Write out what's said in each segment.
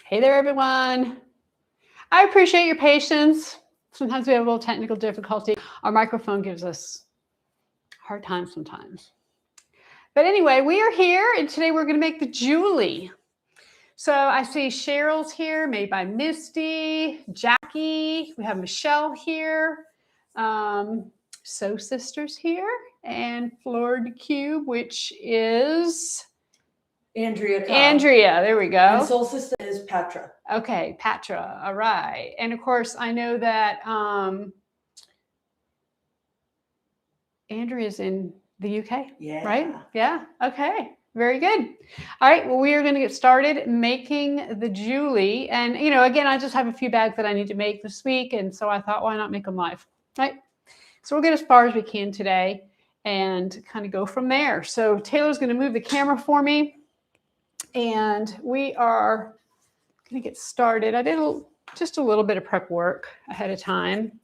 Hey there, everyone. I appreciate your patience. Sometimes we have a little technical difficulty. Our microphone gives us a hard time sometimes. But anyway, we are here, and today we're going to make the Julie. So I see Cheryl's here, made by Misty, Jackie. We have Michelle here, Sew Sisters here, and Floored Cube, which is Andrea. There we go. And Soul Sister is Patra. Okay, Patra. All right. And of course, I know that Andrea's in the UK. Yeah. Right? Yeah. Okay. Very good. All right. Well, we are going to get started making the Julie. And, again, I just have a few bags that I need to make this week. And so I thought, why not make them live? Right? So we'll get as far as we can today and kind of go from there. So Taylor's going to move the camera for me. And we are going to get started. I did just a little bit of prep work ahead of time.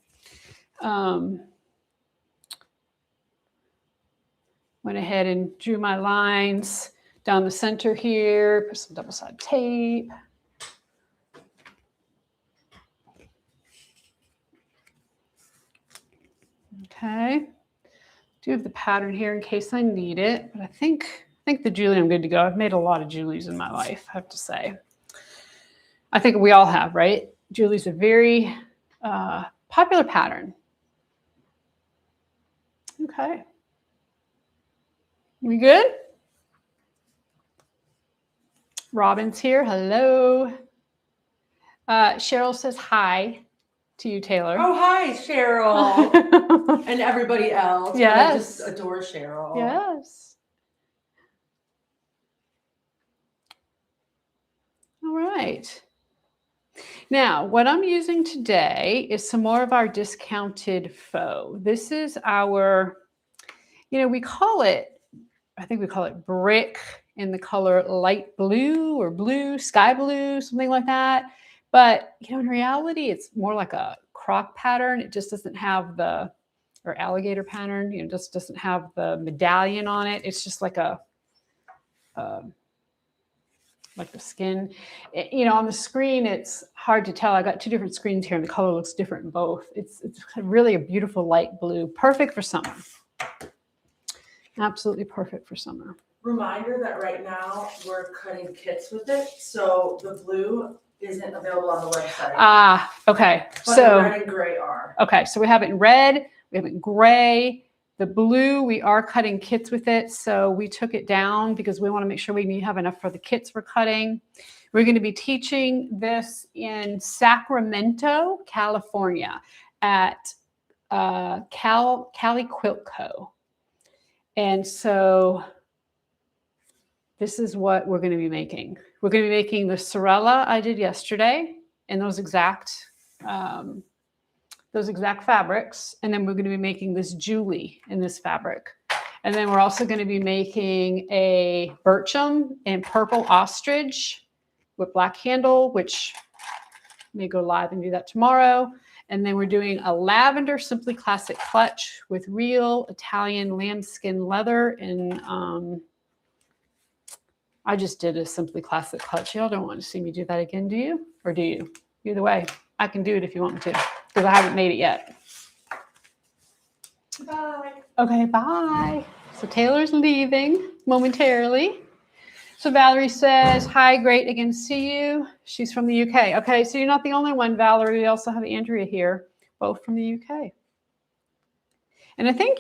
Went ahead and drew my lines down the center here, put some double-sided tape. Okay. Do have the pattern here in case I need it, but I think the Julie, I'm good to go. I've made a lot of Julies in my life, I have to say. I think we all have, right? Julie's a very popular pattern. Okay. We good? Robin's here. Hello. Cheryl says hi to you, Taylor. Oh, hi, Cheryl. And everybody else. Yes. I just adore Cheryl. Yes. All right. Now, what I'm using today is some more of our discounted faux. This is our, we call it, I think we call it brick in the color light blue or blue, sky blue, something like that. But, in reality, it's more like a croc pattern. It just doesn't have or alligator pattern, just doesn't have the medallion on it. It's just like like the skin. On the screen, it's hard to tell. I got two different screens here, and the color looks different in both. It's really a beautiful light blue, perfect for summer. Absolutely perfect for summer. Reminder that right now we're cutting kits with it, so the blue isn't available on the website. Ah, okay. But the red and gray are. Okay, so we have it in red, we have it in gray. The blue, we are cutting kits with it, so we took it down because we want to make sure we have enough for the kits we're cutting. We're going to be teaching this in Sacramento, California at Cali Quilt Co. And so this is what we're going to be making. We're going to be making the Sorella I did yesterday in those exact fabrics. And then we're going to be making this Julie in this fabric. And then we're also going to be making a Bircham and purple ostrich with black handle, which may go live and do that tomorrow. And then we're doing a lavender Simply Classic clutch with real Italian lambskin leather. And I just did a Simply Classic clutch. Y'all don't want to see me do that again, do you? Or do you? Either way, I can do it if you want me to, because I haven't made it yet. Bye. Okay, bye. So Taylor's leaving momentarily. So Valerie says, hi, great, again, see you. She's from the UK. Okay, so you're not the only one, Valerie. We also have Andrea here, both from the UK. And I think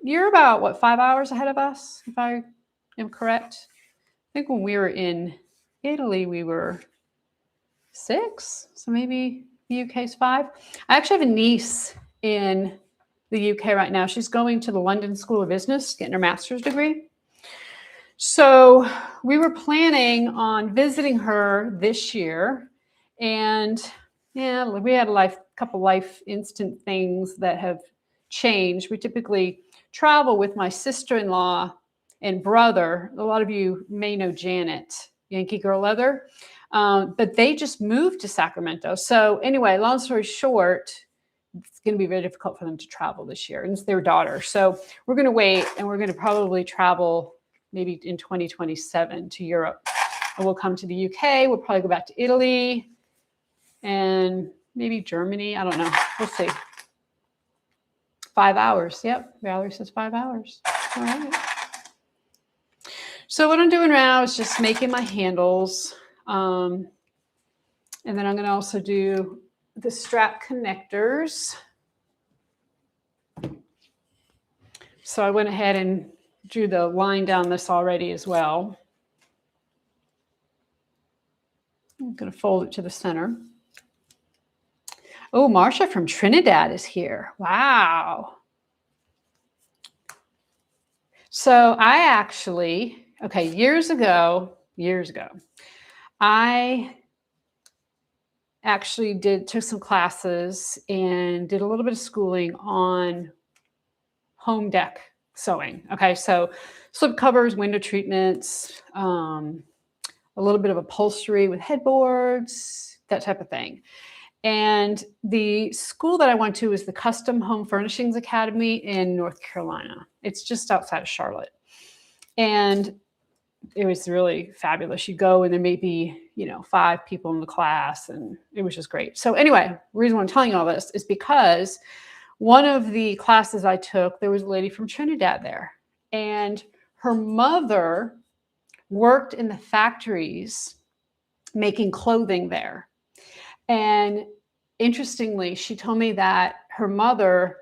you're about, 5 hours ahead of us, if I am correct? I think when we were in Italy, we were 6, so maybe the UK's 5. I actually have a niece in the UK right now. She's going to the London School of Business, getting her master's degree. So we were planning on visiting her this year, and yeah, we had a couple life instant things that have changed. We typically travel with my sister-in-law and brother. A lot of you may know Janet, Yankee Girl Leather, but they just moved to Sacramento. So anyway, long story short, it's going to be very difficult for them to travel this year, and it's their daughter. So we're going to wait, and we're going to probably travel maybe in 2027 to Europe we'll come to the UK. We'll probably go back to Italy and maybe Germany. I don't know. We'll see. 5 hours. Yep. Valerie says 5 hours. All right. So what I'm doing now is just making my handles. And then I'm going to also do the strap connectors. So I went ahead and drew the line down this already as well. I'm going to fold it to the center. Oh, Marcia from Trinidad is here. Wow. So I actually, okay, years ago, I actually took some classes and did a little bit of schooling on home deck sewing. Okay, so slip covers, window treatments, a little bit of upholstery with headboards, that type of thing. And the school that I went to was the Custom Home Furnishings Academy in North Carolina. It's just outside of Charlotte. And it was really fabulous. You go and there may be, 5 people in the class, and it was just great. So anyway, the reason why I'm telling you all this is because one of the classes I took, there was a lady from Trinidad there, and her mother worked in the factories making clothing there. And interestingly, she told me that her mother,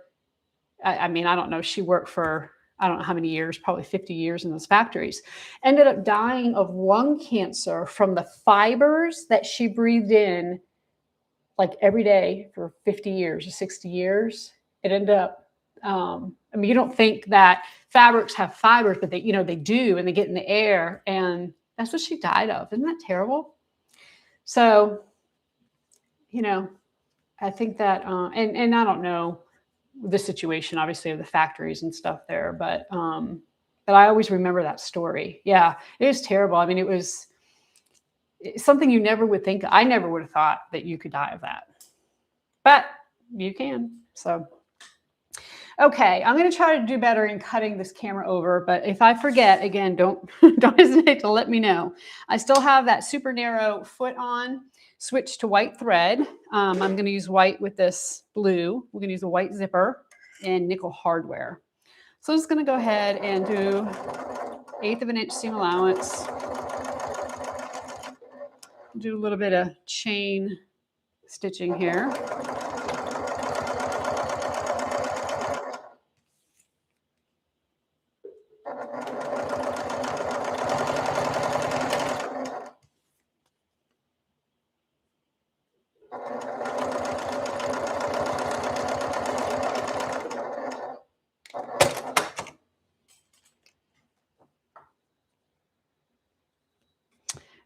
I don't know, she worked for, I don't know how many years, probably 50 years in those factories, ended up dying of lung cancer from the fibers that she breathed in like every day for 50 years or 60 years. It ended up, you don't think that fabrics have fibers, but they do, and they get in the air, and that's what she died of. Isn't that terrible? So, I think that, and I don't know the situation, obviously, of the factories and stuff there, but I always remember that story. Yeah, it is terrible. It's something you never would think. I never would have thought that you could die of that, but you can. So, okay, I'm going to try to do better in cutting this camera over, but if I forget, again, don't hesitate to let me know. I still have that super narrow foot on. Switch to white thread. I'm going to use white with this blue. We're going to use a white zipper and nickel hardware. So I'm just going to go ahead and do 1/8 of an inch seam allowance. Do a little bit of chain stitching here.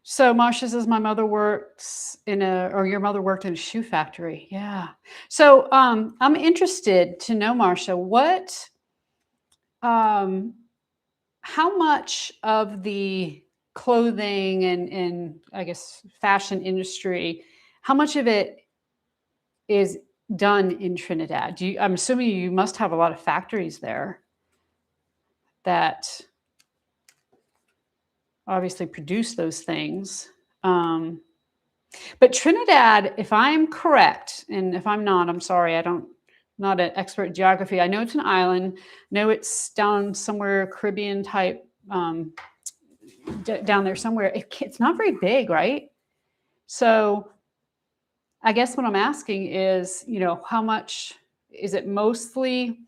So Marcia says my mother works your mother worked in a shoe factory. Yeah. So I'm interested to know, Marcia, how much of the clothing and I guess fashion industry, how much of it is done in Trinidad? I'm assuming you must have a lot of factories there that obviously produce those things. But Trinidad, if I'm correct, and if I'm not, I'm sorry, not an expert in geography. I know it's an island. I know it's down somewhere Caribbean type, down there somewhere. It's not very big, right? So I guess what I'm asking is, how much is it mostly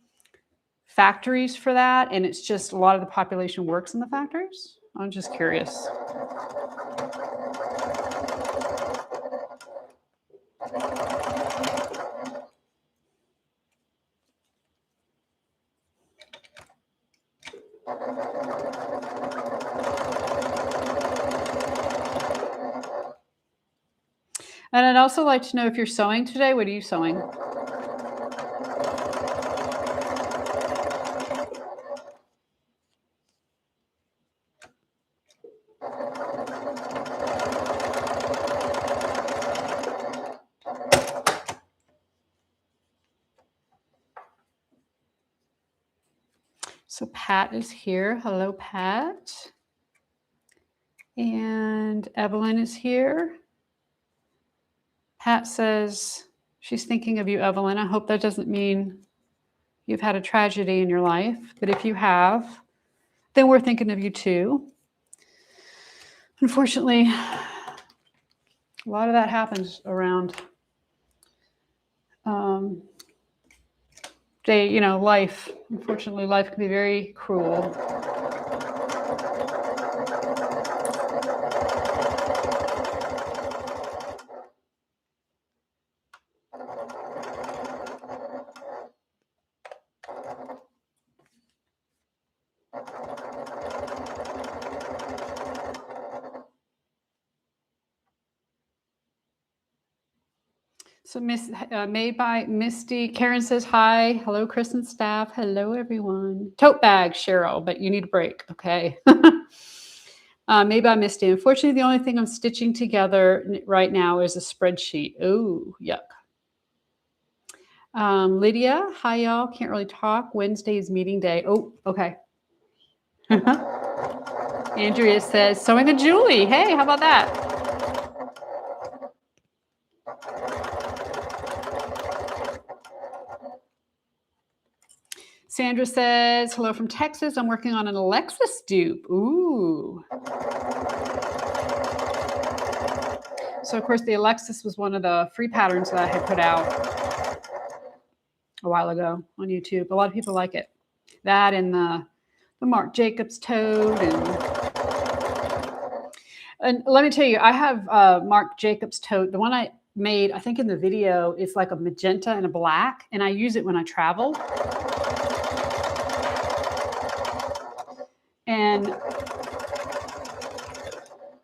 factories for that? And it's just a lot of the population works in the factories? I'm just curious. And I'd also like to know if you're sewing today. What are you sewing? So Pat is here. Hello, Pat. And Evelyn is here. Pat says she's thinking of you, Evelyn. I hope that doesn't mean you've had a tragedy in your life, but if you have, then we're thinking of you too. Unfortunately, a lot of that happens around life. Unfortunately, life can be very cruel. So made by Misty. Karen says hi. Hello, Chris and staff. Hello, everyone. Tote bag, Cheryl, but you need a break, okay? Made by Misty. Unfortunately, the only thing I'm stitching together right now is a spreadsheet. Oh, yuck. Lydia, hi, y'all. Can't really talk. Wednesday is meeting day. Oh, okay. Andrea says, sewing a Julie. Hey, how about that? Sandra says, hello from Texas. I'm working on an Alexis dupe. Ooh. So, of course, the Alexis was one of the free patterns that I had put out a while ago on YouTube. A lot of people like it. That and the Marc Jacobs tote. And let me tell you, I have Marc Jacobs tote. The one I made, I think in the video, it's like a magenta and a black. And I use it when I travel. And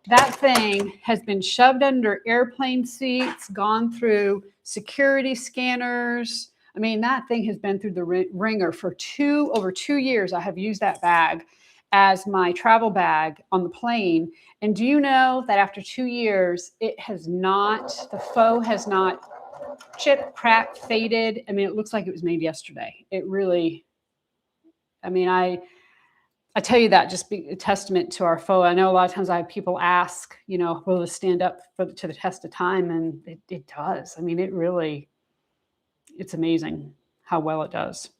that thing has been shoved under airplane seats, gone through security scanners. I mean, that thing has been through the ringer for over 2 years. I have used that bag as my travel bag on the plane. And do you know that after 2 years, the faux has not chipped, cracked, faded. I mean, it looks like it was made yesterday. It really, I mean, I tell you that just be a testament to our faux. I know a lot of times I have people ask, will this stand up to the test of time? And it does. I mean, it's amazing how well it does.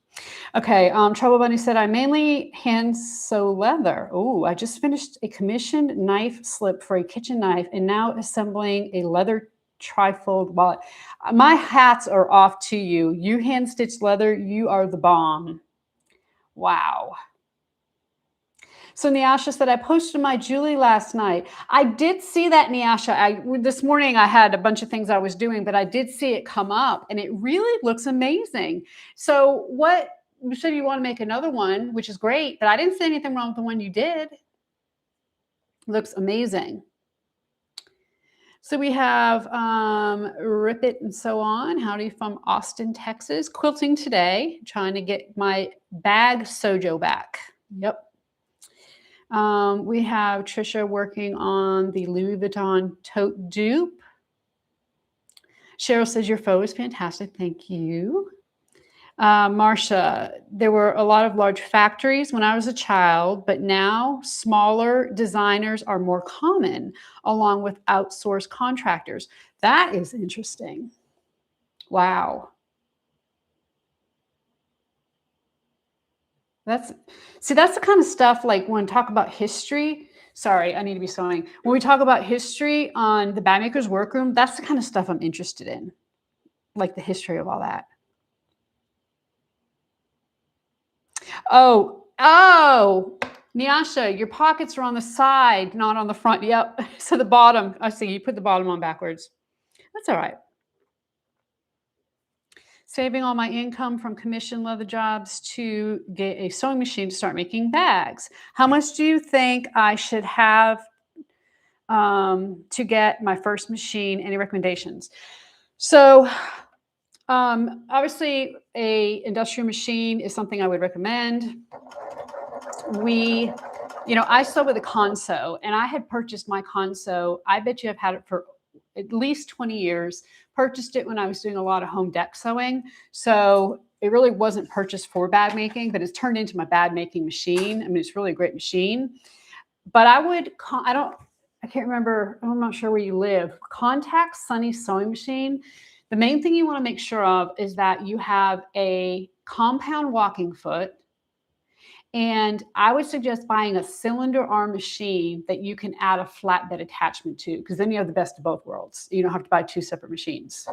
Okay, Trouble Bunny said, I mainly hand sew leather. Oh, I just finished a commissioned knife slip for a kitchen knife and now assembling a leather trifold wallet. My hats are off to you. You hand stitched leather, you are the bomb. Wow. So Nyasha said, I posted my Julie last night. I did see that, Nyasha. This morning I had a bunch of things I was doing, but I did see it come up and it really looks amazing. So you said you want to make another one, which is great, but I didn't see anything wrong with the one you did. Looks amazing. So we have Rip It and So On. Howdy from Austin, Texas. Quilting today, trying to get my bag sojo back. Yep. We have Trisha working on the Louis Vuitton tote dupe. Cheryl says your faux is fantastic. Thank you. Marcia, there were a lot of large factories when I was a child, but now smaller designers are more common along with outsourced contractors. That is interesting. Wow. That's the kind of stuff like when we talk about history. Sorry, I need to be sewing. When we talk about history on the Bagmakers Workroom, that's the kind of stuff I'm interested in, like the history of all that. Oh, Nyasha, your pockets are on the side, not on the front. Yep. So the bottom, I see you put the bottom on backwards. That's all right. Saving all my income from commission leather jobs to get a sewing machine to start making bags. How much do you think I should have to get my first machine? Any recommendations? So obviously a industrial machine is something I would recommend. I sew with a console and I had purchased my console. I bet you I've had it for at least 20 years. Purchased it when I was doing a lot of home deck sewing. So it really wasn't purchased for bag making, but it's turned into my bag making machine. I mean, it's really a great machine. But I can't remember, I'm not sure where you live, contact Sunny sewing machine. The main thing you want to make sure of is that you have a compound walking foot. And I would suggest buying a cylinder arm machine that you can add a flatbed attachment to, because then you have the best of both worlds. You don't have to buy two separate machines.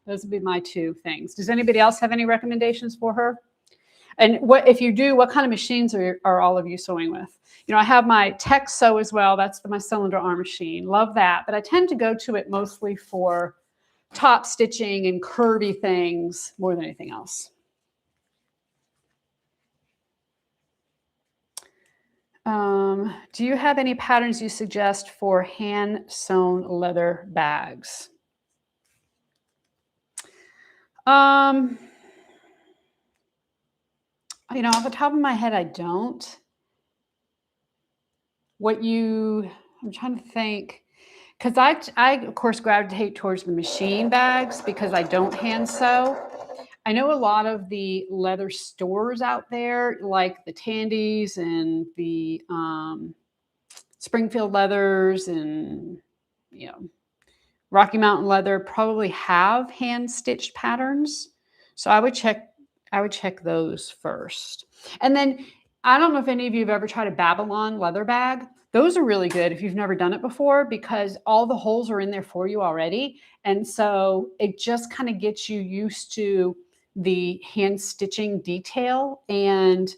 Those would be my two things. Does anybody else have any recommendations for her? And what, if you do, what kind of machines are all of you sewing with? You know, I have my Tech Sew as well. That's my cylinder arm machine. Love that. But I tend to go to it mostly for top stitching and curvy things more than anything else. Do you have any patterns you suggest for hand sewn leather bags? You know, off the top of my head, I don't. I'm trying to think, because I of course gravitate towards the machine bags because I don't hand sew. I know a lot of the leather stores out there, like the Tandies and the Springfield Leathers and, you know, Rocky Mountain Leather probably have hand stitched patterns. So I would check those first. And then I don't know if any of you have ever tried a Babylon leather bag. Those are really good if you've never done it before, because all the holes are in there for you already. And so it just kind of gets you used to the hand stitching detail. And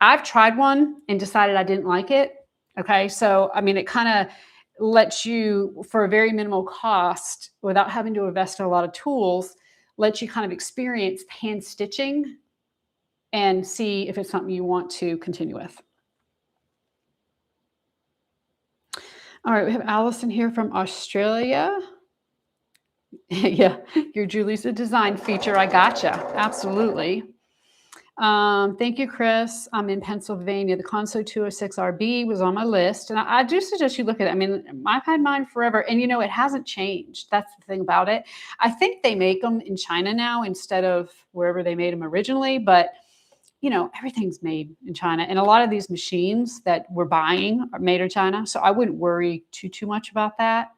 I've tried one and decided I didn't like it. Okay. So, I mean, it kind of lets you, for a very minimal cost, without having to invest in a lot of tools, lets you kind of experience hand stitching and see if it's something you want to continue with. All right, we have Allison here from Australia. Yeah, your Julie's a design feature. I gotcha. Absolutely. Thank you, Chris. I'm in Pennsylvania. The Conso 206RB was on my list, and I do suggest you look at it. I mean, I've had mine forever, and you know, it hasn't changed. That's the thing about it. I think they make them in China now instead of wherever they made them originally, but you know, everything's made in China, and a lot of these machines that we're buying are made in China, so I wouldn't worry too much about that.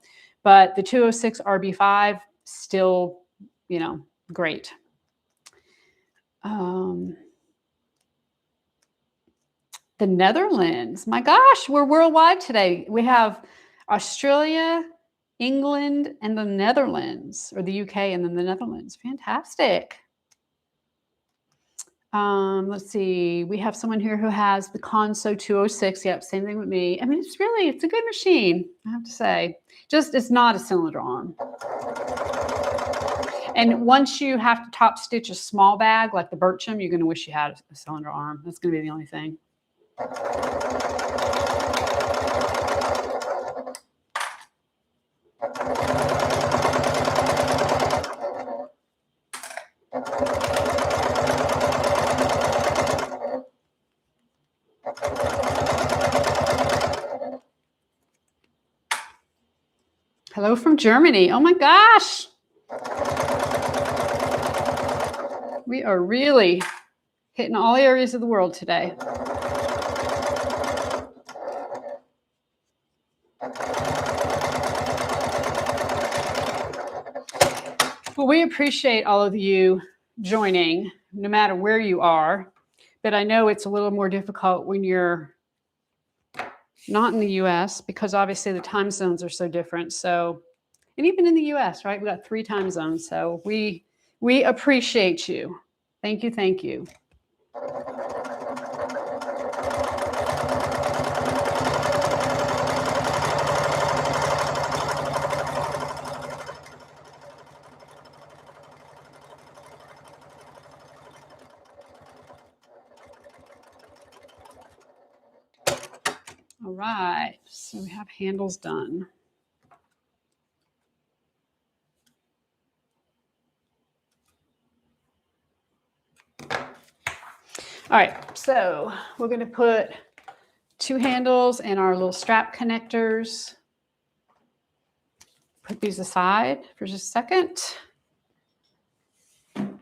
But the 206 RB5 still, you know, great. The Netherlands. My gosh, we're worldwide today. We have Australia, England, and the Netherlands, or the UK and then the Netherlands. Fantastic. Let's see. We have someone here who has the Conso 206. Yep, same thing with me. I mean, it's a good machine, I have to say. Just, it's not a cylinder arm. And once you have to top stitch a small bag like the Bircham, you're going to wish you had a cylinder arm. That's going to be the only thing. Hello from Germany. Oh my gosh. We are really hitting all areas of the world today. Well, we appreciate all of you joining, no matter where you are. But I know it's a little more difficult when you're not in the US, because obviously the time zones are so different. So, and even in the US, right? We've got 3 time zones. So we appreciate you. Thank you. Thank you. All right, so we have handles done. All right, so we're going to put 2 handles and our little strap connectors. Put these aside for just a second. And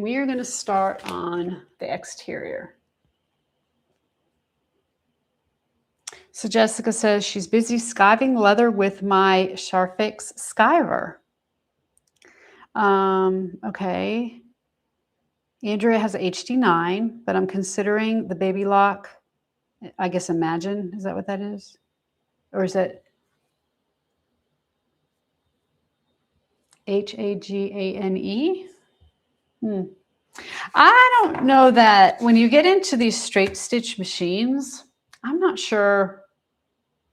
we are going to start on the exterior. So Jessica says she's busy skiving leather with my Sharfix skiver. Okay. Andrea has a HD9, but I'm considering the Baby Lock. I guess Imagine. Is that what that is? Or is it Hagane? I don't know that when you get into these straight stitch machines, I'm not sure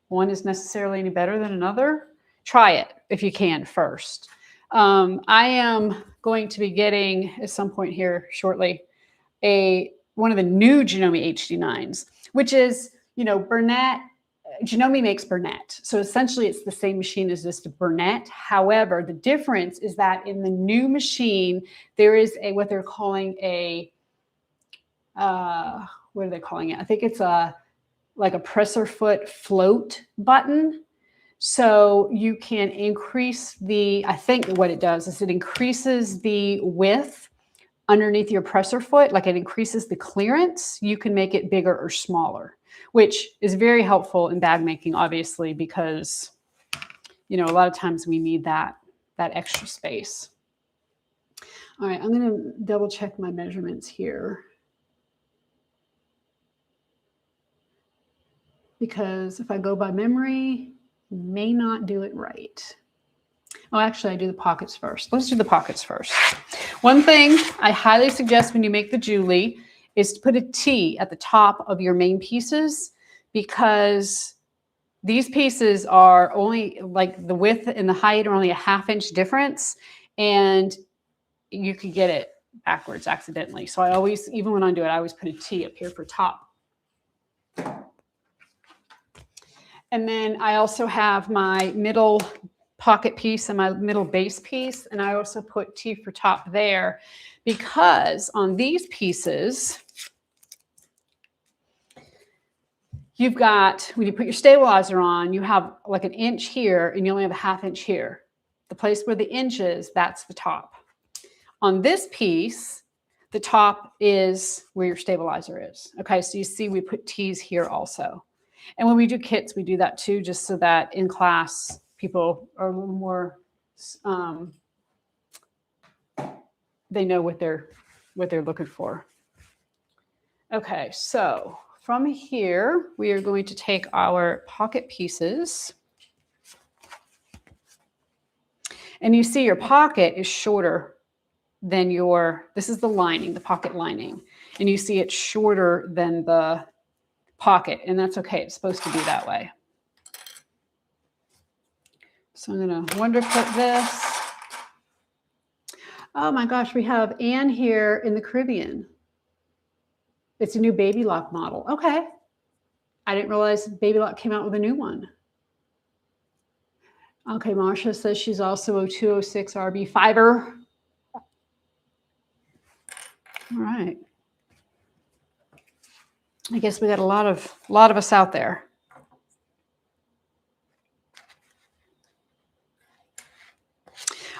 one is necessarily any better than another. Try it if you can first. I am going to be getting at some point here shortly one of the new Janome HD9s, which is, Bernette. Janome makes Bernette. So essentially it's the same machine as this Bernette. However, the difference is that in the new machine, there is what they're calling what are they calling it? I think it's like a presser foot float button. So you can increase I think what it does is it increases the width underneath your presser foot, like it increases the clearance. You can make it bigger or smaller, which is very helpful in bag making, obviously, because, a lot of times we need that extra space. All right, I'm going to double check my measurements here, because if I go by memory, I may not do it right. Oh, actually, I do the pockets first. Let's do the pockets first. One thing I highly suggest when you make the Julie is to put a T at the top of your main pieces, because these pieces are only, like, the width and the height are only a 1/2 inch difference, and you could get it backwards accidentally. So I always, even when I do it, I always put a T up here for top. And then I also have my middle pocket piece and my middle base piece, and I also put T for top there, because on these pieces, you've got, when you put your stabilizer on, you have like 1 inch here and you only have a 1/2 inch here. The place where the inch is, that's the top. On this piece, the top is where your stabilizer is. Okay, so you see we put T's here also. And when we do kits, we do that too, just so that in class, people are a little more, they know what they're looking for. Okay, so from here, we are going to take our pocket pieces. And you see your pocket is shorter than this is the lining, the pocket lining. And you see it's shorter than the pocket, and that's okay. It's supposed to be that way. So I'm going to wonder put this. Oh my gosh, we have Anne here in the Caribbean. It's a new Baby Lock model. Okay. I didn't realize Baby Lock came out with a new one. Okay, Marsha says she's also a 206 RB fiber. All right. I guess we got a lot of us out there.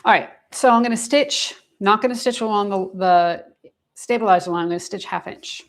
All right, so I'm going to stitch, not going to stitch along the stabilizer line. I'm going to stitch 1/2 inch.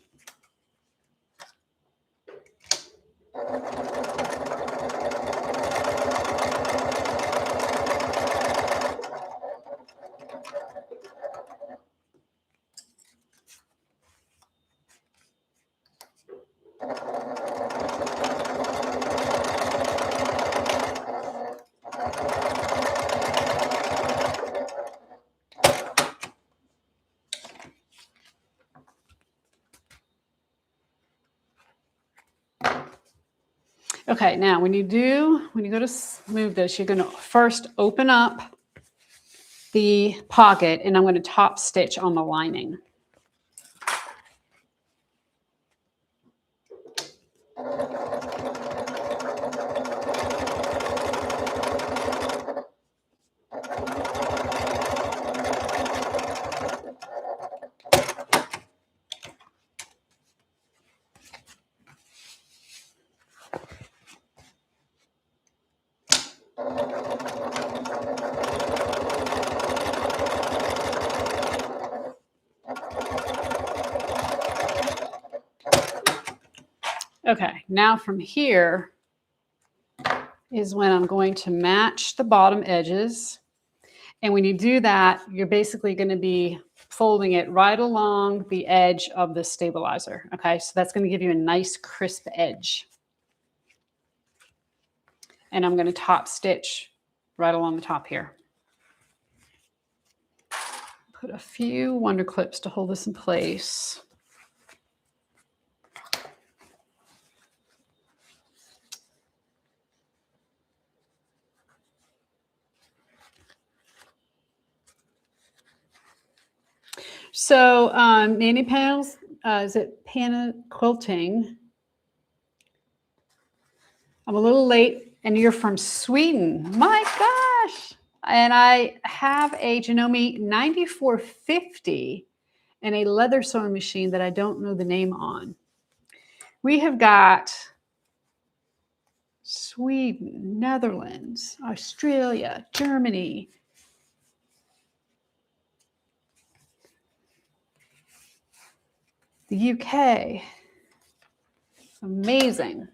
Okay, now when you go to move this, you're going to first open up the pocket, and I'm going to top stitch on the lining. Okay, now from here is when I'm going to match the bottom edges. And when you do that, you're basically going to be folding it right along the edge of the stabilizer. Okay, so that's going to give you a nice crisp edge. And I'm going to top stitch right along the top here. Put a few wonder clips to hold this in place. So Nanny Panels, is it Panna Quilting? I'm a little late and you're from Sweden. My gosh. And I have a Janome 9450 and a leather sewing machine that I don't know the name on. We have got Sweden, Netherlands, Australia, Germany, the UK. Amazing.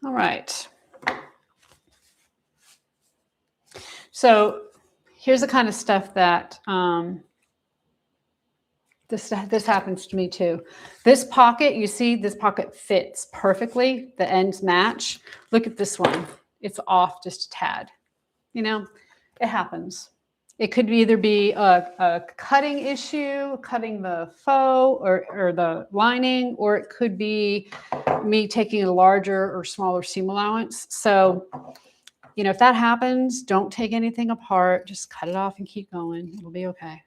All right. So here's the kind of stuff that this happens to me too. This pocket, you see, this pocket fits perfectly. The ends match. Look at this one. It's off just a tad. You know, it happens. It could either be a cutting issue, cutting the faux or the lining, or it could be me taking a larger or smaller seam allowance. So, you know, if that happens, don't take anything apart. Just cut it off and keep going. It'll be okay. I'm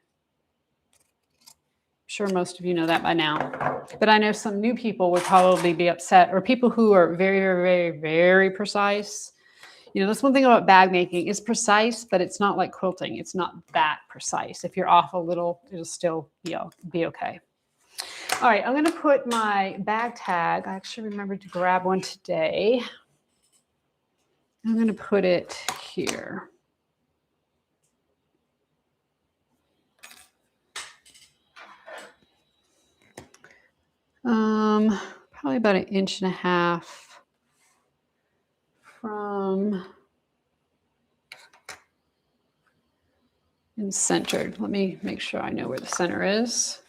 sure most of you know that by now. But I know some new people would probably be upset, or people who are very, very, very, very precise. You know, that's one thing about bag making. It's precise, but it's not like quilting. It's not that precise. If you're off a little, it'll still be okay. All right, I'm going to put my bag tag. I actually remembered to grab one today. I'm going to put it here. Probably about 1.5 inches from and centered. Let me make sure I know where the center is.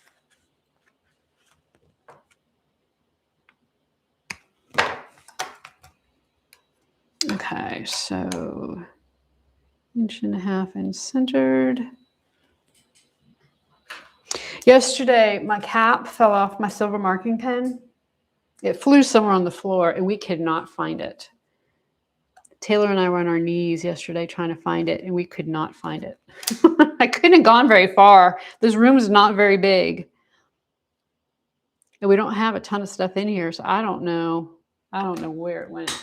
Okay, so 1.5 inches and centered. Yesterday, my cap fell off my silver marking pen. It flew somewhere on the floor and we could not find it. Taylor and I were on our knees yesterday trying to find it and we could not find it. I couldn't have gone very far. This room is not very big. And we don't have a ton of stuff in here, so I don't know where it went.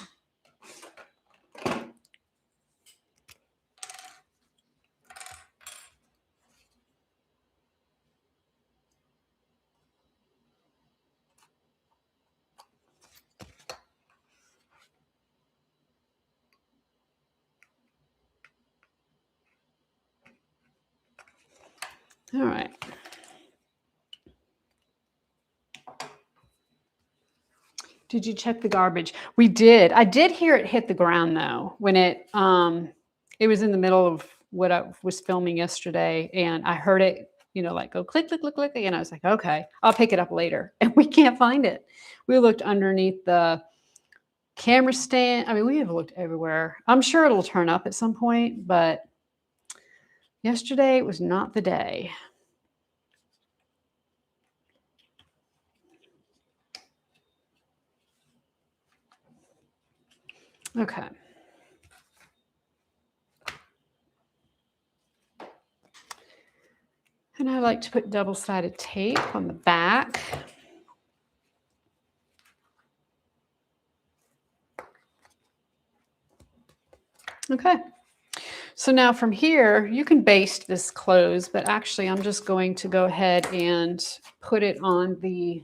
All right. Did you check the garbage? We did. I did hear it hit the ground though when it was in the middle of what I was filming yesterday, and I heard it, you know, like go click, click, click, click, and I was like, okay, I'll pick it up later, and we can't find it. We looked underneath the camera stand. I mean, we have looked everywhere. I'm sure it'll turn up at some point, but yesterday was not the day. Okay. And I like to put double-sided tape on the back. Okay. So now from here, you can baste this close, but actually I'm just going to go ahead and put it on the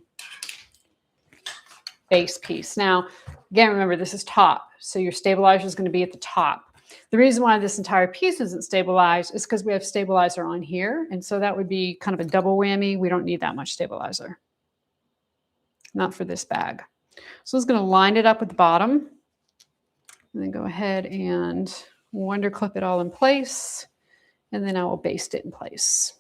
base piece. Now, again, remember this is top, so your stabilizer is going to be at the top. The reason why this entire piece isn't stabilized is because we have stabilizer on here, and so that would be kind of a double whammy. We don't need that much stabilizer. Not for this bag. So I'm just going to line it up with the bottom, and then go ahead and wonder clip it all in place, and then I will baste it in place.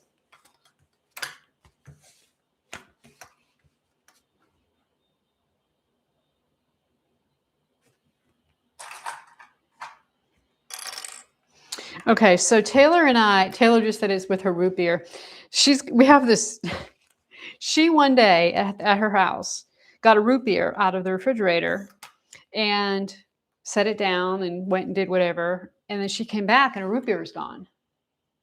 Okay, so Taylor just said it's with her root beer. We have this, she one day at her house got a root beer out of the refrigerator and set it down and went and did whatever. And then she came back and her root beer was gone.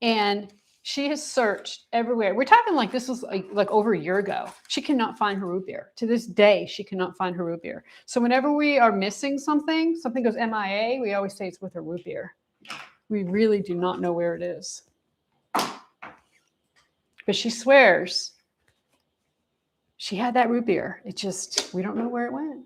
And she has searched everywhere. We're talking like this was like over a year ago. She cannot find her root beer. To this day, she cannot find her root beer. So whenever we are missing something goes MIA, we always say it's with her root beer. We really do not know where it is. But she swears she had that root beer. It just, we don't know where it went.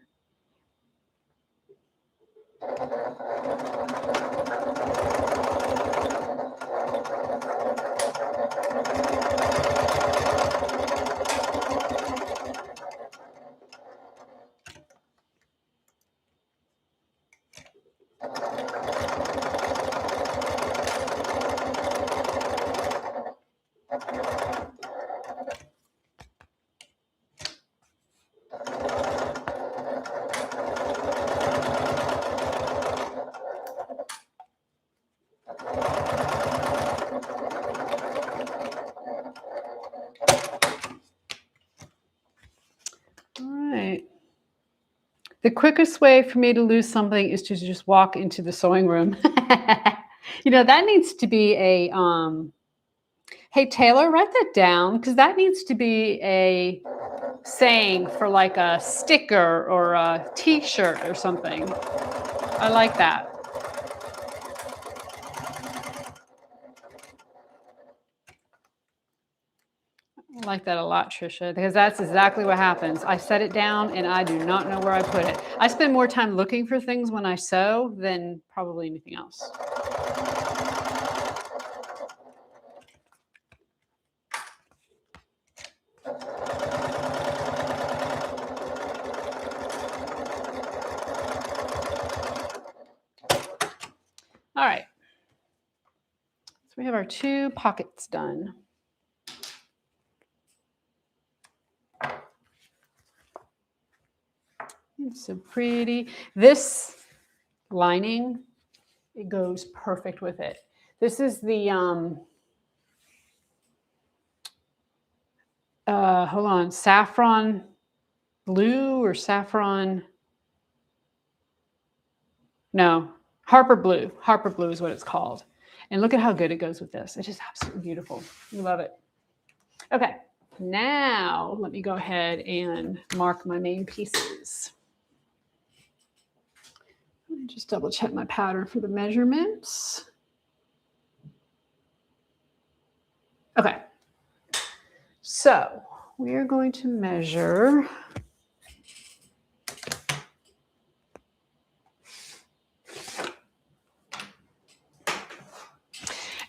The quickest way for me to lose something is to just walk into the sewing room. You know, that needs to be a, hey, Taylor, write that down, because that needs to be a saying for like a sticker or a t-shirt or something. I like that. I like that a lot, Trisha, because that's exactly what happens. I set it down and I do not know where I put it. I spend more time looking for things when I sew than probably anything else. All right. So we have our 2 pockets done. It's so pretty. This lining, it goes perfect with it. This is the, hold on, saffron blue or saffron, no, Harper Blue. Harper Blue is what it's called. And look at how good it goes with this. It's just absolutely beautiful. We love it. Okay, now let me go ahead and mark my main pieces. Let me just double check my pattern for the measurements. Okay, so we are going to measure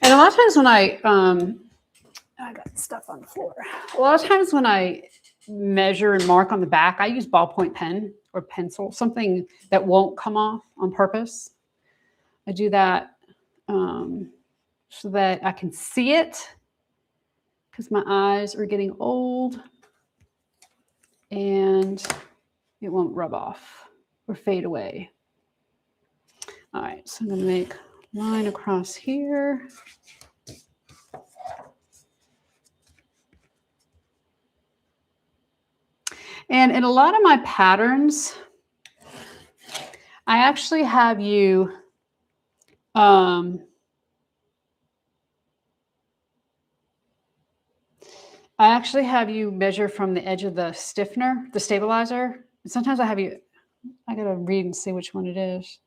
and a lot of times when I got stuff on the floor. A lot of times when I measure and mark on the back, I use ballpoint pen or pencil, something that won't come off on purpose. I do that so that I can see it, because my eyes are getting old and it won't rub off or fade away. All right, so I'm going to make a line across here. And in a lot of my patterns, I actually have you measure from the edge of the stiffener, the stabilizer. And sometimes I gotta read and see which one it is.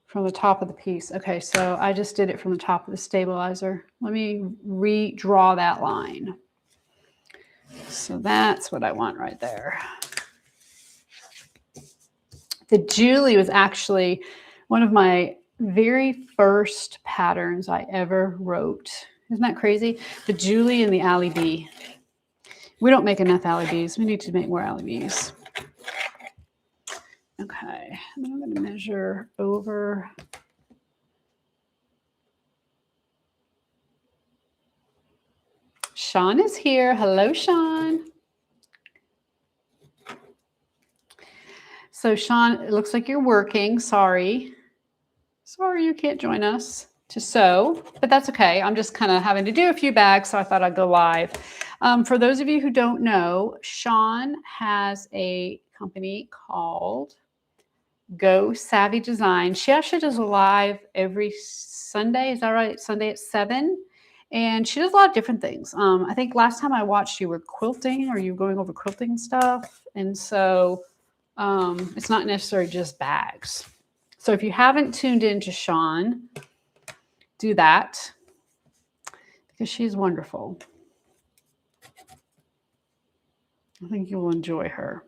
from the top of the piece. Okay, so I just did it from the top of the stabilizer. Let me redraw that line. So that's what I want right there. The Julie was actually one of my very first patterns I ever wrote. Isn't that crazy? The Julie and the Alley B. We don't make enough Alley Bs. We need to make more Alley Bs. Okay, and then I'm going to measure over. Sean is here. Hello, Sean. So Sean, it looks like you're working. Sorry you can't join us to sew, but that's okay. I'm just kind of having to do a few bags, so I thought I'd go live. For those of you who don't know, Sean has a company called Go Savvy Design. She actually does a live every Sunday. Is that right? Sunday at 7. And she does a lot of different things. I think last time I watched you were quilting, or you were going over quilting stuff. And so it's not necessarily just bags. So if you haven't tuned into Sean, do that because she's wonderful. I think you'll enjoy her.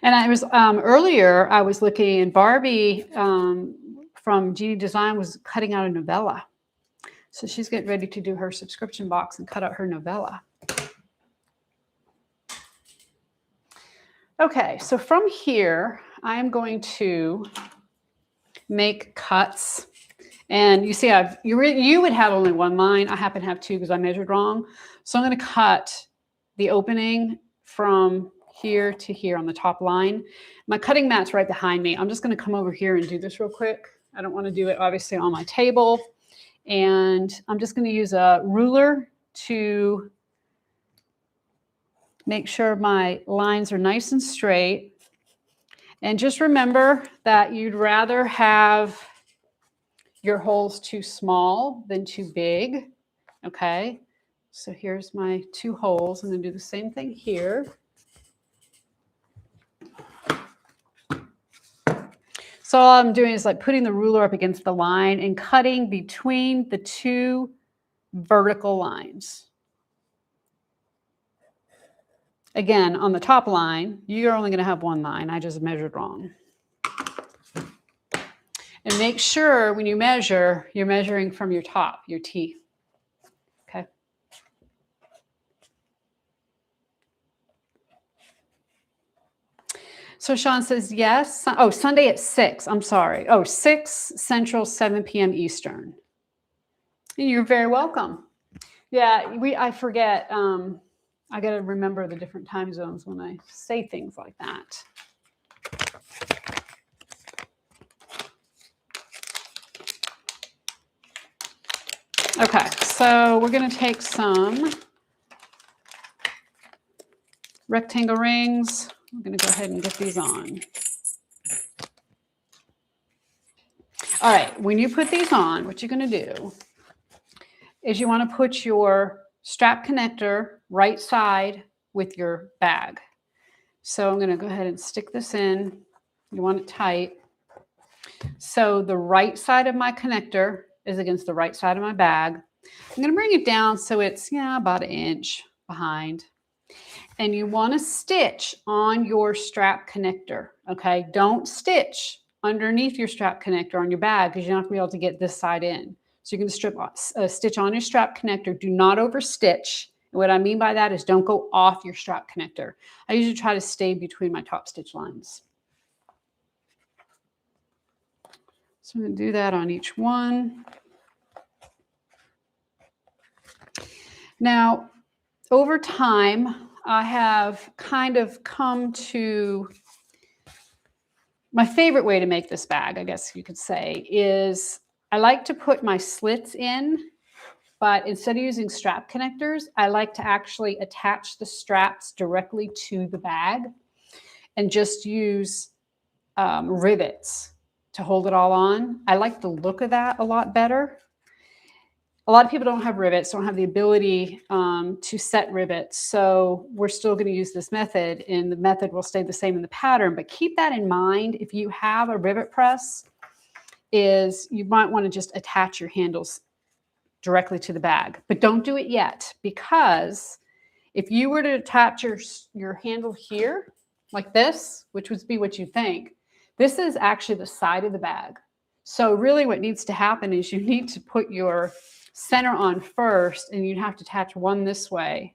And I was earlier, I was looking, and Barbie from GD Design was cutting out a novella. So she's getting ready to do her subscription box and cut out her novella. Okay, so from here, I'm going to make cuts. And you see, you would have only one line. I happen to have two because I measured wrong. So I'm going to cut the opening from here to here on the top line. My cutting mat's right behind me. I'm just going to come over here and do this real quick. I don't want to do it obviously on my table. And I'm just going to use a ruler to make sure my lines are nice and straight. And just remember that you'd rather have your holes too small than too big. Okay, so here's my 2 holes. I'm going to do the same thing here. So all I'm doing is like putting the ruler up against the line and cutting between the 2 vertical lines. Again, on the top line, you're only going to have 1 line. I just measured wrong. And make sure when you measure, you're measuring from your top, your teeth. Okay. So Sean says yes. Oh, Sunday at 6. I'm sorry. Oh, 6 Central, 7 p.m. Eastern. And you're very welcome. Yeah, I forget. I got to remember the different time zones when I say things like that. Okay, so we're going to take some rectangle rings. I'm going to go ahead and get these on. All right, when you put these on, what you're going to do is you want to put your strap connector right side with your bag. So I'm going to go ahead and stick this in. You want it tight. So the right side of my connector is against the right side of my bag. I'm going to bring it down so it's about 1 inch behind. And you want to stitch on your strap connector. Okay, don't stitch underneath your strap connector on your bag because you're not going to be able to get this side in. So you're going to stitch on your strap connector. Do not overstitch. And what I mean by that is don't go off your strap connector. I usually try to stay between my top stitch lines. So I'm going to do that on each one. Now, over time, I have kind of come to my favorite way to make this bag, I guess you could say, is I like to put my slits in, but instead of using strap connectors, I like to actually attach the straps directly to the bag and just use rivets to hold it all on. I like the look of that a lot better. a lot of people don't have rivets, don't have the ability to set rivets. So we're still going to use this method, and the method will stay the same in the pattern. But keep that in mind. If you have a rivet press, is you might want to just attach your handles directly to the bag. But don't do it yet, because if you were to attach your handle here like this, which would be what you think, this is actually the side of the bag. So really what needs to happen is you need to put your center on first, and you'd have to attach one this way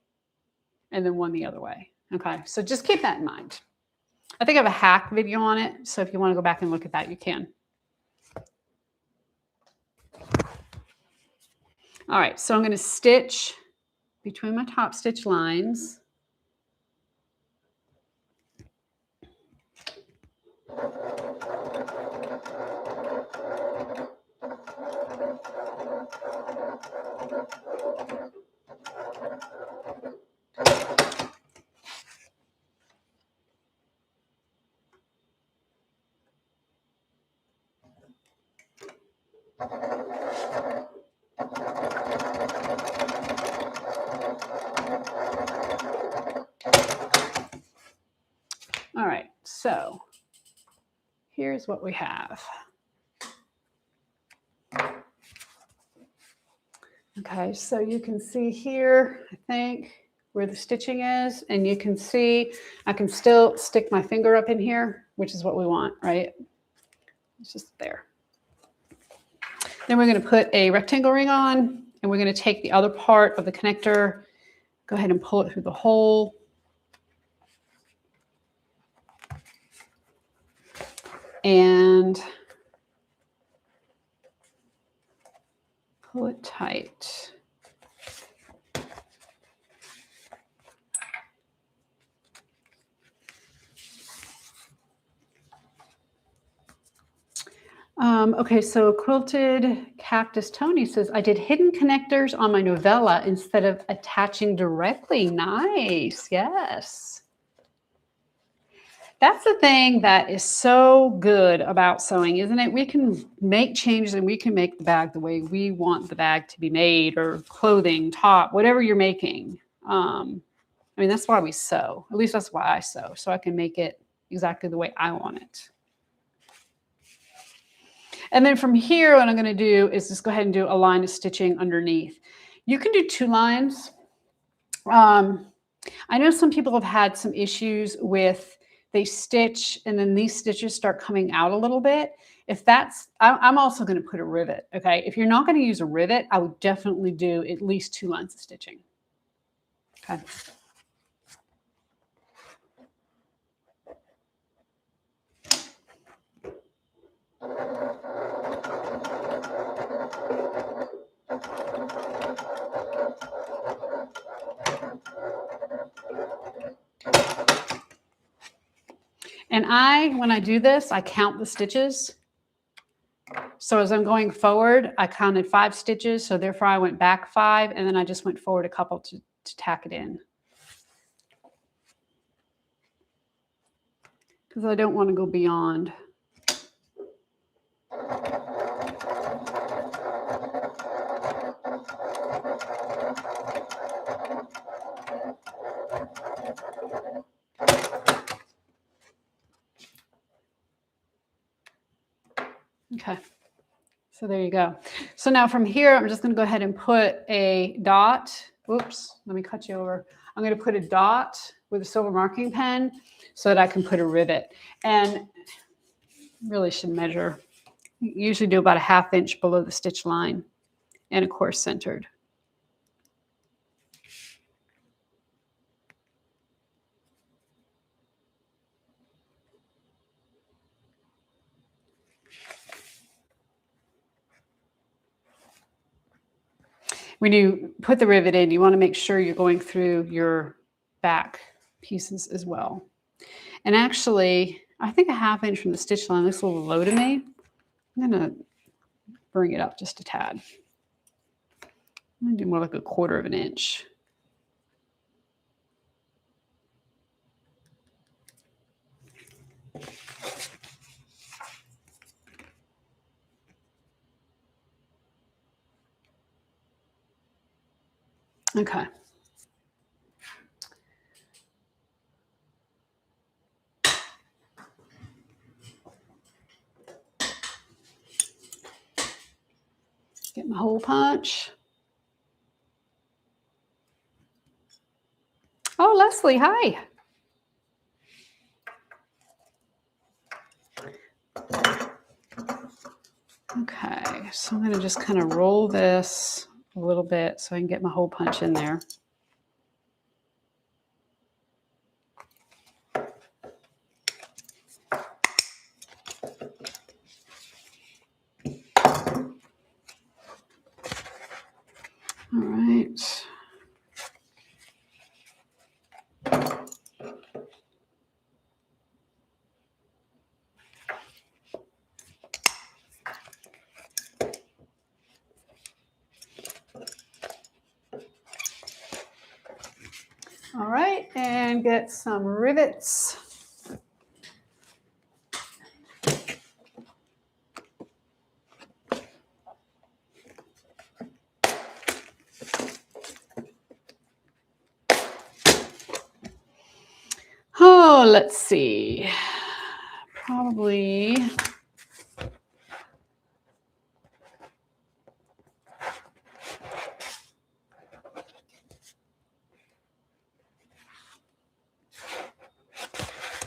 and then one the other way. Okay, so just keep that in mind. I think I have a hack video on it, so if you want to go back and look at that, you can. All right, so I'm going to stitch between my top stitch lines. All right, so here's what we have. Okay, so you can see here, I think, where the stitching is, and you can see I can still stick my finger up in here, which is what we want, right? It's just there. Then we're going to put a rectangle ring on, and we're going to take the other part of the connector, go ahead and pull it through the hole. And pull it tight. Okay, so Quilted Cactus Tony says, I did hidden connectors on my novella instead of attaching directly. Nice, yes. That's the thing that is so good about sewing, isn't it? We can make changes and we can make the bag the way we want the bag to be made, or clothing, top, whatever you're making. I mean, that's why we sew. At least that's why I sew, so I can make it exactly the way I want it. And then from here, what I'm going to do is just go ahead and do a line of stitching underneath. You can do 2 lines. I know some people have had some issues with they stitch and then these stitches start coming out a little bit. If that's, I'm also going to put a rivet. Okay. If you're not going to use a rivet, I would definitely do at least 2 lines of stitching. Okay. And when I do this, I count the stitches. So as I'm going forward, I counted 5 stitches. So therefore I went back 5, and then I just went forward a couple to tack it in. Because I don't want to go beyond. Okay, so there you go. So now from here, I'm just going to go ahead and put a dot. Oops, let me cut you over. I'm going to put a dot with a silver marking pen so that I can put a rivet. And really should measure. Usually do about a 1/2 inch below the stitch line, and of course centered. When you put the rivet in, you want to make sure you're going through your back pieces as well. And actually, I think a 1/2 inch from the stitch line looks a little low to me. I'm going to bring it up just a tad. I'm going to do more like a 1/4 inch. Okay. Get my hole punch. Oh, Leslie, hi. Okay, so I'm going to just kind of roll this a little bit so I can get my hole punch in there. All right. All right, and get some rivets. Oh, let's see. Probably.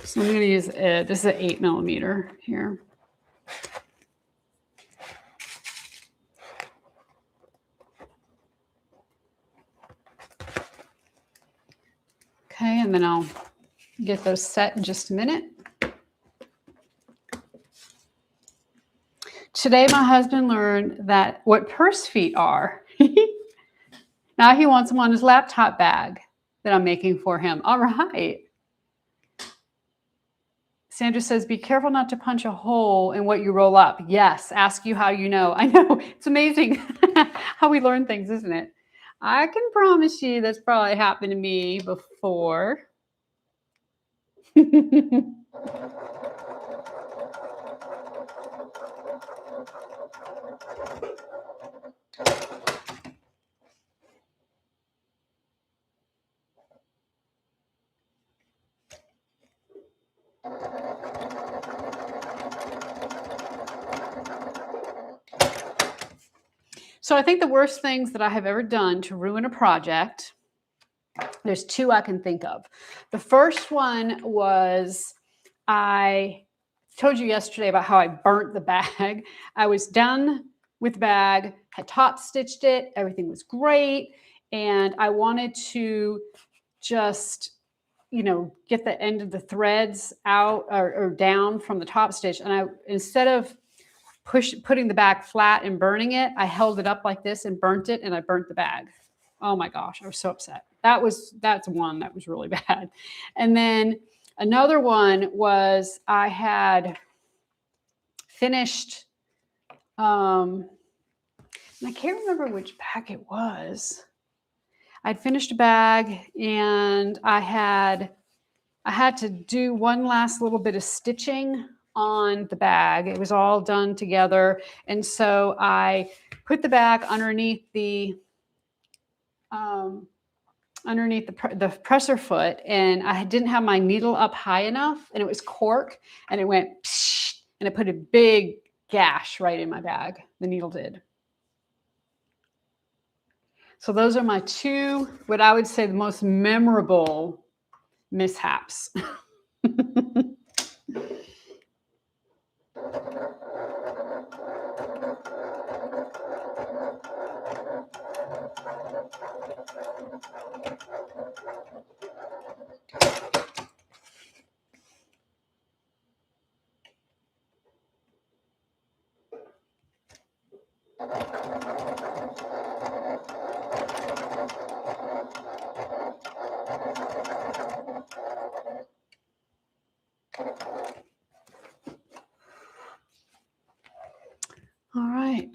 So I'm going to use this is an 8mm here. Okay, and then I'll get those set in just a minute. Today, my husband learned that what purse feet are. Now he wants them on his laptop bag that I'm making for him. All right. Sandra says, be careful not to punch a hole in what you roll up. Yes, ask you how you know. I know, it's amazing how we learn things, isn't it? I can promise you that's probably happened to me before. So I think the worst things that I have ever done to ruin a project, there's two I can think of. The first one was I told you yesterday about how I burnt the bag. I was done with the bag, had top stitched it, everything was great, and I wanted to just, get the end of the threads out or down from the top stitch. And I, instead of putting the bag flat and burning it, I held it up like this and burnt it, and I burnt the bag. Oh my gosh, I was so upset. That's one that was really bad. And then another one was I had finished, and I can't remember which bag it was. I'd finished a bag and I had to do one last little bit of stitching on the bag. It was all done together. And so I put the bag underneath the presser foot, and I didn't have my needle up high enough, and it was cork, and it went psh, and it put a big gash right in my bag. The needle did. So those are my two, what I would say the most memorable mishaps. All right.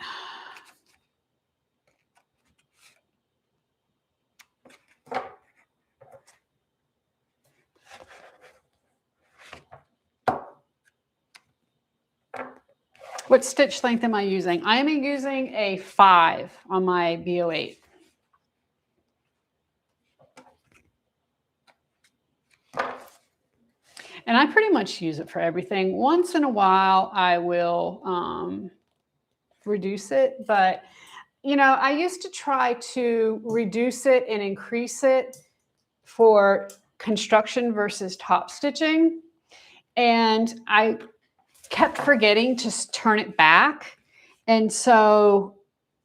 What stitch length am I using? I am using a 5 on my BO8. And I pretty much use it for everything. Once in a while, I will reduce it. But, you know, I used to try to reduce it and increase it for construction versus top stitching. And I kept forgetting to turn it back. And so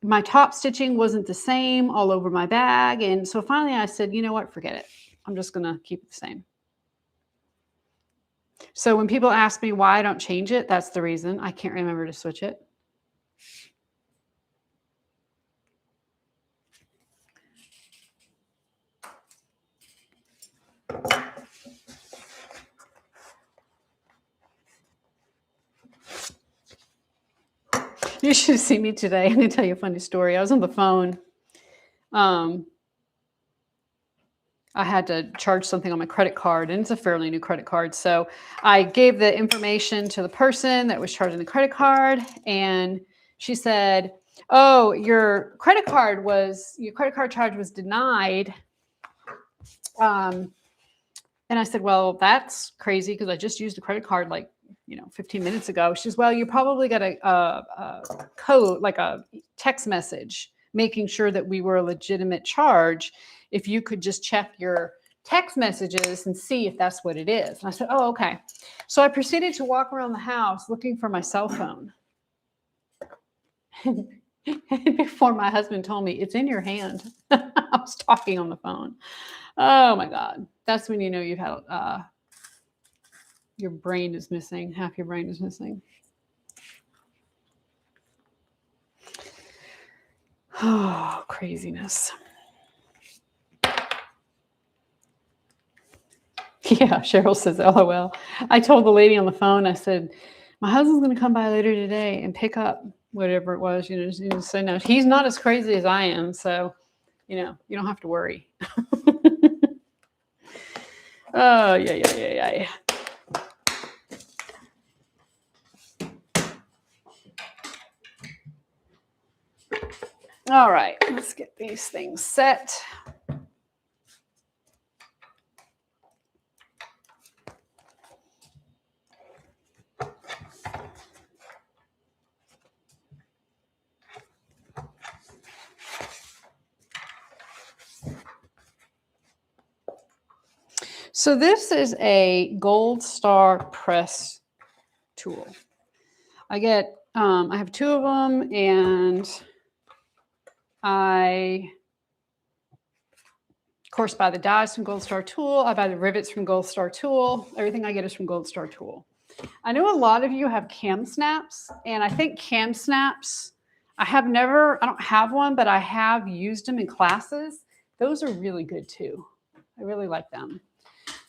my top stitching wasn't the same all over my bag. And so finally I said, you know what, forget it. I'm just going to keep it the same. So when people ask me why I don't change it, that's the reason. I can't remember to switch it. You should see me today. I'm going to tell you a funny story. I was on the phone. I had to charge something on my credit card, and it's a fairly new credit card. So I gave the information to the person that was charging the credit card, and she said, "Oh, your credit card charge was denied." And I said, "Well, that's crazy because I just used a credit card 15 minutes ago." She says, "Well, you probably got a code, like a text message, making sure that we were a legitimate charge. If you could just check your text messages and see if that's what it is." And I said, "Oh, okay." So I proceeded to walk around the house looking for my cell phone. And before my husband told me, "It's in your hand." I was talking on the phone. Oh my God. That's when you know you've had, your brain is missing. Half your brain is missing. Oh, craziness. Yeah, Cheryl says, LOL. I told the lady on the phone, I said, my husband's going to come by later today and pick up whatever it was. So no, he's not as crazy as I am. So, you don't have to worry. Oh, yeah. All right, let's get these things set. So this is a Gold Star press tool. I have two of them, and I, of course, buy the dies from Gold Star Tool. I buy the rivets from Gold Star Tool. Everything I get is from Gold Star Tool. I know a lot of you have cam snaps, and I think cam snaps, I don't have one, but I have used them in classes. Those are really good too. I really like them.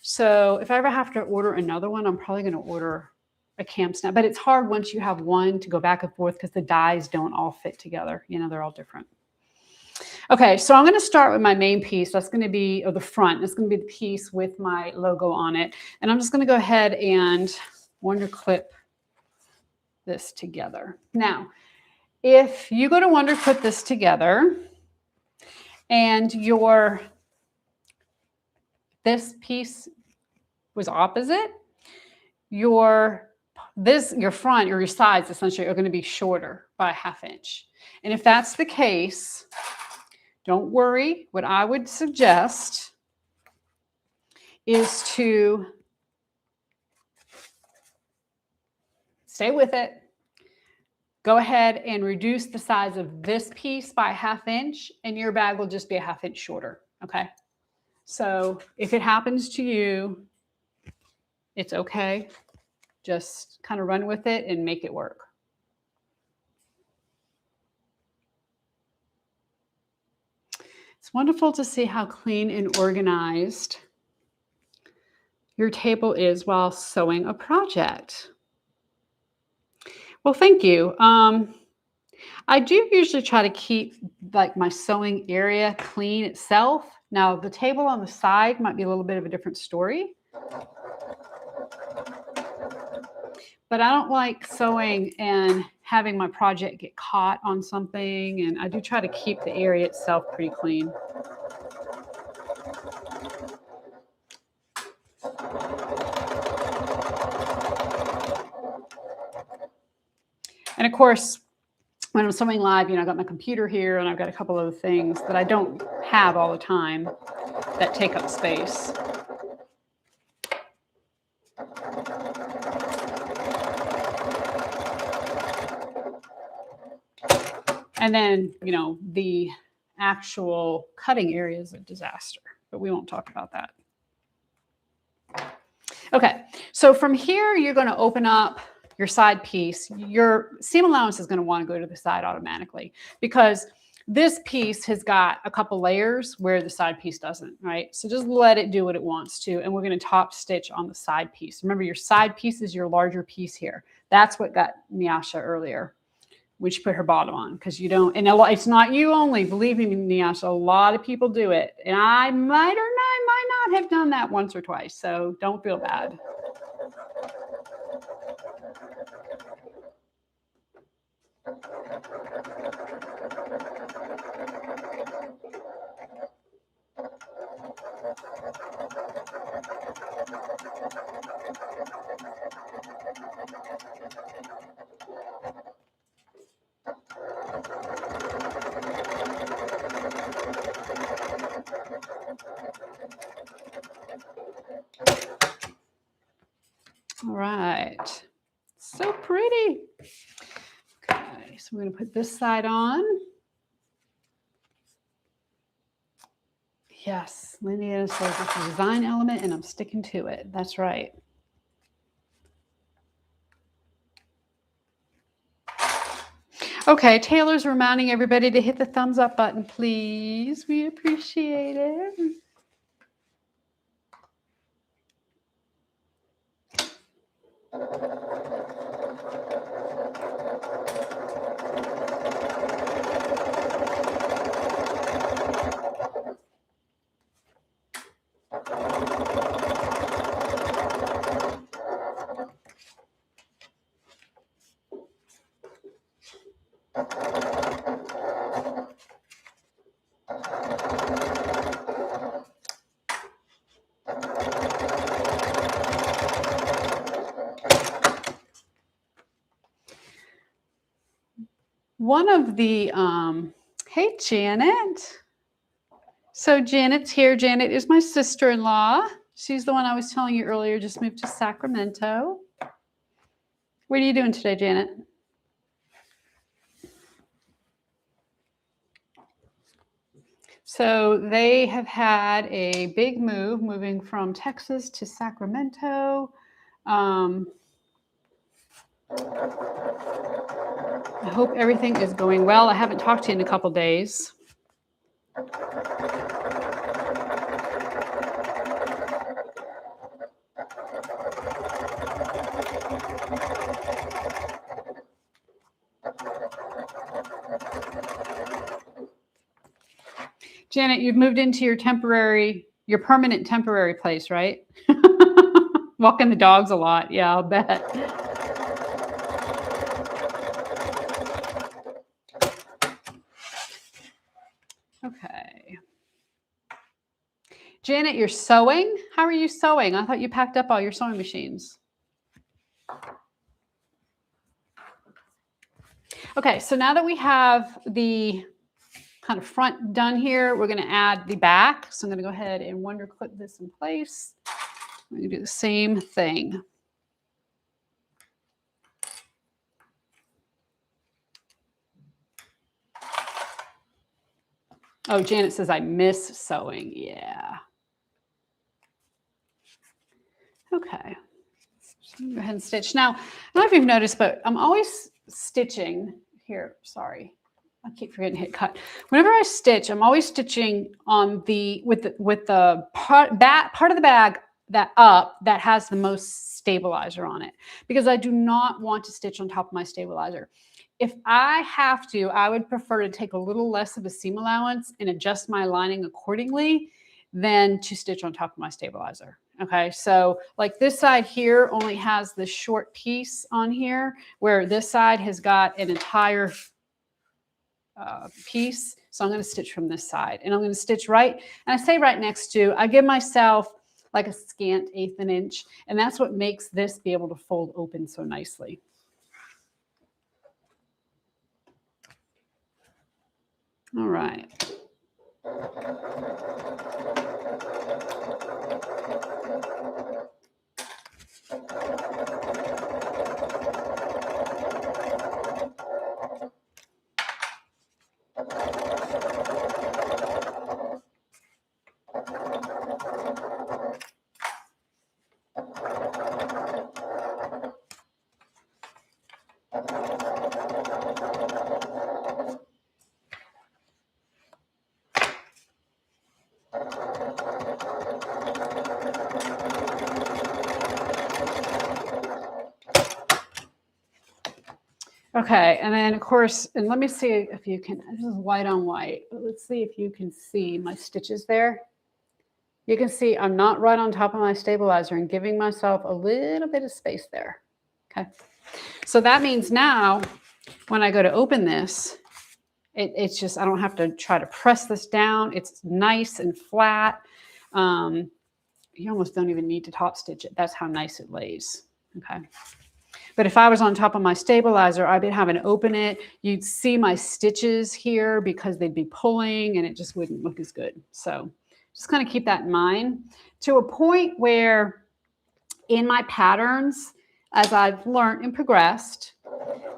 So if I ever have to order another one, I'm probably going to order a cam snap. But it's hard once you have one to go back and forth because the dies don't all fit together. They're all different. Okay, so I'm going to start with my main piece. That's going to be, the front. That's going to be the piece with my logo on it. And I'm just going to go ahead and wonder clip this together. Now, if you go to wonder clip this together and this piece was opposite, your front or your sides essentially are going to be shorter by a ½ inch. And if that's the case, don't worry. What I would suggest is to stay with it. Go ahead and reduce the size of this piece by a ½ inch, and your bag will just be a ½ inch shorter. Okay. So if it happens to you, it's okay. Just kind of run with it and make it work. It's wonderful to see how clean and organized your table is while sewing a project. Well, thank you. I do usually try to keep my sewing area clean itself. Now, the table on the side might be a little bit of a different story. But I don't like sewing and having my project get caught on something. And I do try to keep the area itself pretty clean. And of course, when I'm sewing live, you know, I've got my computer here and I've got a couple of things that I don't have all the time that take up space. And then, you know, the actual cutting area is a disaster, but we won't talk about that. Okay, so from here, you're going to open up your side piece. Your seam allowance is going to want to go to the side automatically because this piece has got a couple layers where the side piece doesn't, right? So just let it do what it wants to, and we're going to top stitch on the side piece. Remember, your side piece is your larger piece here. That's what got Nyasha earlier, when she put her bottom on, because you don't, and it's not you only, believe me, Nyasha, a lot of people do it. And I might not have done that once or twice, so don't feel bad. All right, so pretty. Okay, so we're going to put this side on. Yes, Lydia says it's a design element and I'm sticking to it. That's right. Okay, Taylor's reminding everybody to hit the thumbs up button, please. We appreciate it. One of the, hey, Janet. So Janet's here. Janet is my sister-in-law. She's the one I was telling you earlier, just moved to Sacramento. What are you doing today, Janet? So they have had a big move, moving from Texas to Sacramento. I hope everything is going well. I haven't talked to you in a couple days. Janet, you've moved into your permanent temporary place, right? Walking the dogs a lot. Yeah, I'll bet. Okay. Janet, you're sewing? How are you sewing? I thought you packed up all your sewing machines. Okay, so now that we have the kind of front done here, we're going to add the back. So I'm going to go ahead and wonder clip this in place. I'm going to do the same thing. Oh, Janet says I miss sewing. Yeah. Okay. So go ahead and stitch. Now, I don't know if you've noticed, but I'm always stitching here. Sorry. I keep forgetting to hit cut. Whenever I stitch, I'm always stitching on with the part of the bag that has the most stabilizer on it, because I do not want to stitch on top of my stabilizer. If I have to, I would prefer to take a little less of a seam allowance and adjust my lining accordingly than to stitch on top of my stabilizer. Okay, so like this side here only has the short piece on here, where this side has got an entire piece. So I'm going to stitch from this side, and I'm going to stitch right, and I say right next to, I give myself like a scant 1/8 of an inch, and that's what makes this be able to fold open so nicely. All right. Okay, and then of course, and let me see if you can, this is white on white, but let's see if you can see my stitches there. You can see I'm not right on top of my stabilizer and giving myself a little bit of space there. Okay, so that means now when I go to open this, it's just, I don't have to try to press this down. It's nice and flat. You almost don't even need to top stitch it. That's how nice it lays. Okay. But if I was on top of my stabilizer, I'd be having to open it. You'd see my stitches here because they'd be pulling and it just wouldn't look as good. So just kind of keep that in mind to a point where in my patterns, as I've learned and progressed,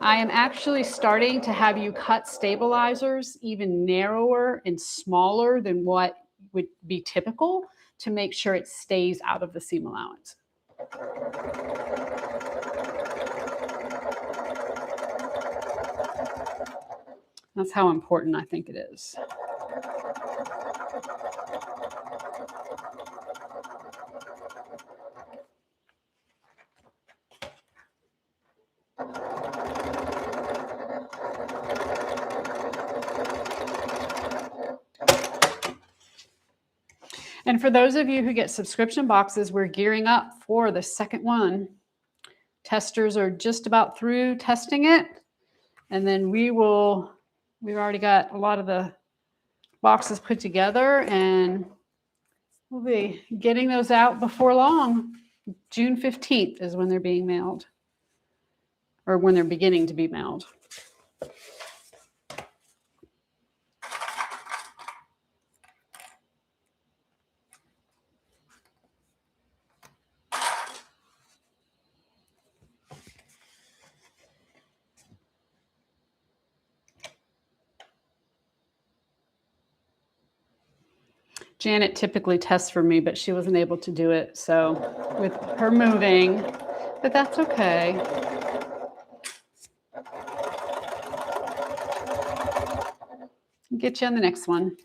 I am actually starting to have you cut stabilizers even narrower and smaller than what would be typical to make sure it stays out of the seam allowance. That's how important I think it is. And for those of you who get subscription boxes, we're gearing up for the second one. Testers are just about through testing it. And then we've already got a lot of the boxes put together and we'll be getting those out before long. June 15th is when they're being mailed, or when they're beginning to be mailed. Janet typically tests for me, but she wasn't able to do it. So with her moving, but that's okay. Get you on the next one.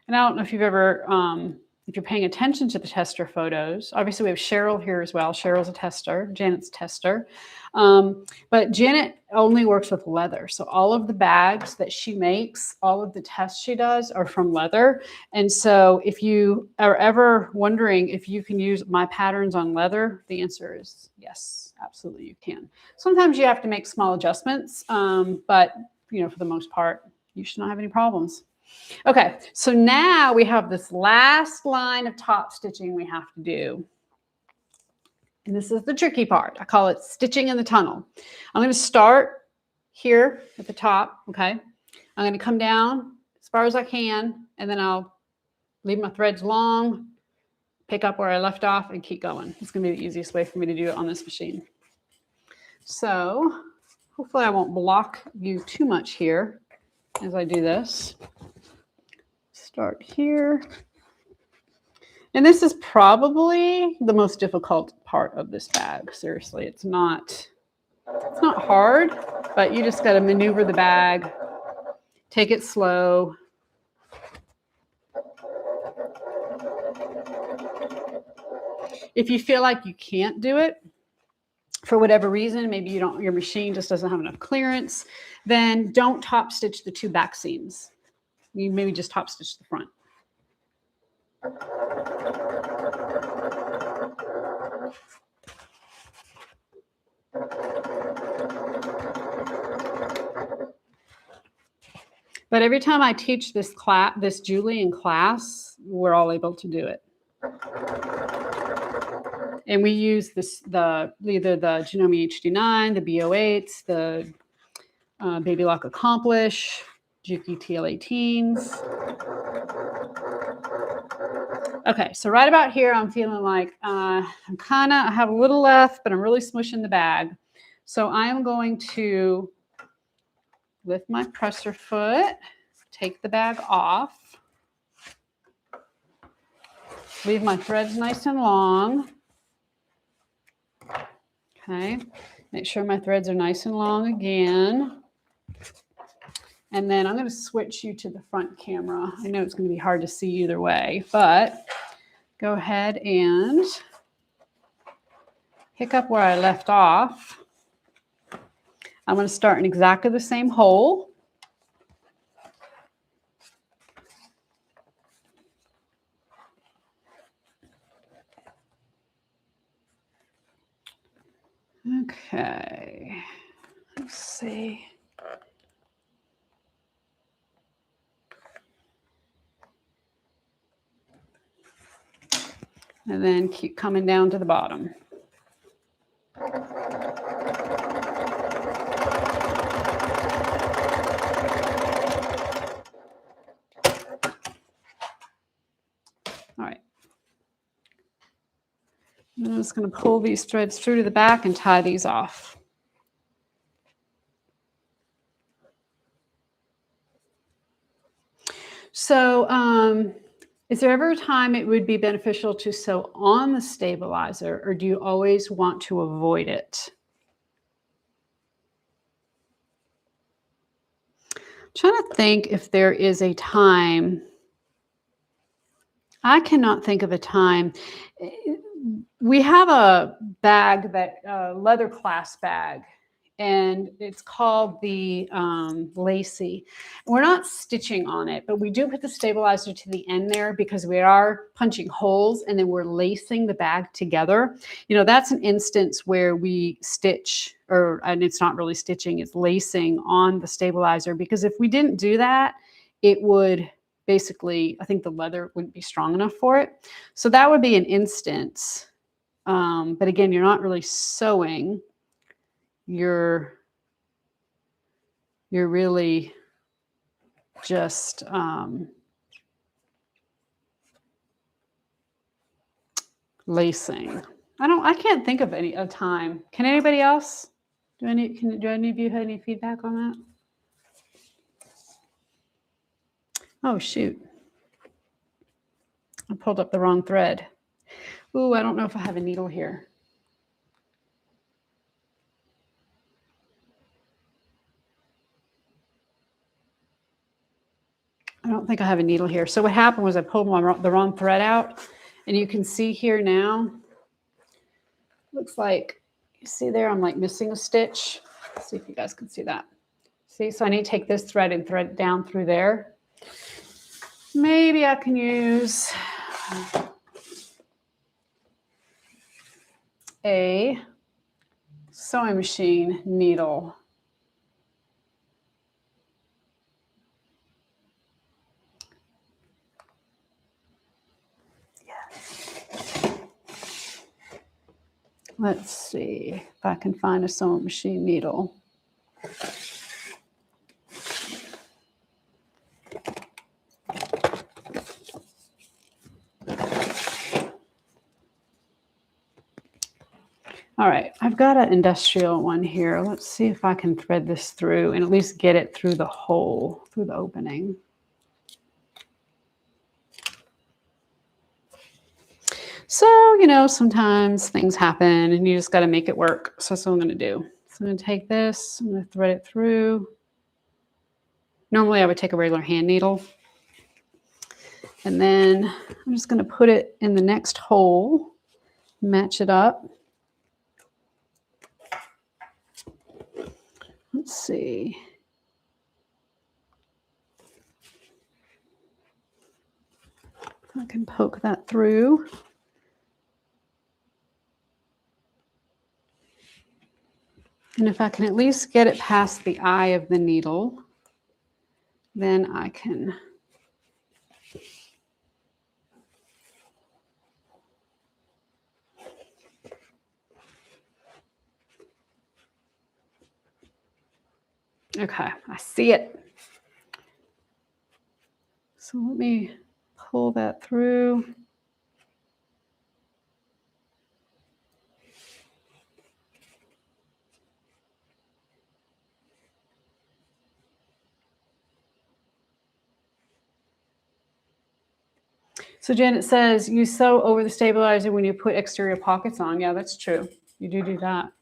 And I don't know if you've ever, if you're paying attention to the tester photos, obviously we have Cheryl here as well. Cheryl's a tester, Janet's a tester. But Janet only works with leather. So all of the bags that she makes, all of the tests she does are from leather. And so if you are ever wondering if you can use my patterns on leather, the answer is yes, absolutely you can. Sometimes you have to make small adjustments, but for the most part, you should not have any problems. Okay, so now we have this last line of top stitching we have to do. And this is the tricky part. I call it stitching in the tunnel. I'm going to start here at the top, okay? I'm going to come down as far as I can, and then I'll leave my threads long, pick up where I left off, and keep going. It's going to be the easiest way for me to do it on this machine. So hopefully I won't block you too much here as I do this. Start here. And this is probably the most difficult part of this bag. Seriously, it's not hard, but you just got to maneuver the bag, take it slow. If you feel like you can't do it for whatever reason, maybe your machine just doesn't have enough clearance, then don't top stitch the two back seams. You maybe just top stitch the front. But every time I teach this Julie in class, we're all able to do it. And we use either the Janome HD9, the BO8s, the Baby Lock Accomplish, Juki TL18s. Okay, so right about here, I'm feeling like I have a little left, but I'm really smushing the bag. So I am going to lift my presser foot, take the bag off, leave my threads nice and long. Okay, make sure my threads are nice and long again. And then I'm going to switch you to the front camera. I know it's going to be hard to see either way, but go ahead and pick up where I left off. I'm going to start in exactly the same hole. Okay, let's see. And then keep coming down to the bottom. All right. I'm just going to pull these threads through to the back and tie these off. So, is there ever a time it would be beneficial to sew on the stabilizer, or do you always want to avoid it? I'm trying to think if there is a time. I cannot think of a time. We have a bag, leather clasp bag, and it's called the Lacy. We're not stitching on it, but we do put the stabilizer to the end there because we are punching holes and then we're lacing the bag together. You know, that's an instance where we stitch, and it's not really stitching, it's lacing on the stabilizer, because if we didn't do that, it would basically, I think the leather wouldn't be strong enough for it. So that would be an instance. But again, you're not really sewing. You're really just lacing. I can't think of a time. Can anybody else? Do any of you have any feedback on that? Oh shoot. I pulled up the wrong thread. Ooh, I don't know if I have a needle here. I don't think I have a needle here. So what happened was I pulled the wrong thread out, and you can see here now, looks like, you see there, I'm like missing a stitch. Let's see if you guys can see that. See, so I need to take this thread and thread it down through there. Maybe I can use a sewing machine needle. Let's see if I can find a sewing machine needle. All right, I've got an industrial one here. Let's see if I can thread this through and at least get it through the hole, through the opening. So, you know, sometimes things happen and you just got to make it work. So that's what I'm going to do. So I'm going to take this, I'm going to thread it through. Normally I would take a regular hand needle. And then I'm just going to put it in the next hole, match it up. Let's see. I can poke that through. And if I can at least get it past the eye of the needle, then I can okay, I see it. So let me pull that through. So Janet says, you sew over the stabilizer when you put exterior pockets on. Yeah, that's true. You do that.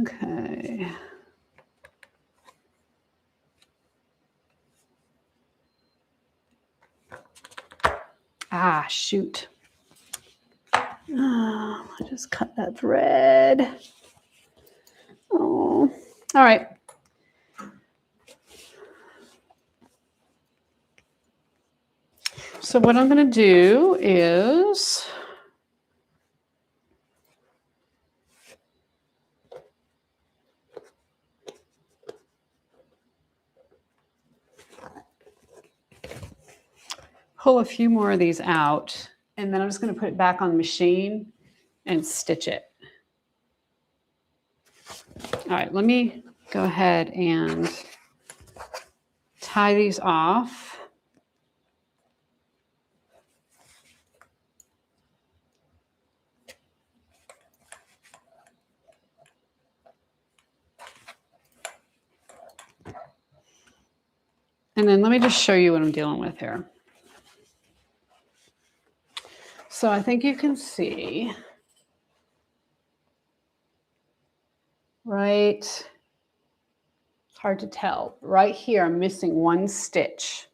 Okay. Ah, shoot. Oh, I just cut that thread. Oh, all right. So what I'm going to do is pull a few more of these out, and then I'm just going to put it back on the machine and stitch it. All right, let me go ahead and tie these off. And then let me just show you what I'm dealing with here. So I think you can see, right? It's hard to tell. Right here, I'm missing one stitch.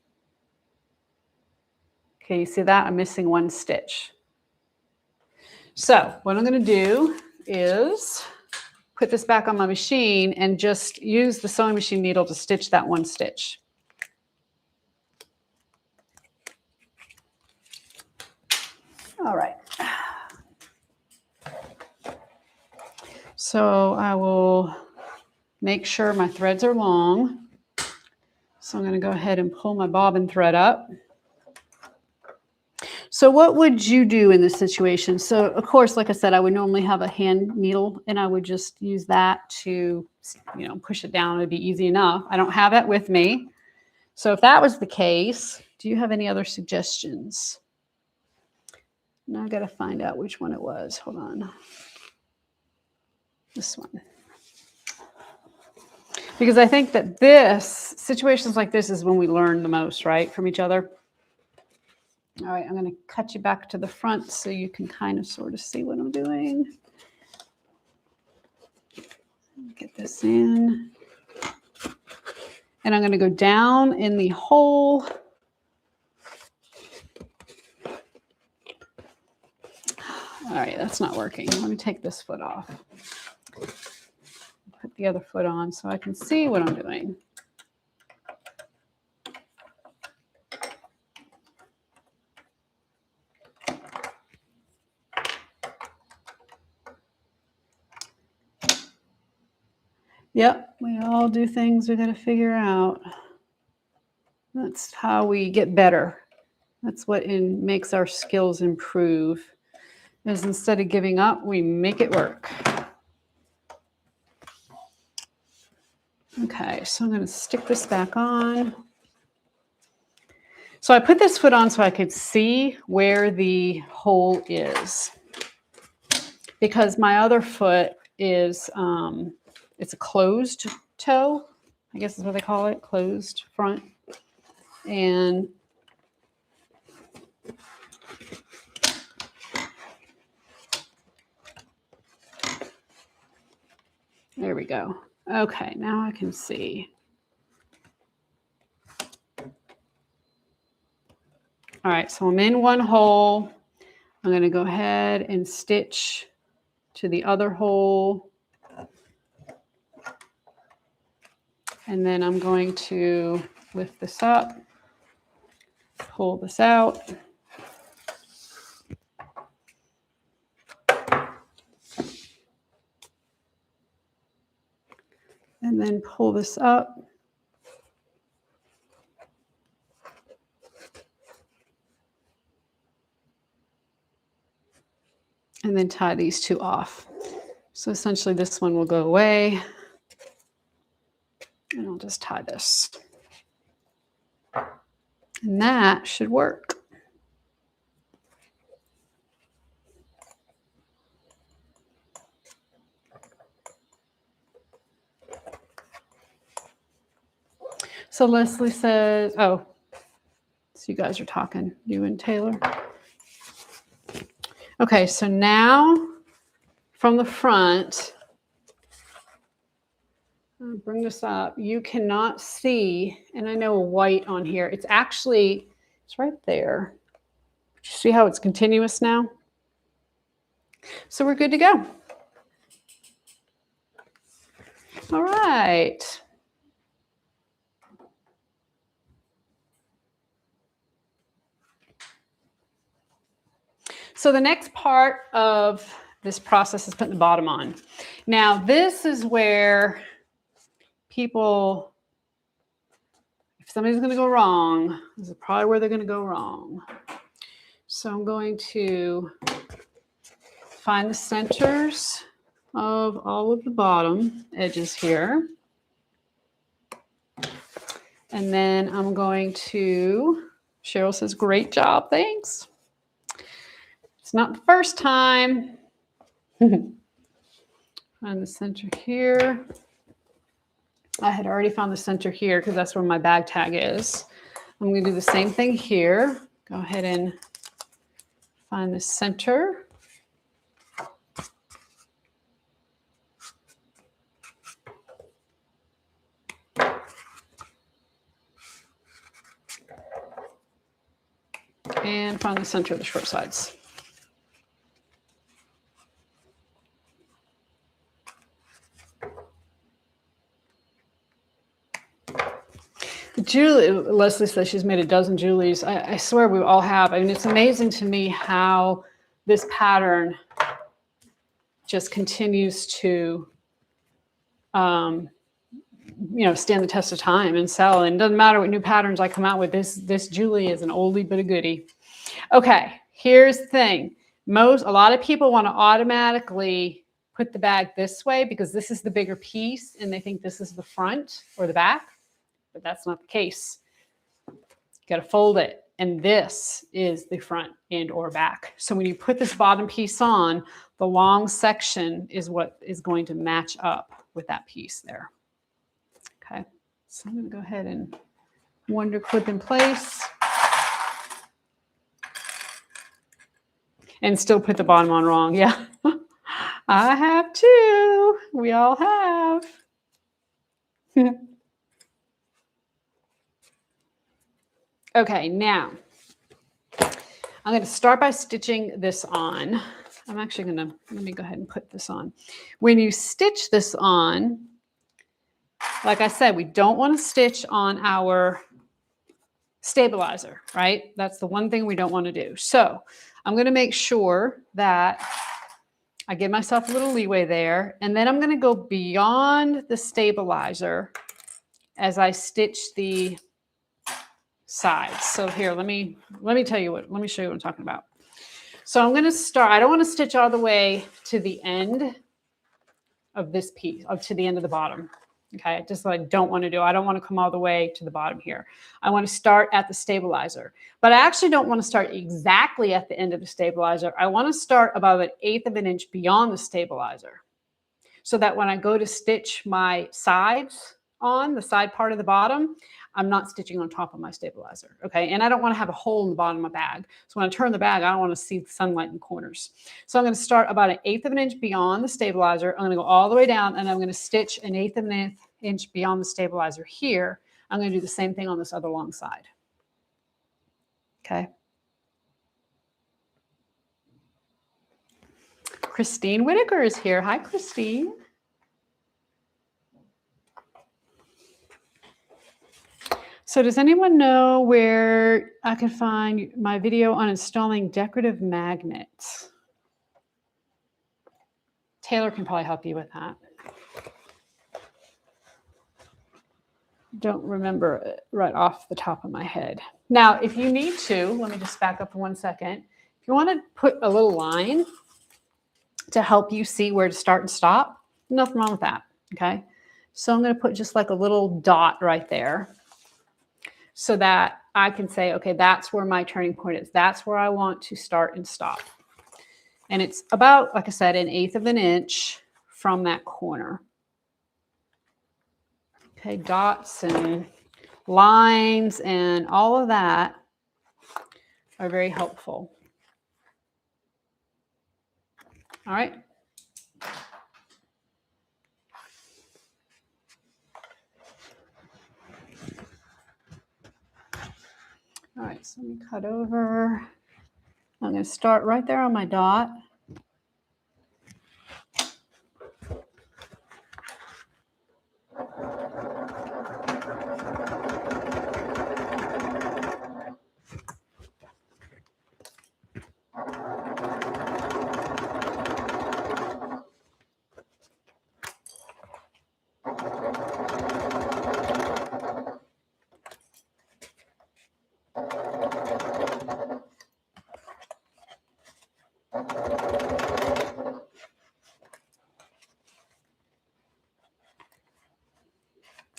Okay, you see that? I'm missing one stitch. So what I'm going to do is put this back on my machine and just use the sewing machine needle to stitch that one stitch. All right. So I will make sure my threads are long. So I'm going to go ahead and pull my bobbin thread up. So what would you do in this situation? So of course, like I said, I would normally have a hand needle and I would just use that to, push it down. It'd be easy enough. I don't have it with me. So if that was the case, do you have any other suggestions? Now I got to find out which one it was. Hold on. This one. Because I think that situations like this is when we learn the most, right, from each other. All right, I'm going to cut you back to the front so you can kind of sort of see what I'm doing. Get this in. And I'm going to go down in the hole. All right, that's not working. Let me take this foot off. Put the other foot on so I can see what I'm doing. Yep, we all do things we got to figure out. That's how we get better. That's what makes our skills improve. Is instead of giving up, we make it work. Okay, so I'm going to stick this back on. So I put this foot on so I could see where the hole is. Because my other foot is, it's a closed toe, I guess is what they call it, closed front. And there we go. Okay, now I can see. All right, so I'm in one hole. I'm going to go ahead and stitch to the other hole. And then I'm going to lift this up, pull this out. And then pull this up. And then tie these two off. So essentially this one will go away. And I'll just tie this. And that should work. So Leslie says, oh, so you guys are talking, you and Taylor. Okay, so now from the front, I'll bring this up. You cannot see, and I know a white on here. It's actually, it's right there. See how it's continuous now? So we're good to go. All right. So the next part of this process is putting the bottom on. Now, this is where people, if somebody's going to go wrong, this is probably where they're going to go wrong. So I'm going to find the centers of all of the bottom edges here. And then I'm going to, Cheryl says, great job, thanks. It's not the first time. Find the center here. I had already found the center here because that's where my bag tag is. I'm going to do the same thing here. Go ahead and find the center. And find the center of the short sides. Julie, Leslie says she's made a dozen Julies. I swear we all have. I mean, it's amazing to me how this pattern just continues to, stand the test of time and sell. And it doesn't matter what new patterns I come out with. This Julie is an oldie but a goodie. Okay, here's the thing. A lot of people want to automatically put the bag this way because this is the bigger piece and they think this is the front or the back. But that's not the case. You got to fold it. And this is the front and or back. So when you put this bottom piece on, the long section is what is going to match up with that piece there. Okay. So I'm going to go ahead and wonder clip in place. And still put the bottom on wrong. Yeah. I have too. We all have. Okay, now I'm going to start by stitching this on. I'm actually going to, let me go ahead and put this on. When you stitch this on, like I said, we don't want to stitch on our stabilizer, right? That's the one thing we don't want to do. So I'm going to make sure that I give myself a little leeway there. And then I'm going to go beyond the stabilizer as I stitch the sides. So here, let me show you what I'm talking about. So I'm going to start, I don't want to stitch all the way to the end of this piece, to the end of the bottom. Okay, just what I don't want to do. I don't want to come all the way to the bottom here. I want to start at the stabilizer, but I actually don't want to start exactly at the end of the stabilizer. I want to start about 1/8 of an inch beyond the stabilizer so that when I go to stitch my sides on the side part of the bottom, I'm not stitching on top of my stabilizer, okay? And I don't want to have a hole in the bottom of my bag. So when I turn the bag, I don't want to see the sunlight in the corners. So I'm going to start about 1/8 of an inch beyond the stabilizer. I'm going to go all the way down and I'm going to stitch 1/8 of an inch beyond the stabilizer here. I'm going to do the same thing on this other long side, okay? Christine Whitaker is here. Hi, Christine. So does anyone know where I can find my video on installing decorative magnets? Taylor can probably help you with that. don't remember it right off the top of my head. Now, if you need to, let me just back up for 1 second. If you want to put a little line to help you see where to start and stop, nothing wrong with that, okay? So I'm going to put just like a little dot right there so that I can say, okay, that's where my turning point is. That's where I want to start and stop. And it's about, like I said, 1/8 of an inch from that corner. Okay, dots and lines and all of that are very helpful. All right. All right, so let me cut over. I'm going to start right there on my dot.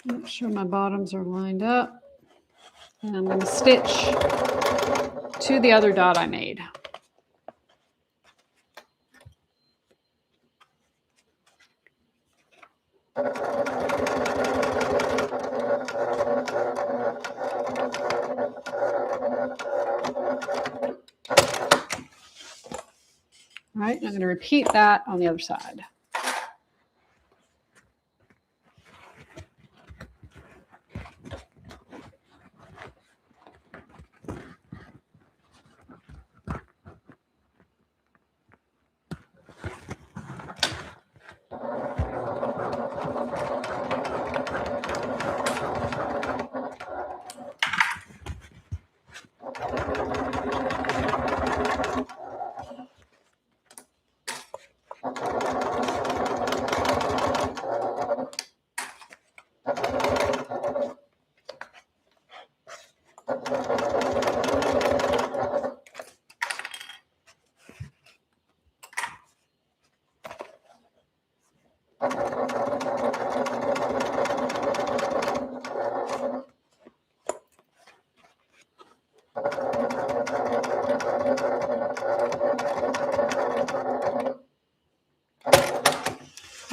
Make sure my bottoms are lined up. And I'm going to stitch to the other dot I made. All right, I'm going to repeat that on the other side.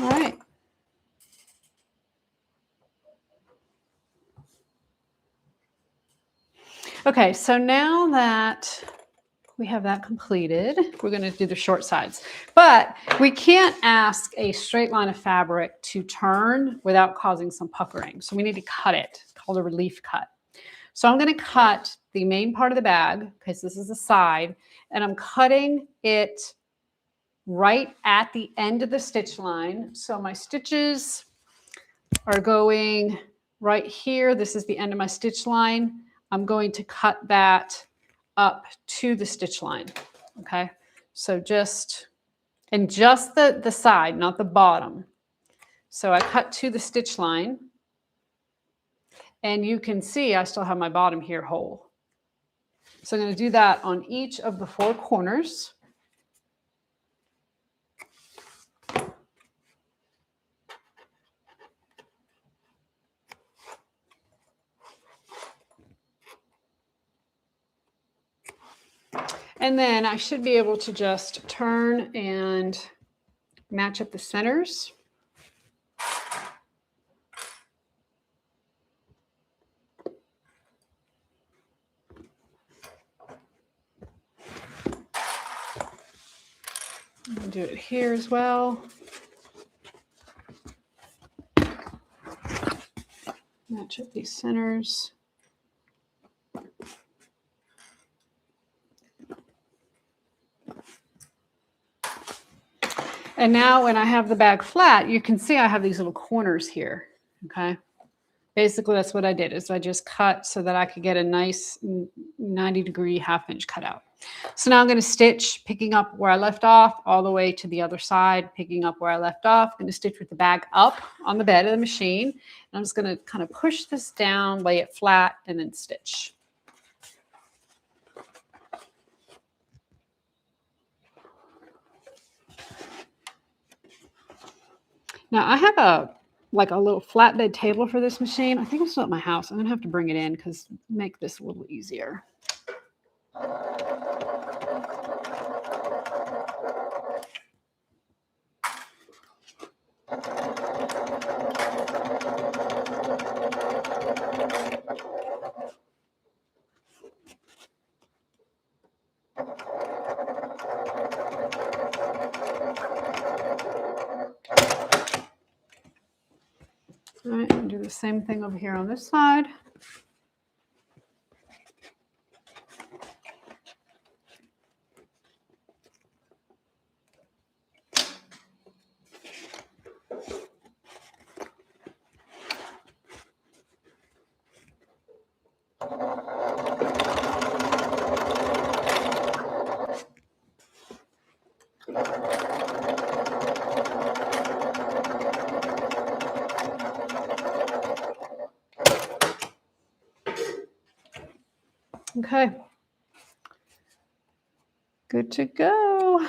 All right. Okay, so now that we have that completed, we're going to do the short sides. But we can't ask a straight line of fabric to turn without causing some puckering. So we need to cut it. It's called a relief cut. So I'm going to cut the main part of the bag, because this is the side, and I'm cutting it right at the end of the stitch line. So my stitches are going right here. This is the end of my stitch line. I'm going to cut that up to the stitch line. Okay, so just the side, not the bottom. So I cut to the stitch line, and you can see I still have my bottom here whole. So I'm going to do that on each of the 4 corners. And then I should be able to just turn and match up the centers. I'll do it here as well. Match up these centers. And now when I have the bag flat, you can see I have these little corners here, okay? Basically, that's what I did, is I just cut so that I could get a nice 90-degree half-inch cutout. So now I'm going to stitch, picking up where I left off, all the way to the other side, picking up where I left off. I'm going to stitch with the bag up on the bed of the machine. And I'm just going to kind of push this down, lay it flat, and then stitch. Now I have a little flatbed table for this machine. I think it's still at my house. I'm going to have to bring it in because make this a little easier. All right, and do the same thing over here on this side. Okay. Good to go.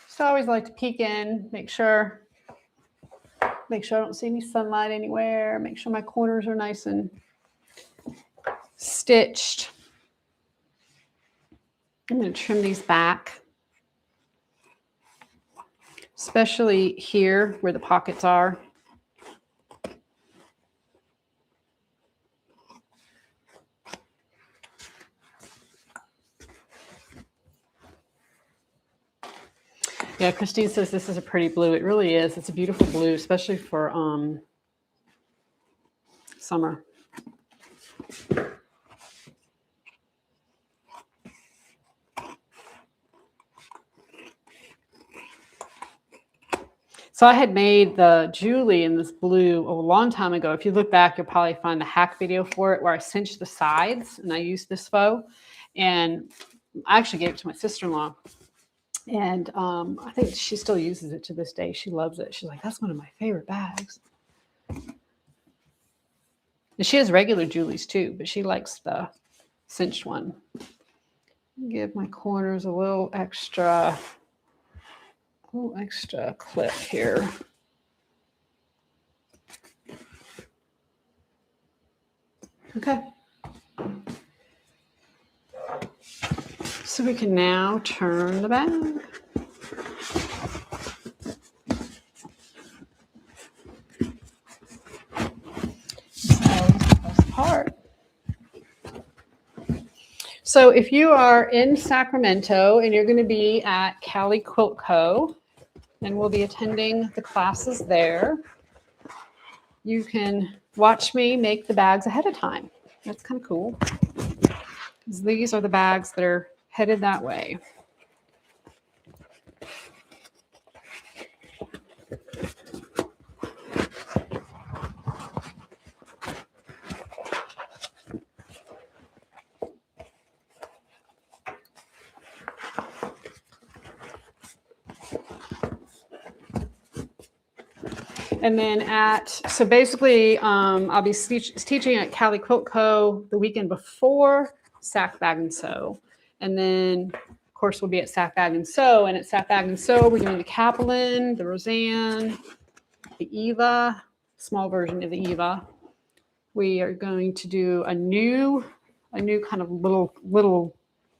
So I always like to peek in, make sure I don't see any sunlight anywhere, make sure my corners are nice and stitched. I'm going to trim these back, especially here where the pockets are. Yeah, Christine says this is a pretty blue. It really is. It's a beautiful blue, especially for summer. So I had made the Julie in this blue a long time ago. If you look back, you'll probably find the hack video for it where I cinched the sides and I used this faux. And I actually gave it to my sister-in-law. And I think she still uses it to this day. She loves it. She's like, that's one of my favorite bags. And she has regular Julies too, but she likes the cinched one. Give my corners a little extra clip here. Okay. So we can now turn the bag. Part. So if you are in Sacramento and you're going to be at Cali Quilt Co. and we'll be attending the classes there, you can watch me make the bags ahead of time. That's kind of cool. These are the bags that are headed that way. And then so basically, I'll be teaching at Cali Quilt Co. the weekend before Sack Bag and Sew. And then, of course, we'll be at Sack Bag and Sew. And at Sack Bag and Sew, we're doing the Kaplan, the Roseanne, the Eva, small version of the Eva. We are going to do a new kind of little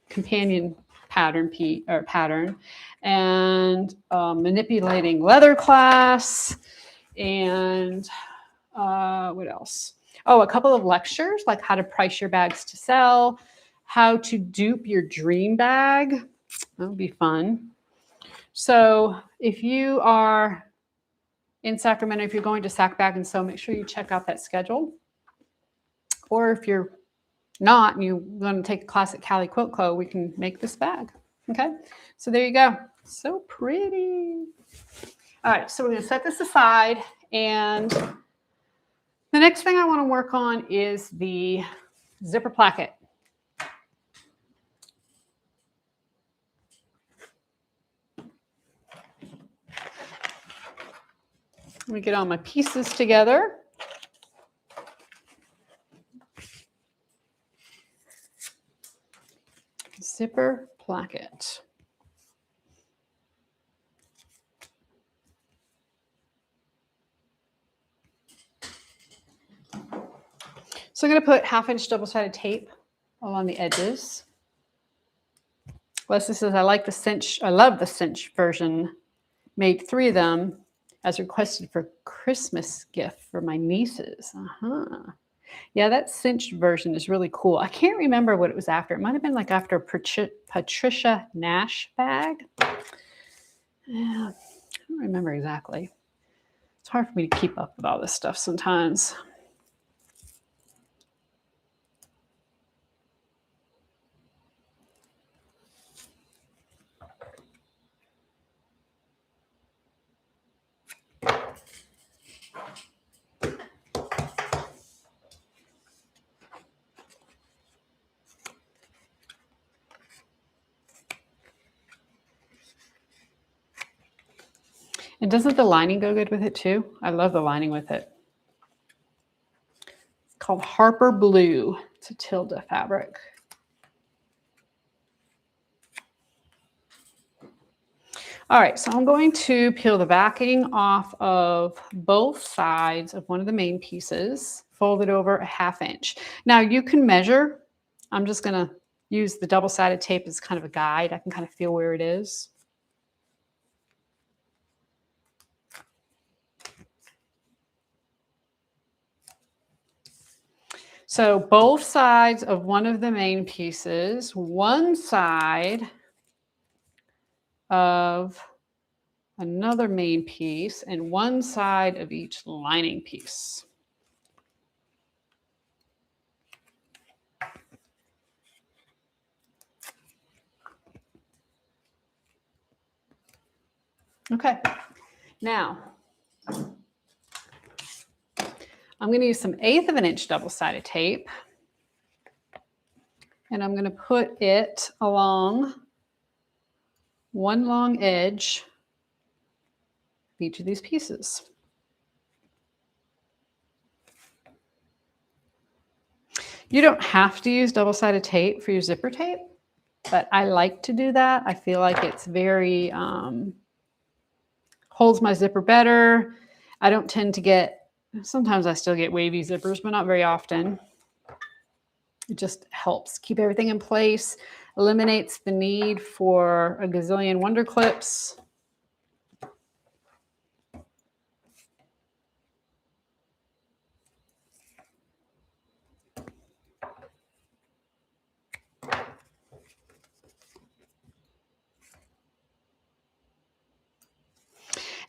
companion pattern and manipulating leather class. And what else? Oh, a couple of lectures, like how to price your bags to sell, how to dupe your dream bag. That would be fun. So if you are in Sacramento, if you're going to Sack Bag and Sew, make sure you check out that schedule. Or if you're not and you want to take a class at Cali Quilt Co., we can make this bag. Okay, so there you go. So pretty. All right, so we're going to set this aside, and the next thing I want to work on is the zipper placket. Let me get all my pieces together. Zipper placket. So I'm going to put 1/2-inch double-sided tape along the edges. Leslie says, I like the cinch. I love the cinch version. Made 3 of them as requested for Christmas gift for my nieces. Yeah, that cinched version is really cool. I can't remember what it was after. It might have been like after a Patricia Nash bag. Yeah, I don't remember exactly. It's hard for me to keep up with all this stuff sometimes. And doesn't the lining go good with it too? I love the lining with it. It's called Harper Blue. It's a Tilda fabric. All right, so I'm going to peel the backing off of both sides of one of the main pieces, fold it over 1/2 inch. Now you can measure. I'm just gonna use the double-sided tape as kind of a guide. I can kind of feel where it is. So both sides of one of the main pieces, one side of another main piece, and one side of each lining piece. Okay, now I'm going to use some 1/8 of an inch double-sided tape, and I'm going to put it along one long edge of each of these pieces. You don't have to use double-sided tape for your zipper tape, but I like to do that. I feel like it's very, holds my zipper better. I don't tend to get, sometimes I still get wavy zippers, but not very often. It just helps keep everything in place, eliminates the need for a gazillion wonder clips.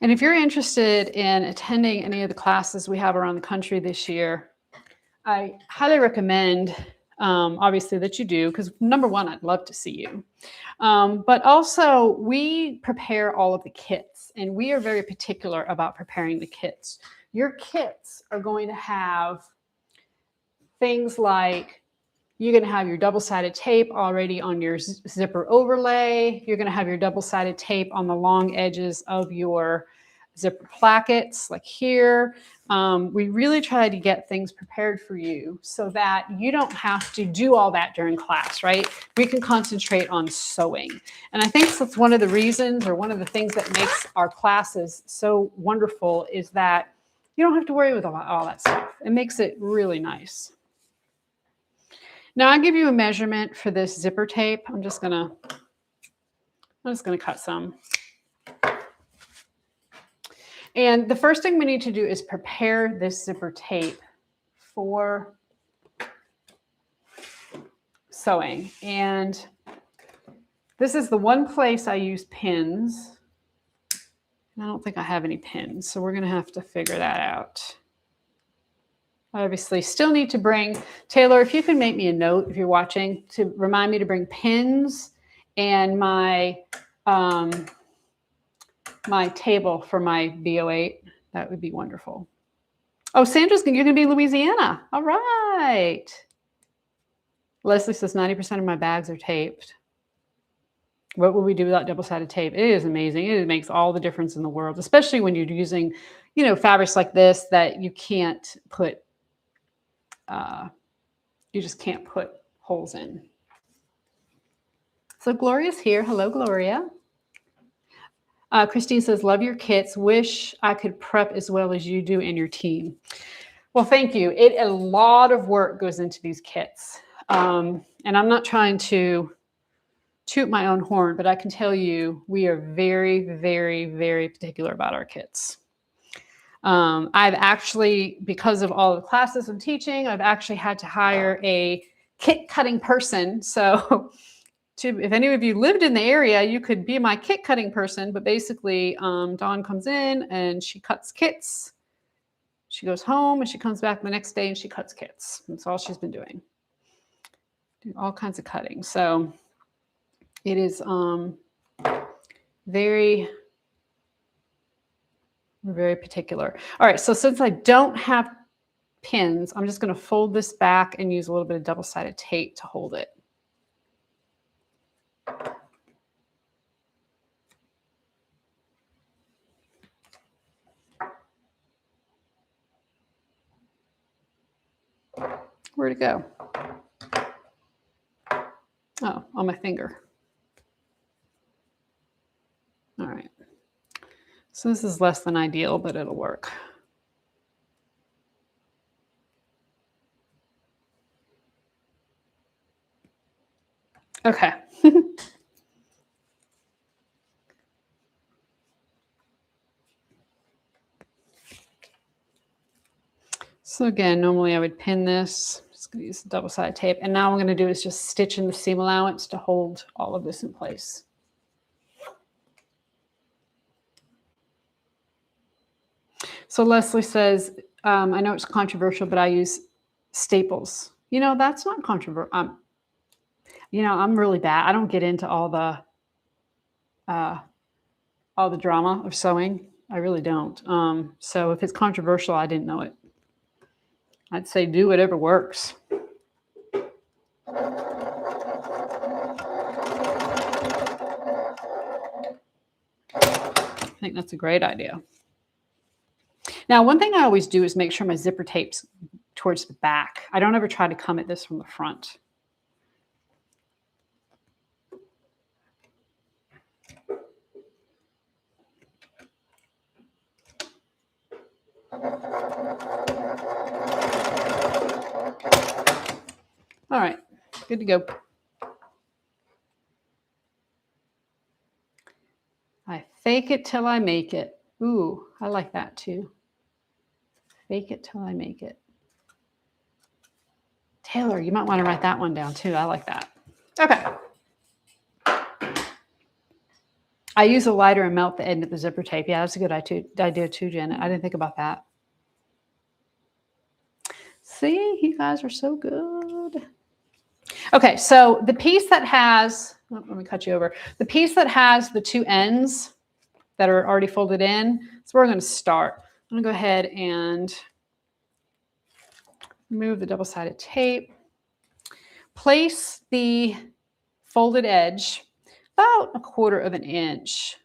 And if you're interested in attending any of the classes we have around the country this year, I highly recommend, obviously, that you do, because number one, I'd love to see you. But also, we prepare all of the kits, and we are very particular about preparing the kits. Your kits are going to have things like, you're going to have your double-sided tape already on your zipper overlay. You're going to have your double-sided tape on the long edges of your zipper plackets, like here. We really try to get things prepared for you so that you don't have to do all that during class, right? We can concentrate on sewing. And I think that's one of the reasons, or one of the things that makes our classes so wonderful, is that you don't have to worry with all that stuff. It makes it really nice. Now I'll give you a measurement for this zipper tape. I'm just gonna cut some. And the first thing we need to do is prepare this zipper tape for sewing. And this is the one place I use pins. I don't think I have any pins, so we're gonna have to figure that out. I obviously still need to bring, Taylor, if you can make me a note if you're watching, to remind me to bring pins and my my table for my B08. That would be wonderful. Oh, Sandra's, you're going to be in Louisiana. All right. Leslie says 90% of my bags are taped. What would we do without double-sided tape? It is amazing. It makes all the difference in the world, especially when you're using, fabrics like this that you can't put, you just can't put holes in. So Gloria's here. Hello, Gloria. Christine says, love your kits. Wish I could prep as well as you do and your team. Well, thank you. A lot of work goes into these kits. And I'm not trying to toot my own horn, but I can tell you we are very, very, very particular about our kits. I've actually, because of all the classes I'm teaching, I've actually had to hire a kit cutting person. So if any of you lived in the area, you could be my kit cutting person. But basically, Dawn comes in and she cuts kits. She goes home and she comes back the next day and she cuts kits. That's all she's been doing. Doing all kinds of cutting. So it is very, very particular. All right, so since I don't have pins, I'm just going to fold this back and use a little bit of double-sided tape to hold it. Where'd it go? Oh, on my finger. All right. So this is less than ideal, but it'll work. Okay. So again, normally I would pin this. Just going to use the double-sided tape. And now what I'm going to do is just stitch in the seam allowance to hold all of this in place. So Leslie says, I know it's controversial, but I use staples. That's not controversial. I'm really bad. I don't get into all the drama of sewing. I really don't. So if it's controversial, I didn't know it. I'd say do whatever works. I think that's a great idea. Now, one thing I always do is make sure my zipper tape's towards the back. I don't ever try to come at this from the front. All right, good to go. I fake it till I make it. Ooh, I like that too. Fake it till I make it. Taylor, you might want to write that one down too. I like that. Okay. I use a lighter and melt the end of the zipper tape. Yeah, that's a good idea too, Janet. I didn't think about that. See, you guys are so good. Okay, so the piece that has, let me cut you over. The piece that has the two ends that are already folded in, that's where we're going to start. I'm going to go ahead and remove the double-sided tape. Place the folded edge about 1/4 of an inch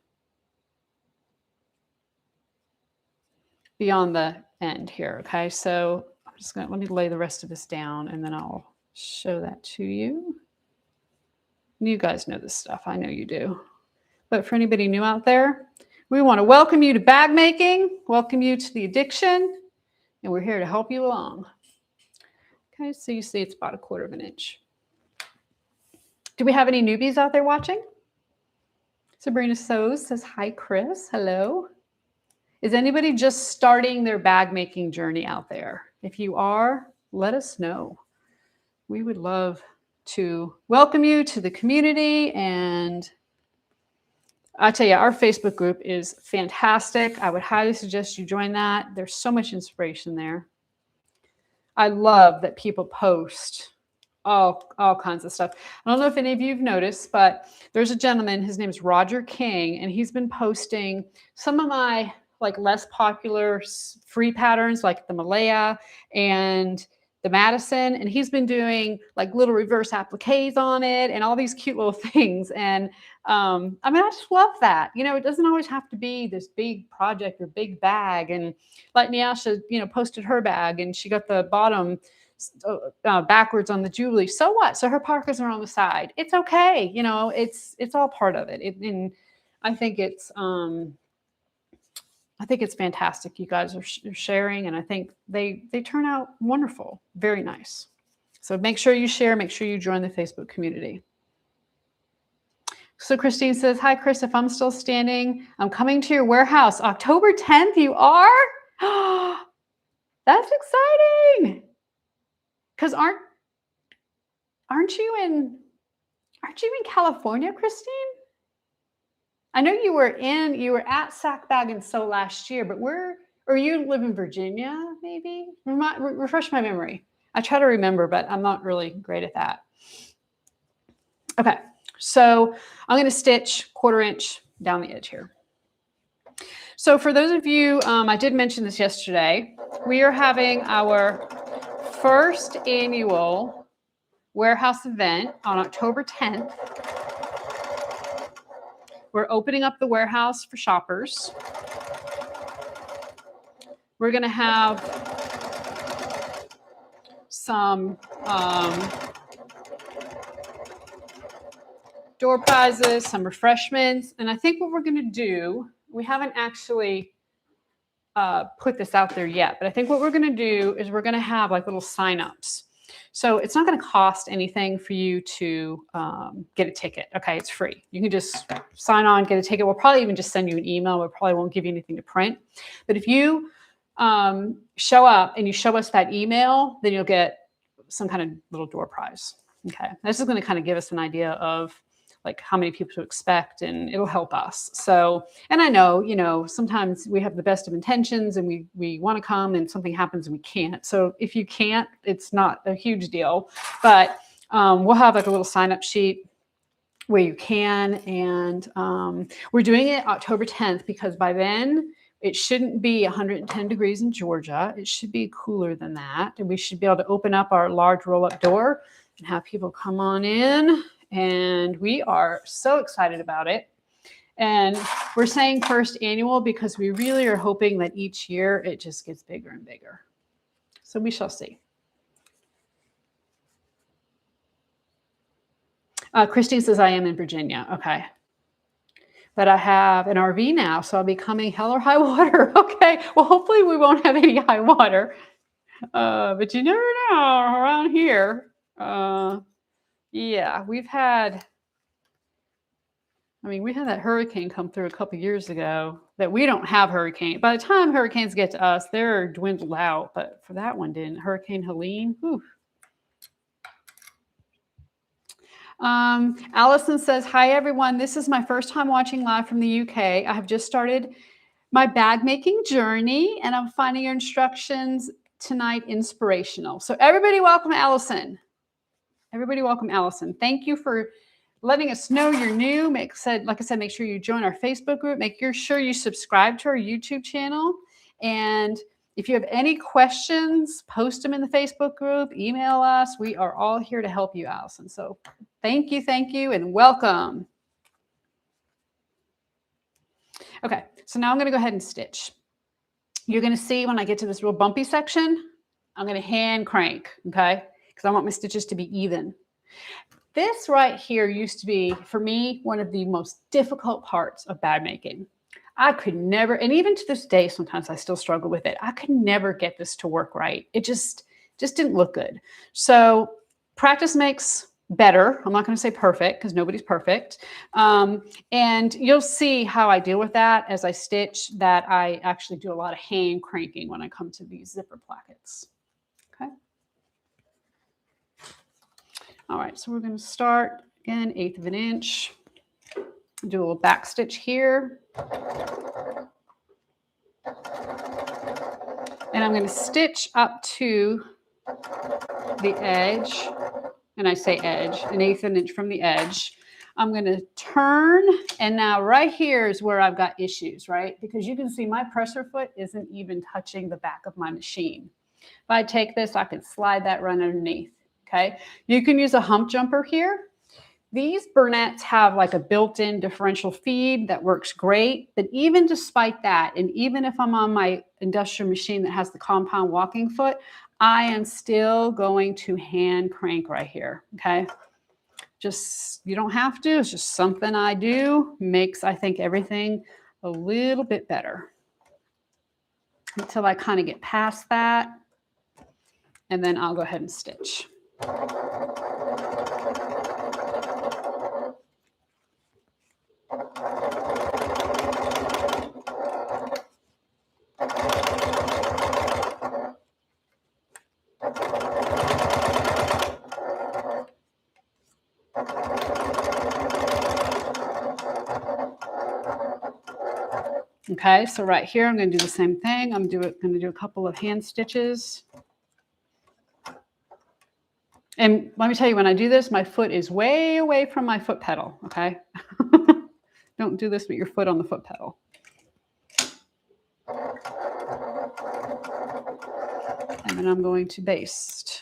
beyond the end here. Okay, so I'm just going to, let me lay the rest of this down and then I'll show that to you. You guys know this stuff. I know you do. But for anybody new out there, we want to welcome you to bag making, welcome you to the addiction, and we're here to help you along. Okay, so you see it's about 1/4 of an inch. Do we have any newbies out there watching? Sabrina Sews says, hi, Chris. Hello. Is anybody just starting their bag making journey out there? If you are, let us know. We would love to welcome you to the community. And I tell you, our Facebook group is fantastic. I would highly suggest you join that. There's so much inspiration there. I love that people post all kinds of stuff. I don't know if any of you have noticed, but there's a gentleman, his name is Roger King, and he's been posting some of my less popular free patterns like the Malaya and the Madison, and he's been doing like little reverse appliques on it and all these cute little things. And I mean, I just love that. You know, it doesn't always have to be this big project or big bag. And like Nyasha, you know, posted her bag and she got the bottom backwards on the Jubilee. So what? So her parkas are on the side. It's okay. You know, it's all part of it. And I think it's fantastic. You guys are sharing, and I think they turn out wonderful. Very nice. So make sure you share. Make sure you join the Facebook community. So Christine says, hi, Chris, if I'm still standing, I'm coming to your warehouse. October 10th, you are? That's exciting. Because aren't you in California, Christine? I know you were at Sack Bag and Sew last year, but or you live in Virginia, maybe? Refresh my memory. I try to remember, but I'm not really great at that. Okay, so I'm going to stitch 1/4 inch down the edge here. So for those of you, I did mention this yesterday, we are having our first annual warehouse event on October 10th. We're opening up the warehouse for shoppers. We're going to have some door prizes, some refreshments, and I think what we're going to do, we haven't actually put this out there yet, but I think what we're going to do is we're going to have like little sign-ups. So it's not going to cost anything for you to get a ticket. Okay, it's free. You can just sign on, get a ticket. We'll probably even just send you an email. We probably won't give you anything to print. But if you show up and you show us that email, then you'll get some kind of little door prize. Okay, this is going to kind of give us an idea of like how many people to expect, and it'll help us. So, and I know, you know, sometimes we have the best of intentions and we want to come and something happens and we can't. So if you can't, it's not a huge deal, but we'll have like a little sign-up sheet where you can. And we're doing it October 10th because by then it shouldn't be 110 degrees in Georgia. It should be cooler than that. And we should be able to open up our large roll-up door and have people come on in. And we are so excited about it. And we're saying first annual because we really are hoping that each year it just gets bigger and bigger. So we shall see. Christine says, I am in Virginia. Okay. But I have an RV now, so I'll be coming hell or high water. Okay. Well, hopefully we won't have any high water. But you never know around here. Yeah, we had that hurricane come through a couple years ago that we don't have hurricane. By the time hurricanes get to us, they're dwindled out. But for that one, didn't Hurricane Helene? Whew. Allison says, hi, everyone. This is my first time watching live from the UK. I have just started my bag making journey, and I'm finding your instructions tonight inspirational. So everybody welcome Allison. Everybody welcome Allison. Thank you for letting us know you're new. Like I said, make sure you join our Facebook group. Make sure you subscribe to our YouTube channel. And if you have any questions, post them in the Facebook group, email us. We are all here to help you, Allison. So thank you, and welcome. Okay, so now I'm going to go ahead and stitch. You're going to see when I get to this real bumpy section, I'm going to hand crank, okay? Because I want my stitches to be even. This right here used to be, for me, one of the most difficult parts of bag making. I could never, and even to this day, sometimes I still struggle with it. I could never get this to work right. It just didn't look good. So practice makes better. I'm not going to say perfect because nobody's perfect. And you'll see how I deal with that as I stitch, that I actually do a lot of hand cranking when I come to these zipper plackets. Okay. All right, so we're going to start again, 1/8 of an inch. Do a little back stitch here. And I'm going to stitch up to the edge. And I say edge, 1/8 of an inch from the edge. I'm going to turn, and now right here is where I've got issues, right? Because you can see my presser foot isn't even touching the back of my machine. If I take this, I could slide that right underneath, okay? You can use a hump jumper here. These Bernettes have like a built-in differential feed that works great, but even despite that, and even if I'm on my industrial machine that has the compound walking foot, I am still going to hand crank right here, okay? Just, you don't have to, it's just something I do, makes, I think, everything a little bit better. Until I kind of get past that, and then I'll go ahead and stitch. Okay, so right here, I'm going to do the same thing. I'm going to do a couple of hand stitches. And let me tell you, when I do this, my foot is way away from my foot pedal, okay? Don't do this with your foot on the foot pedal. And then I'm going to baste.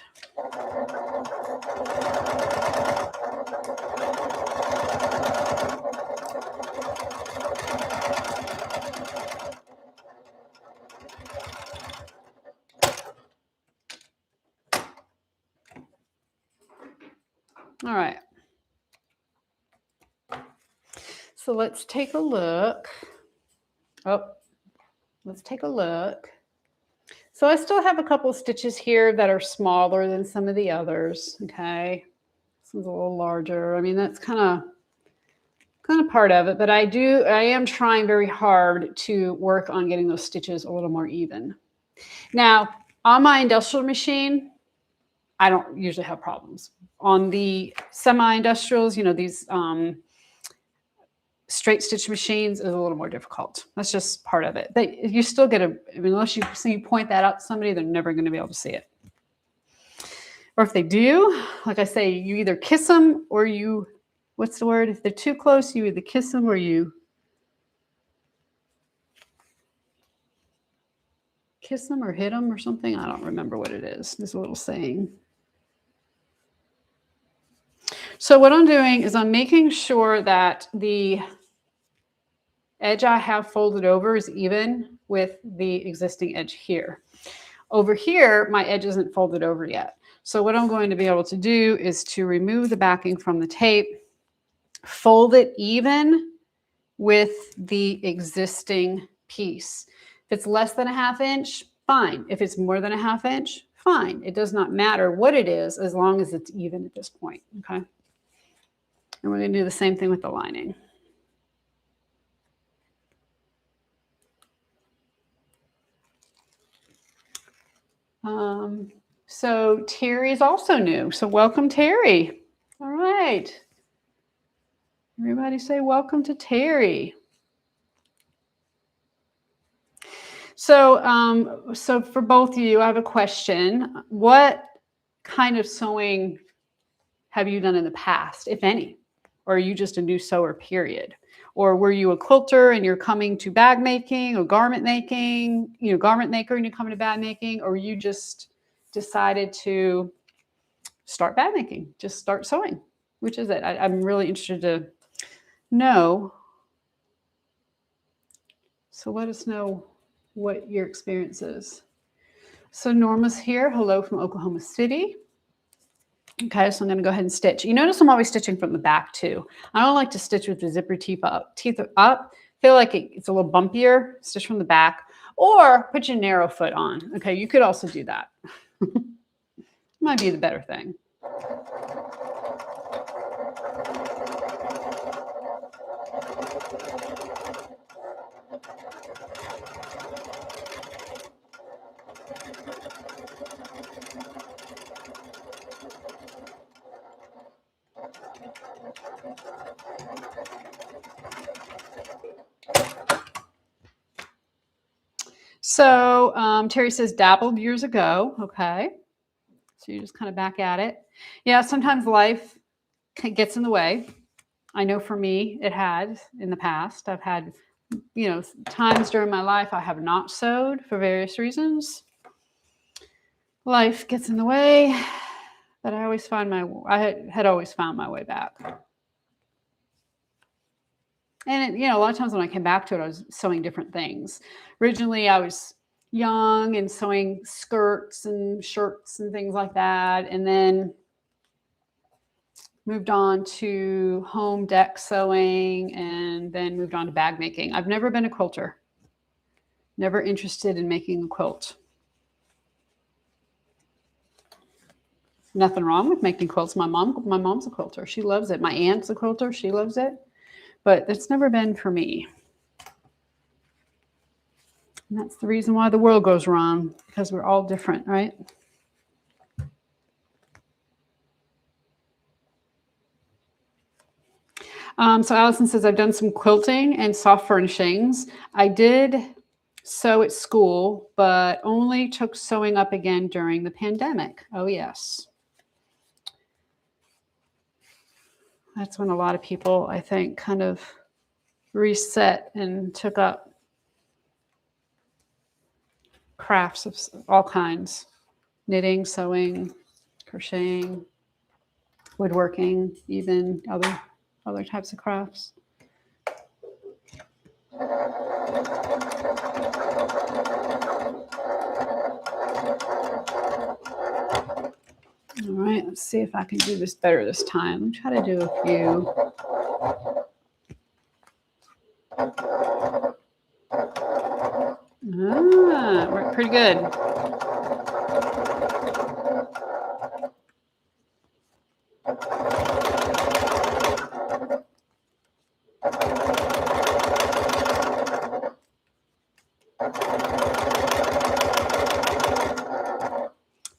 All right. So let's take a look. Oh, let's take a look. So I still have a couple of stitches here that are smaller than some of the others, okay? This one's a little larger. I mean, that's kind of part of it, but I am trying very hard to work on getting those stitches a little more even. Now, on my industrial machine, I don't usually have problems. On the semi-industrials, you know, these straight stitch machines is a little more difficult. That's just part of it. But you still get unless you point that out to somebody, they're never going to be able to see it. Or if they do, like I say, you either kiss them or you, what's the word? If they're too close, you either kiss them or you kiss them or hit them or something. I don't remember what it is. There's a little saying. So what I'm doing is I'm making sure that the edge I have folded over is even with the existing edge here. Over here, my edge isn't folded over yet. So what I'm going to be able to do is to remove the backing from the tape, fold it even with the existing piece. If it's less than a ½ inch, fine. If it's more than a ½ inch, fine. It does not matter what it is as long as it's even at this point, okay? And we're going to do the same thing with the lining. So Terry is also new. So welcome, Terry. All right. Everybody say welcome to Terry. So, so for both of you, I have a question. What kind of sewing have you done in the past, if any? Or are you just a new sewer, period? Or were you a quilter and you're coming to bag making or garment making, garment maker and you're coming to bag making, or you just decided to start bag making, just start sewing? Which is it? I'm really interested to know. So let us know what your experience is. So Norma's here. Hello from Oklahoma City. Okay, so I'm going to go ahead and stitch. You notice I'm always stitching from the back too. I don't like to stitch with the zipper teeth up. Feel like it's a little bumpier. Stitch from the back, or put your narrow foot on. Okay, you could also do that. Might be the better thing. So Terry says dabbled years ago. Okay. So you just kind of back at it. Yeah, sometimes life gets in the way. I know for me, it had in the past. I've had, times during my life I have not sewed for various reasons. life gets in the way, but I always find I had always found my way back. And a lot of times when I came back to it, I was sewing different things. Originally, I was young and sewing skirts and shirts and things like that, and then moved on to home deck sewing, and then moved on to bag making. I've never been a quilter. Never interested in making a quilt. Nothing wrong with making quilts. My mom's a quilter. She loves it. My aunt's a quilter. She loves it. But it's never been for me. And that's the reason why the world goes wrong, because we're all different, right? So Allison says, I've done some quilting and soft furnishings. I did sew at school, but only took sewing up again during the pandemic. Oh, yes. That's when a lot of people, I think, kind of reset and took up crafts of all kinds. Knitting, sewing, crocheting, woodworking, even other types of crafts. All right, let's see if I can do this better this time. Let me try to do a few. Worked pretty good.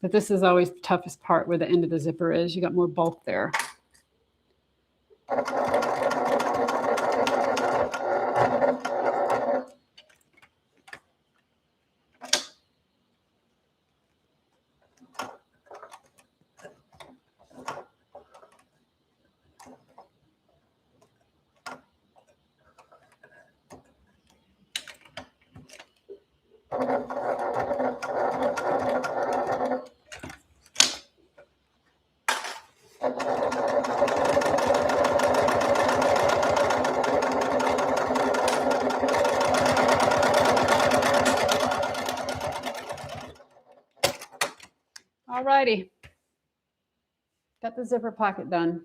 But this is always the toughest part, where the end of the zipper is. You got more bulk there. All righty. Got the zipper pocket done.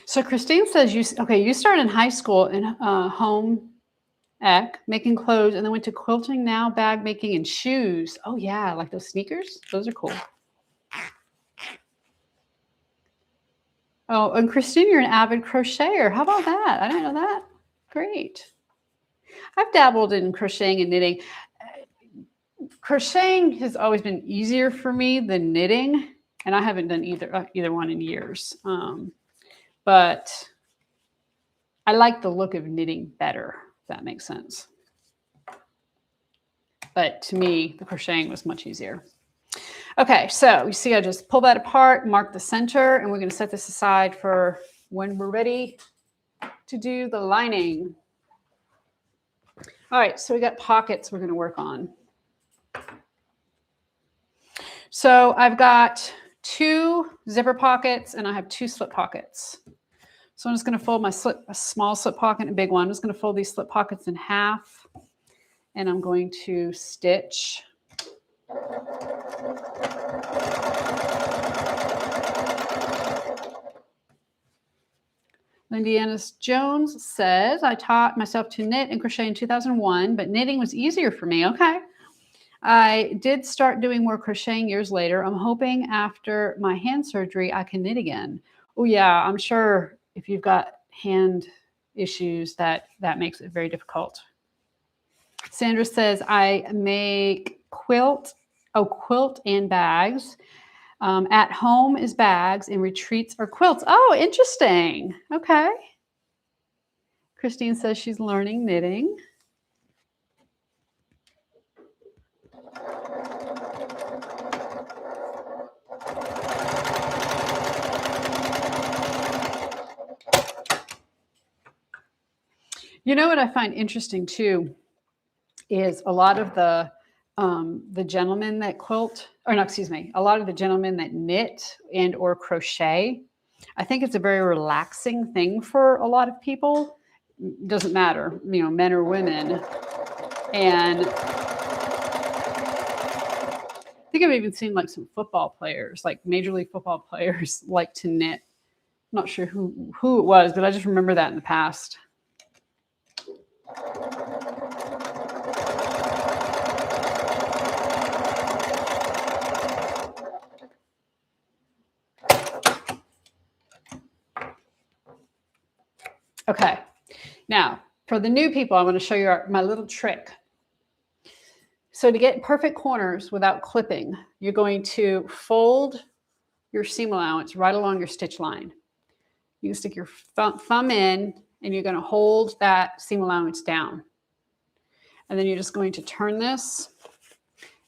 So Christine says you started in high school in home ec, making clothes, and then went to quilting, now bag making and shoes. Oh yeah, like those sneakers. Those are cool. Oh, and Christine, you're an avid crocheter. How about that? I didn't know that. Great. I've dabbled in crocheting and knitting. Crocheting has always been easier for me than knitting, and I haven't done either one in years. But I like the look of knitting better, if that makes sense. But to me, the crocheting was much easier. Okay, so you see I just pull that apart, mark the center, and we're going to set this aside for when we're ready to do the lining. All right, so we got pockets we're going to work on. So I've got 2 zipper pockets and I have 2 slip pockets. So I'm just going to fold a small slip pocket and a big one. I'm just going to fold these slip pockets in half, and I'm going to stitch. Lindiana Jones says, I taught myself to knit and crochet in 2001, but knitting was easier for me. Okay. I did start doing more crocheting years later. I'm hoping after my hand surgery, I can knit again. Oh yeah, I'm sure if you've got hand issues, that makes it very difficult. Sandra says, I make quilt and bags. At home is bags and retreats are quilts. Oh, interesting. Okay. Christine says she's learning knitting. You know what I find interesting too is a lot of the gentlemen that quilt, or no, excuse me, a lot of the gentlemen that knit and or crochet. I think it's a very relaxing thing for a lot of people. Doesn't matter, you know, men or women. And I think I've even seen like some football players, like Major League Football players, like to knit. I'm not sure who it was, but I just remember that in the past. Okay, now for the new people, I want to show you my little trick. So to get perfect corners without clipping, you're going to fold your seam allowance right along your stitch line. You can stick your thumb in and you're going to hold that seam allowance down. And then you're just going to turn this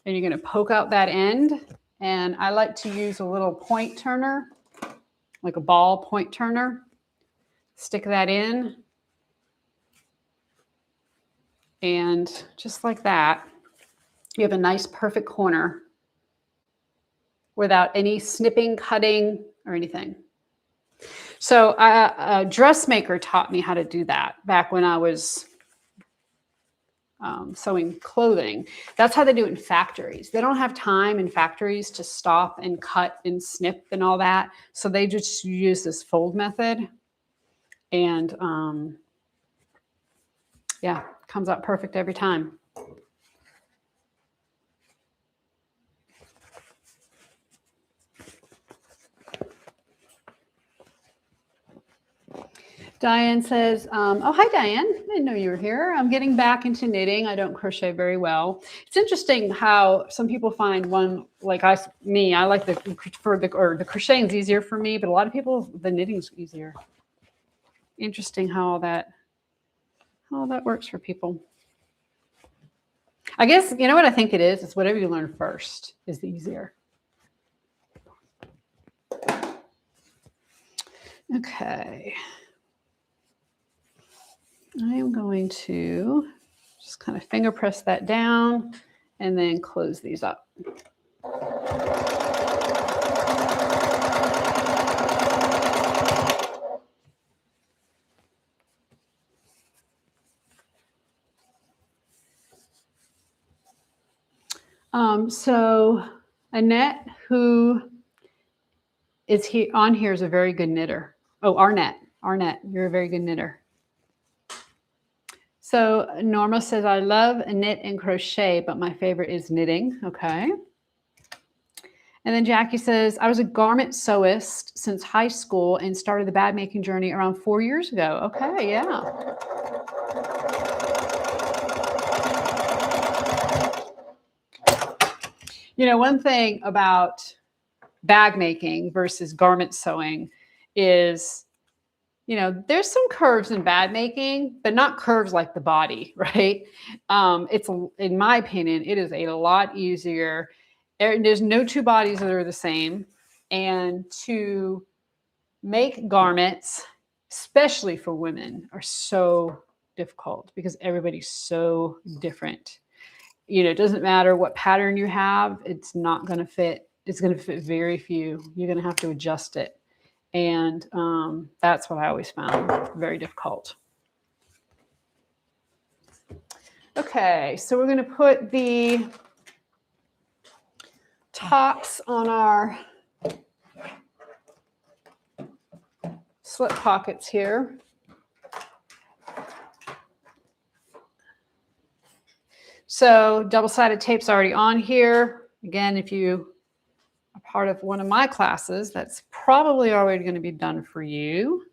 and you're going to poke out that end. And I like to use a little point turner, like a ball point turner. Stick that in. And just like that, you have a nice perfect corner without any snipping, cutting, or anything. So a dressmaker taught me how to do that back when I was sewing clothing. That's how they do it in factories. They don't have time in factories to stop and cut and snip and all that. So they just use this fold method. And yeah, comes out perfect every time. Diane says, oh, hi, Diane. I didn't know you were here. I'm getting back into knitting. I don't crochet very well. It's interesting how some people find one, like I like the crocheting is easier for me, but a lot of people, the knitting is easier. Interesting how all that works for people. I guess, you know what I think it is? It's whatever you learn first is the easier. Okay. I am going to just kind of finger press that down and then close these up. So Annette, who is on here, is a very good knitter. Oh, Arnett, you're a very good knitter. So Norma says, I love knit and crochet, but my favorite is knitting. Okay. And then Jackie says, I was a garment sewist since high school and started the bag making journey around 4 years ago. Okay, yeah. You know, one thing about bag making versus garment sewing is, you know, there's some curves in bag making, but not curves like the body, right? It's, in my opinion, it is a lot easier. There's no two bodies that are the same. And to make garments, especially for women, are so difficult because everybody's so different. You know, it doesn't matter what pattern you have, it's not going to fit. It's going to fit very few. You're going to have to adjust it. And that's what I always found very difficult. Okay, so we're going to put the tops on our slip pockets here. So double-sided tape's already on here. Again, if you are part of one of my classes, that's probably already going to be done for you.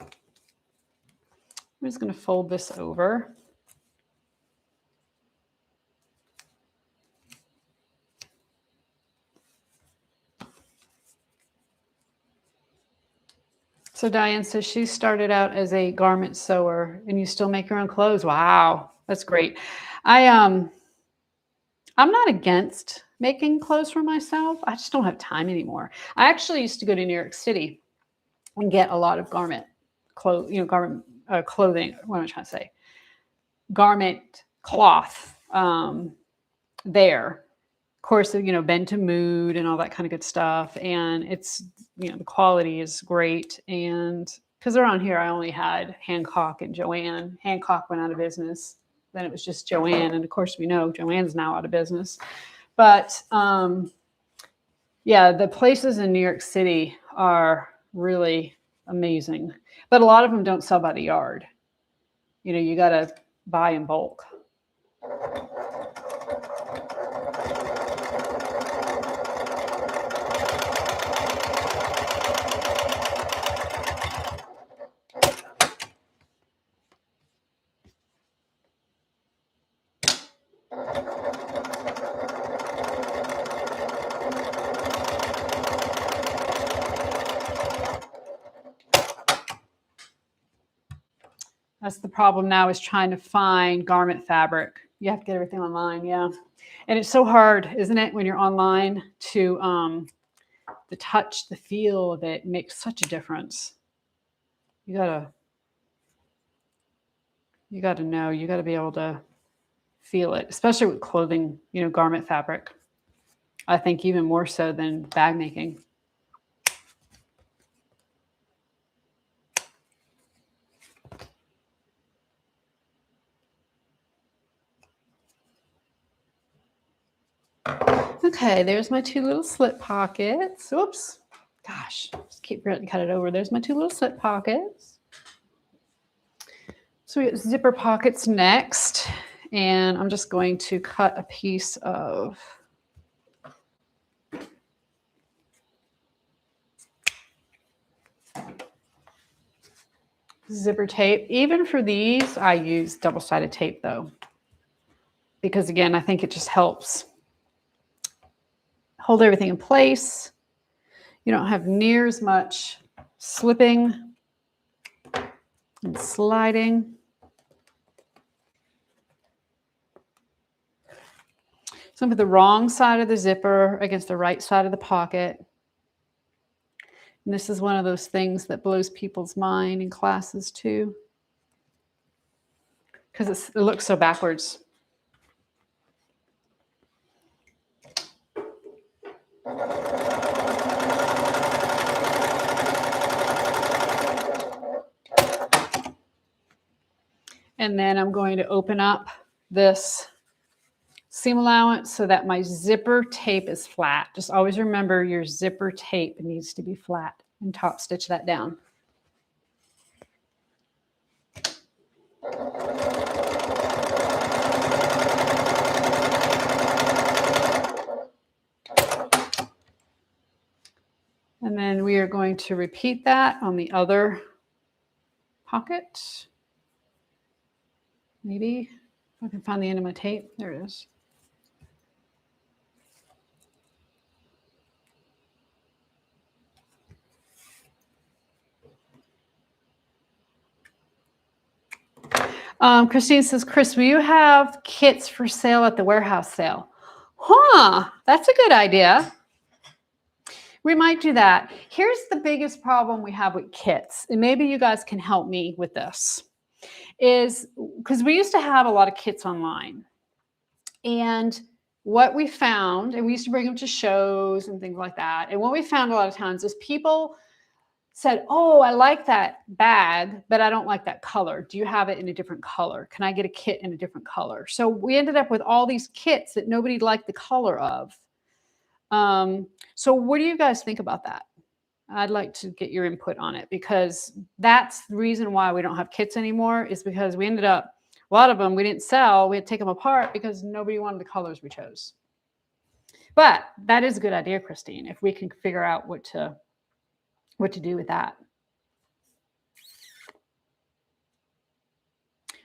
I'm just going to fold this over. So Diane says she started out as a garment sewer and you still make your own clothes. Wow, that's great. I'm not against making clothes for myself. I just don't have time anymore. I actually used to go to New York City and get a lot of garment clothes, you know, garment clothing. What am I trying to say? Garment cloth there. Of course, bend to mood and all that kind of good stuff. And it's, the quality is great. And because around here, I only had Hancock and Joanne. Hancock went out of business. Then it was just Joanne. And of course, we know Joanne's now out of business. But yeah, the places in New York City are really amazing. But a lot of them don't sell by the yard. You got to buy in bulk. That's the problem now, is trying to find garment fabric. You have to get everything online, yeah. And it's so hard, isn't it, when you're online to the touch, the feel of it makes such a difference. You gotta know, you gotta be able to feel it, especially with clothing, garment fabric. I think even more so than bag making. Okay, there's my 2 little slip pockets. Oops. Gosh, just keep forgetting to cut it over. There's my 2 little slip pockets. So we get zipper pockets next. And I'm just going to cut a piece of zipper tape. Even for these, I use double-sided tape though. Because again, I think it just helps hold everything in place. You don't have near as much slipping and sliding. So I'm put the wrong side of the zipper against the right side of the pocket. And this is one of those things that blows people's mind in classes too, because it looks so backwards. And then I'm going to open up this seam allowance so that my zipper tape is flat. Just always remember your zipper tape needs to be flat, and top stitch that down. And then we are going to repeat that on the other pocket. Maybe if I can find the end of my tape. There it is. Christine says, Chris, will you have kits for sale at the warehouse sale? Huh, that's a good idea. We might do that. Here's the biggest problem we have with kits, and maybe you guys can help me with this, is because we used to have a lot of kits online. And what we found, and we used to bring them to shows and things like that, and what we found a lot of times is people said, oh, I like that bag, but I don't like that color. Do you have it in a different color? Can I get a kit in a different color? So we ended up with all these kits that nobody liked the color of. So what do you guys think about that? I'd like to get your input on it, because that's the reason why we don't have kits anymore, is because we ended up, a lot of them we didn't sell. We had to take them apart because nobody wanted the colors we chose. But that is a good idea, Christine, if we can figure out what to do with that.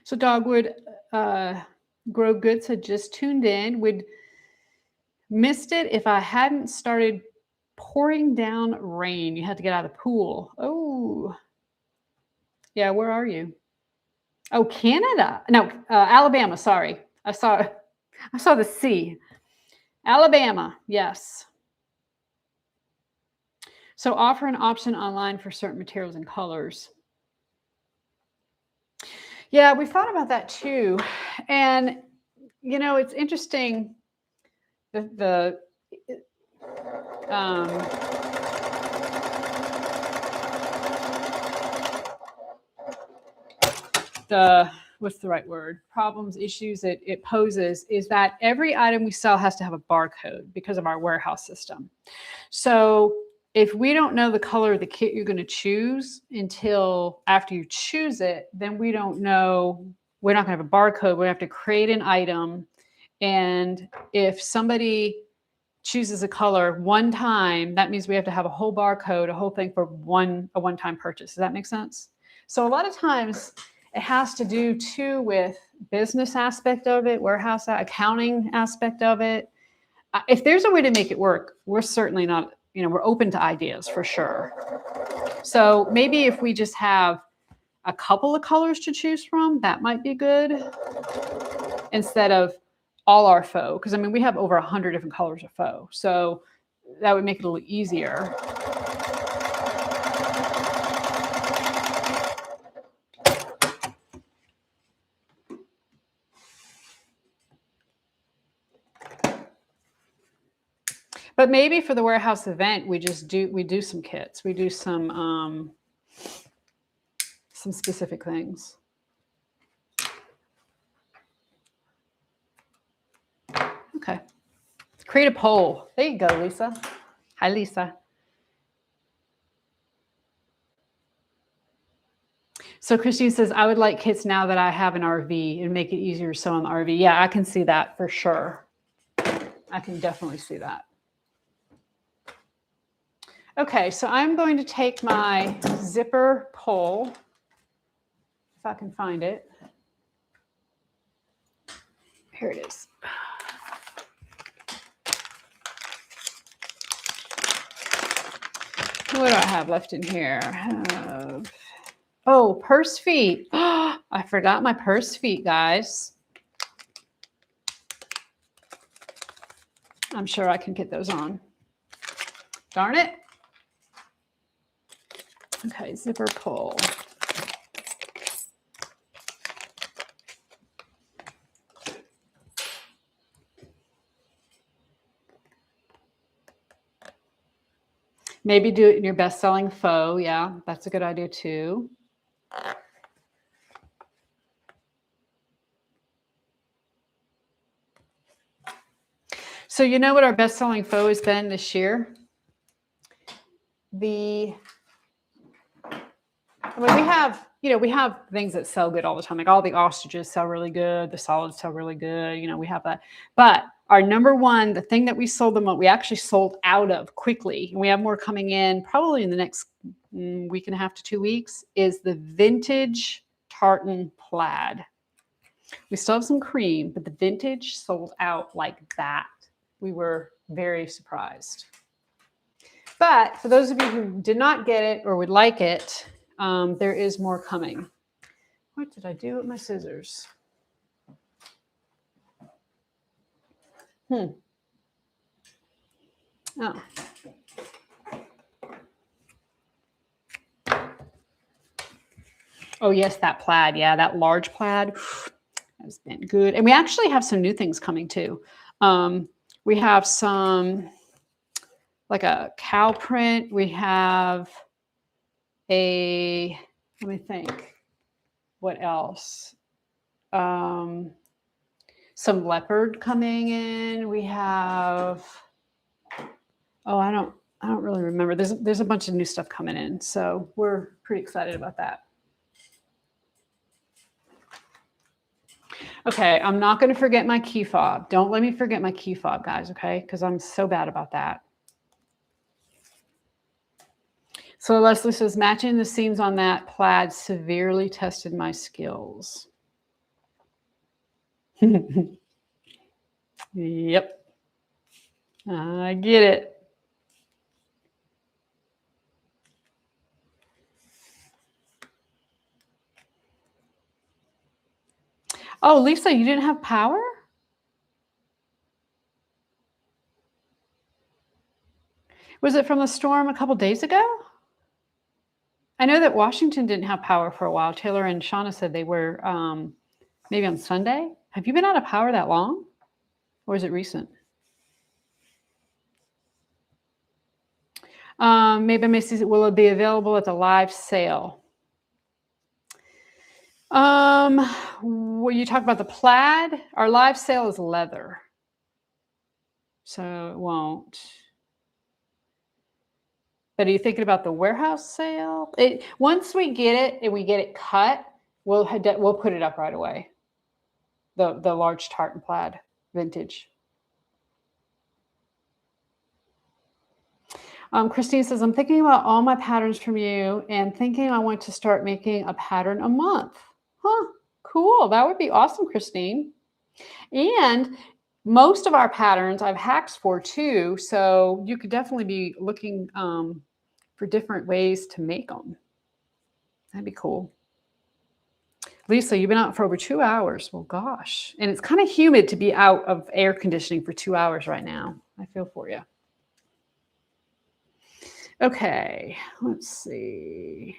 So Dogwood Grow Good said, just tuned in. Would missed it if I hadn't started pouring down rain. You had to get out of the pool. Oh, yeah. Where are you? Oh, Canada. No, Alabama. Sorry, I saw the C. Alabama. Yes. So offer an option online for certain materials and colors. Yeah, we thought about that too. And, you know, it's interesting. The um, the what's the right word? Problems, issues it poses is that every item we sell has to have a barcode because of our warehouse system. So if we don't know the color of the kit you're going to choose until after you choose it, then we don't know. We're not going to have a barcode. We have to create an item. And if somebody chooses a color one time, that means we have to have a whole barcode, a whole thing for a one-time purchase. Does that make sense? So a lot of times it has to do too with business aspect of it, warehouse accounting aspect of it. If there's a way to make it work, we're certainly not, we're open to ideas for sure. So maybe if we just have a couple of colors to choose from, that might be good instead of all our faux. Because I mean, we have over 100 different colors of faux. So that would make it a little easier. But maybe for the warehouse event, we do some kits. We do some specific things. Okay. Create a poll. There you go, Lisa. Hi, Lisa. So Christine says, I would like kits now that I have an RV and make it easier to sew on the RV. Yeah, I can see that for sure. I can definitely see that. Okay, so I'm going to take my zipper pole, if I can find it. Here it is. What do I have left in here? Oh, purse feet. I forgot my purse feet, guys. I'm sure I can get those on. Darn it. Okay, zipper pull. Maybe do it in your best-selling faux. Yeah, that's a good idea too. So you know what our best-selling faux has been this year? We have things that sell good all the time. Like all the ostriches sell really good. The solids sell really good. We have that. But our number one, the thing that we sold we actually sold out of quickly, and we have more coming in probably in the next week and a half to 2 weeks, is the vintage tartan plaid. We still have some cream, but the vintage sold out like that. We were very surprised. But for those of you who did not get it or would like it, there is more coming. What did I do with my scissors? Oh. Oh, yes, that plaid. Yeah, that large plaid has been good. And we actually have some new things coming too. We have some, like a cow print. We have let me think, what else? Some leopard coming in. We have, I don't really remember. There's a bunch of new stuff coming in. So we're pretty excited about that. Okay, I'm not going to forget my key fob. Don't let me forget my key fob, guys, okay? Because I'm so bad about that. So Leslie says, matching the seams on that plaid severely tested my skills. Yep. I get it. Oh, Lisa, you didn't have power? Was it from the storm a couple days ago? I know that Washington didn't have power for a while. Taylor and Shauna said they were maybe on Sunday. Have you been out of power that long? Or is it recent? Maybe Macy's, will it be available at the live sale? When you talk about the plaid, our live sale is leather. So it won't. But are you thinking about the warehouse sale? Once we get it and we get it cut, we'll put it up right away. The large tartan plaid vintage. Christine says, I'm thinking about all my patterns from you and thinking I want to start making a pattern a month. Huh, cool. That would be awesome, Christine. And most of our patterns I've hacks for too. So you could definitely be looking for different ways to make them. That'd be cool. Lisa, you've been out for over 2 hours. Well, gosh. And it's kind of humid to be out of air conditioning for 2 hours right now. I feel for you. Okay, let's see.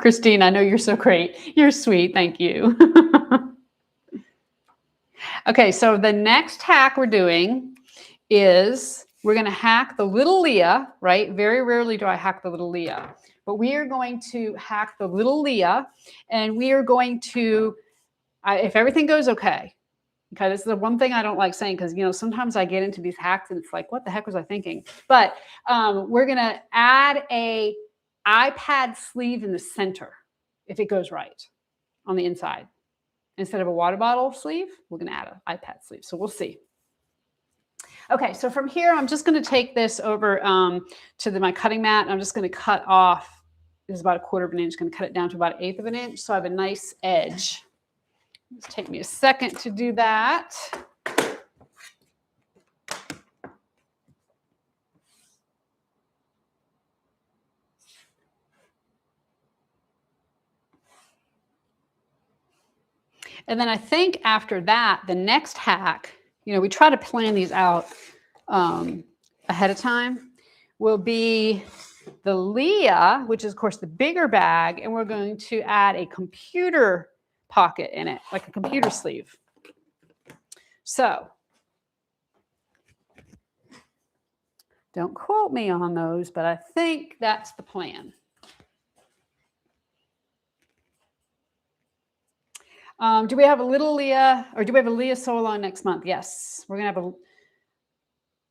Christine, I know you're so great. You're sweet. Thank you. Okay, so the next hack we're doing is we're going to hack the little Leah, right? Very rarely do I hack the little Leah, but we are going to hack the little Leah, and we are going to, if everything goes okay, this is the one thing I don't like saying, because, sometimes I get into these hacks and it's like, what the heck was I thinking? But we're going to add a iPad sleeve in the center if it goes right on the inside. Instead of a water bottle sleeve, we're going to add an iPad sleeve. So we'll see. Okay, so from here, I'm just going to take this over to my cutting mat. And I'm just going to cut off, this is about 1/4 of an inch, going to cut it down to about 1/8 of an inch. So I have a nice edge. It's take me a second to do that. And then I think after that, the next hack, we try to plan these out ahead of time, will be the Leah, which is, of course, the bigger bag, and we're going to add a computer pocket in it, like a computer sleeve. So don't quote me on those, but I think that's the plan. Do we have a little Leah, or do we have a Leah sew along next month? Yes, we're going to have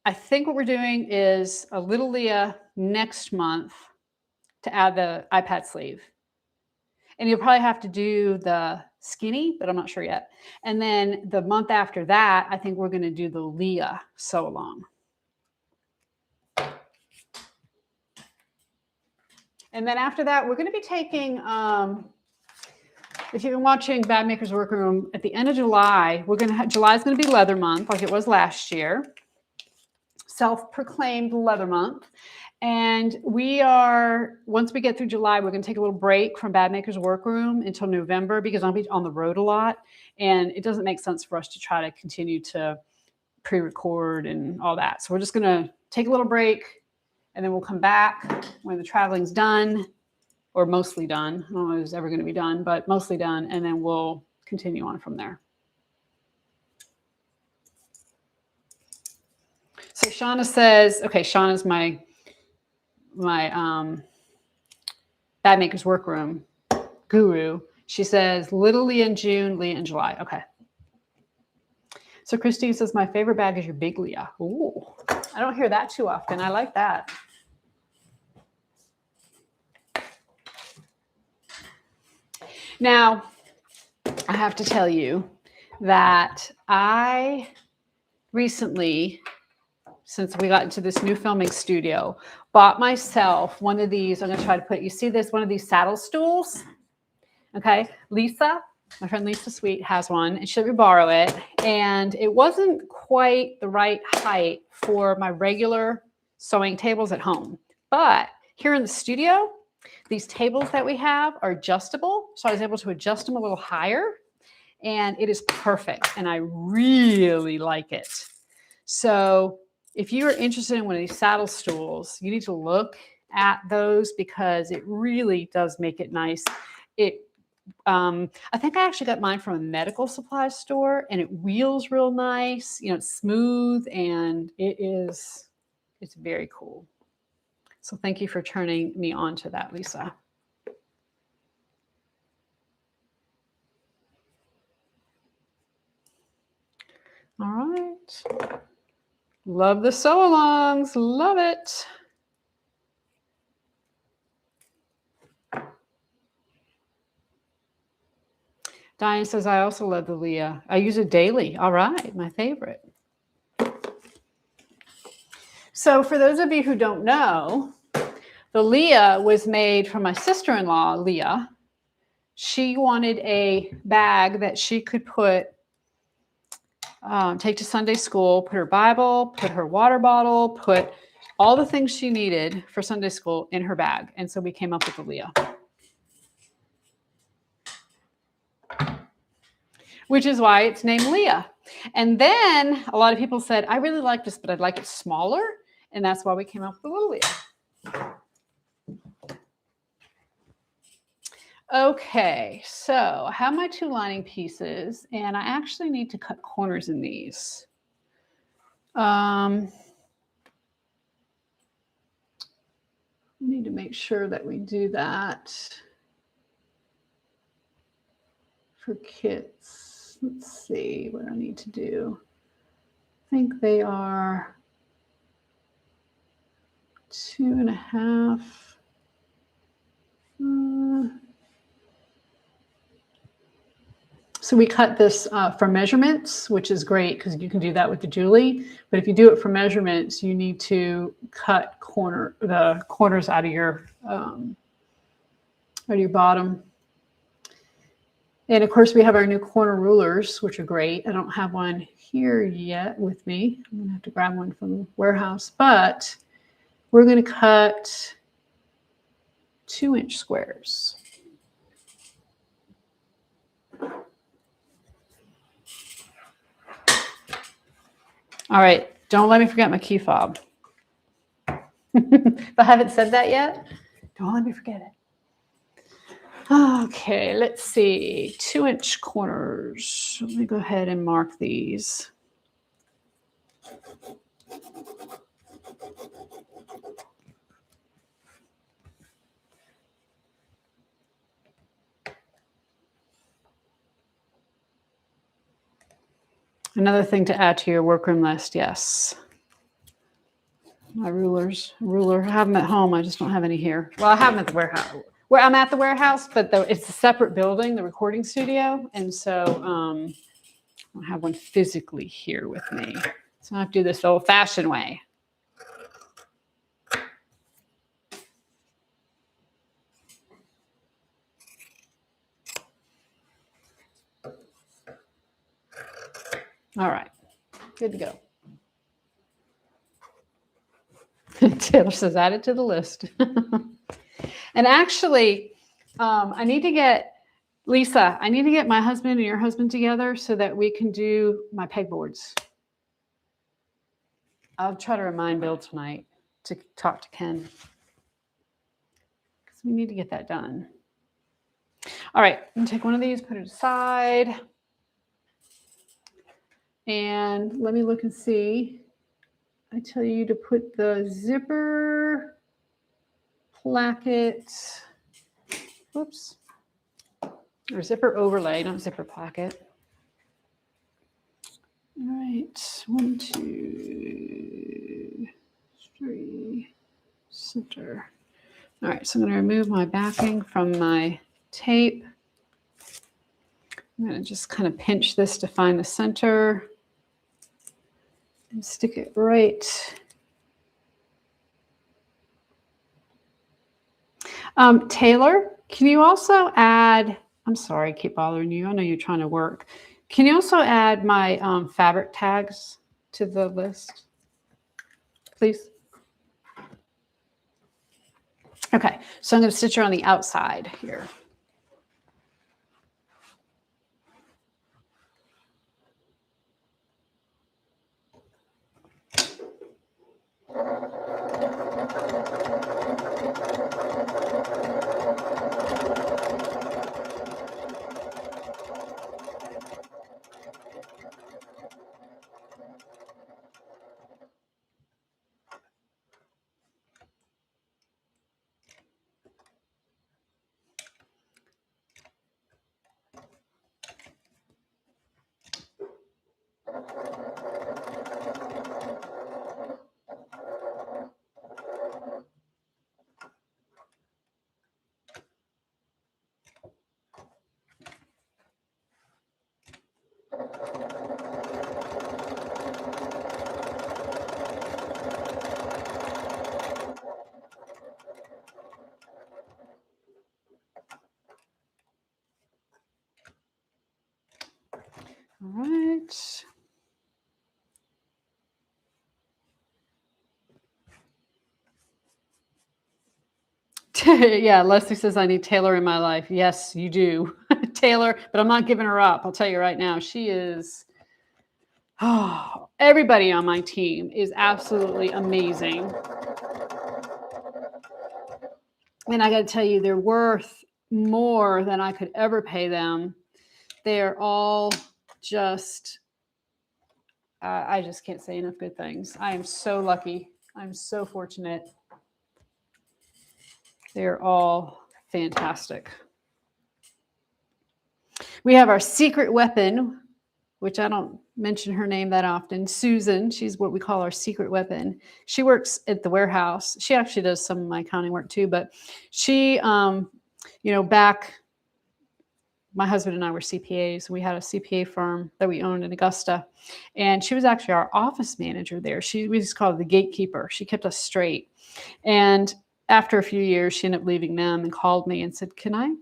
I think what we're doing is a little Leah next month to add the iPad sleeve. And you'll probably have to do the skinny, but I'm not sure yet. And then the month after that, I think we're going to do the Leah sew along. And then after that, we're going to be taking, if you've been watching Bag Maker's Workroom, at the end of July, July's going to be leather month, like it was last year. Self-proclaimed leather month. And once we get through July, we're going to take a little break from Bag Maker's Workroom until November, because I'll be on the road a lot. And it doesn't make sense for us to try to continue to pre-record and all that. So we're just going to take a little break, and then we'll come back when the traveling's done, or mostly done. I don't know if it's ever going to be done, but mostly done. And then we'll continue on from there. So Shauna says, okay, Shauna's my Bag Maker's Workroom guru. She says, little Leah in June, Leah in July. Okay. So Christine says, my favorite bag is your big Leah. Ooh, I don't hear that too often. I like that. Now, I have to tell you that I recently, since we got into this new filming studio, bought myself one of these. I'm going to try to put, you see this, one of these saddle stools. Okay. Lisa, my friend Lisa Sweet, has one, and she let me borrow it. And it wasn't quite the right height for my regular sewing tables at home. But here in the studio, These tables that we have are adjustable, so I was able to adjust them a little higher, and it is perfect, and I really like it. So if you are interested in one of these saddle stools, you need to look at those because it really does make it nice. I think I actually got mine from a medical supply store, and it wheels real nice. You know, it's smooth, and it's very cool. So thank you for turning me on to that, Lisa. All right. Love the sew-alongs. Love it. Diane says, I also love the Leah. I use it daily. All right, my favorite. So for those of you who don't know, the Leah was made for my sister-in-law, Leah. She wanted a bag that she could put, take to Sunday school, put her Bible, put her water bottle, put all the things she needed for Sunday school in her bag. And so we came up with the Leah. Which is why it's named Leah. And then a lot of people said, I really like this, but I'd like it smaller. And that's why we came up with the little Leah. Okay, so I have my 2 lining pieces, and I actually need to cut corners in these. We need to make sure that we do that for kits. Let's see what I need to do. I think they are 2.5. So we cut this for measurements, which is great because you can do that with the Julie. But if you do it for measurements, you need to cut the corners out of your bottom. And of course, we have our new corner rulers, which are great. I don't have one here yet with me. I'm going to have to grab one from the warehouse. But we're going to cut 2-inch squares. All right, don't let me forget my key fob. If I haven't said that yet, don't let me forget it. Okay, let's see, 2-inch corners. Let me go ahead and mark these. Another thing to add to your workroom list, yes. My rulers. I have them at home. I just don't have any here. Well, I have them at the warehouse. Where I'm at the warehouse, but it's a separate building, the recording studio. And so I don't have one physically here with me. So I have to do this the old-fashioned way. All right, good to go. Taylor says, add it to the list. And actually, I need to get, Lisa, I need to get my husband and your husband together so that we can do my pegboards. I'll try to remind Bill tonight to talk to Ken, because we need to get that done. All right, I'm going to take one of these, put it aside. And let me look and see. I tell you to put the zipper placket, oops, or zipper overlay, not zipper placket. All right, 1, 2, 3, center. All right, so I'm going to remove my backing from my tape. I'm going to just kind of pinch this to find the center and stick it right. Taylor, can you also add, I'm sorry, I keep bothering you. I know you're trying to work. Can you also add my fabric tags to the list, please? Okay, so I'm going to stitch her on the outside here. All right. Yeah, Leslie says I need Taylor in my life. Yes, you do. Taylor, but I'm not giving her up. I'll tell you right now. She is, oh, everybody on my team is absolutely amazing. And I got to tell you, they're worth more than I could ever pay them. They're all just, I just can't say enough good things. I am so lucky. I'm so fortunate. They're all fantastic. We have our secret weapon, which I don't mention her name that often. Susan, she's what we call our secret weapon. She works at the warehouse. She actually does some of my accounting work too, but she, back, my husband and I were CPAs. We had a CPA firm that we owned in Augusta, and she was actually our office manager there. We just called her the gatekeeper. She kept us straight. And after a few years, she ended up leaving them and called me and said, can I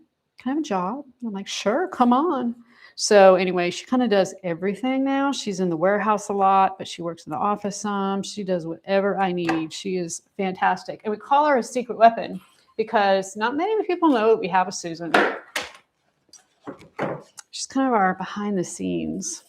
have a job? And I'm like, sure, come on. So anyway, she kind of does everything now. She's in the warehouse a lot, but she works in the office some. She does whatever I need. She is fantastic. And we call her a secret weapon because not many people know that we have a Susan. She's kind of our behind the scenes.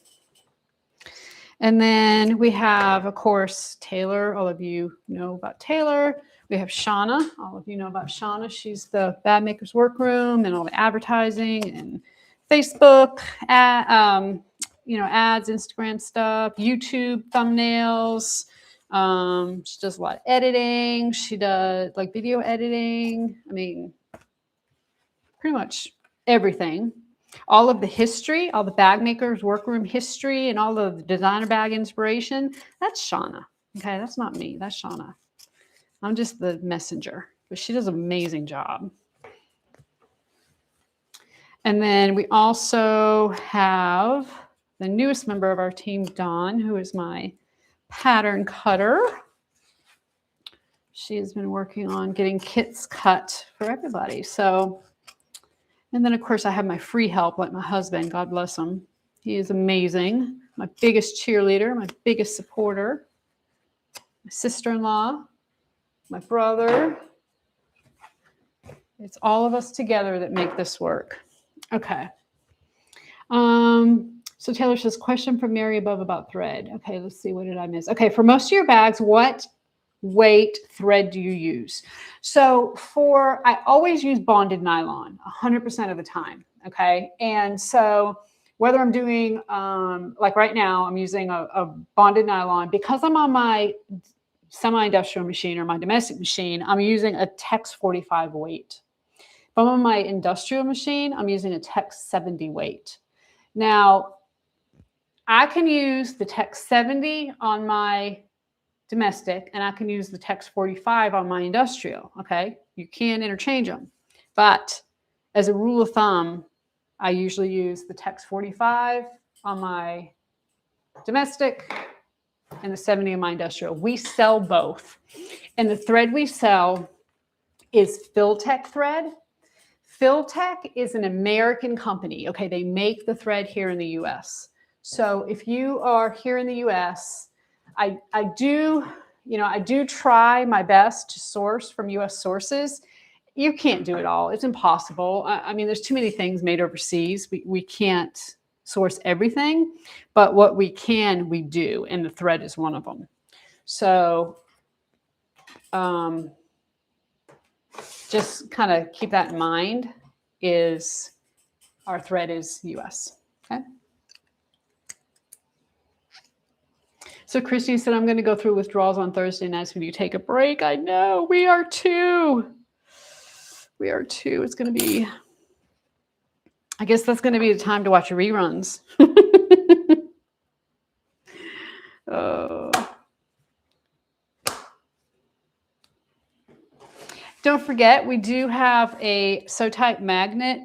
And then we have, of course, Taylor. All of you know about Taylor. We have Shauna. All of you know about Shauna. She's the Bad Makers Workroom and all the advertising and Facebook, ads, Instagram stuff, YouTube thumbnails. She does a lot of editing. She does like video editing. I mean, pretty much everything. All of the history, all the Bag Makers Workroom history and all of the designer bag inspiration, that's Shauna. Okay, that's not me. That's Shauna. I'm just the messenger, but she does an amazing job. And then we also have the newest member of our team, Dawn, who is my pattern cutter. She has been working on getting kits cut for everybody. So, and then of course I have my free help, like my husband, God bless him. He is amazing. My biggest cheerleader, my biggest supporter, my sister-in-law, my brother. It's all of us together that make this work. Okay. So Taylor says, question from Mary above about thread. Okay, let's see. What did I miss? Okay, for most of your bags, what weight thread do you use? So I always use bonded nylon 100% of the time. Okay. And so whether I'm doing, like right now, I'm using a bonded nylon because I'm on my semi-industrial machine or my domestic machine, I'm using a Tex 45 weight. If I'm on my industrial machine, I'm using a Tex 70 weight. Now, I can use the Tex 70 on my domestic, and I can use the Tex 45 on my industrial, okay? You can interchange them. But as a rule of thumb, I usually use the Tex 45 on my domestic and the 70 on my industrial. We sell both. And the thread we sell is Filtech thread. Filtech is an American company. Okay, they make the thread here in the US. So if you are here in the US, I do try my best to source from US sources. you can't do it all. It's impossible. I mean, there's too many things made overseas. We can't source everything, but what we can, we do. And the thread is one of them. So just kind of keep that in mind, is our thread is US. Okay. So Christine said, I'm going to go through withdrawals on Thursday nights when you take a break. I know, we are too. We are too. It's going to be, I guess that's going to be the time to watch reruns. Don't forget, we do have a Tote magnet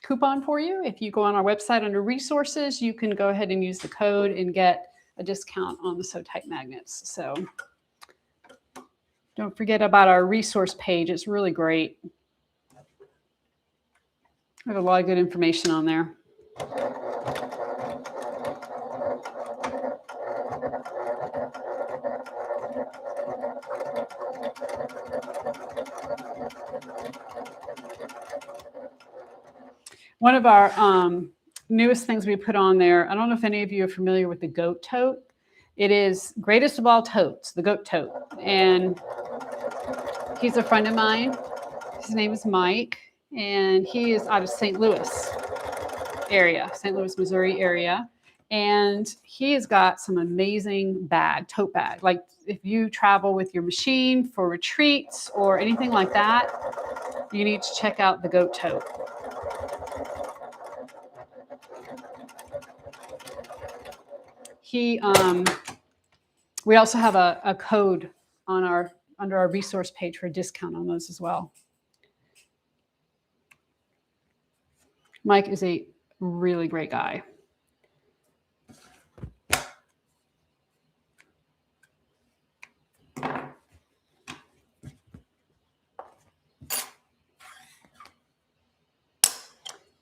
coupon for you. If you go on our website under resources, you can go ahead and use the code and get a discount on the Tote magnets. So don't forget about our resource page. It's really great. We have a lot of good information on there. One of our newest things we put on there, I don't know if any of you are familiar with the goat tote. It is greatest of all totes, the goat tote. And he's a friend of mine. His name is Mike, and he is out of St. Louis area, St. Louis, Missouri area. And he has got some amazing tote bag. Like if you travel with your machine for retreats or anything like that, you need to check out the goat tote. We also have a code on under our resource page for a discount on those as well. Mike is a really great guy.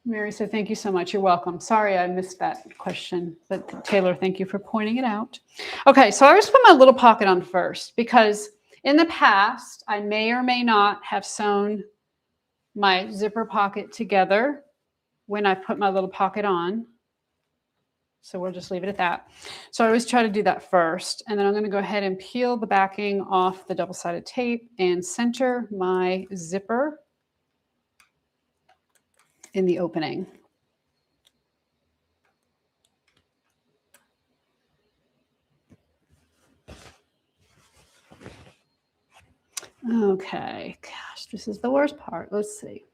Mary said, thank you so much. You're welcome. Sorry, I missed that question, but Taylor, thank you for pointing it out. Okay, so I just put my little pocket on first because in the past, I may or may not have sewn my zipper pocket together when I put my little pocket on. So we'll just leave it at that. So I always try to do that first. And then I'm going to go ahead and peel the backing off the double-sided tape and center my zipper in the opening. Okay, gosh, this is the worst part. Let's see.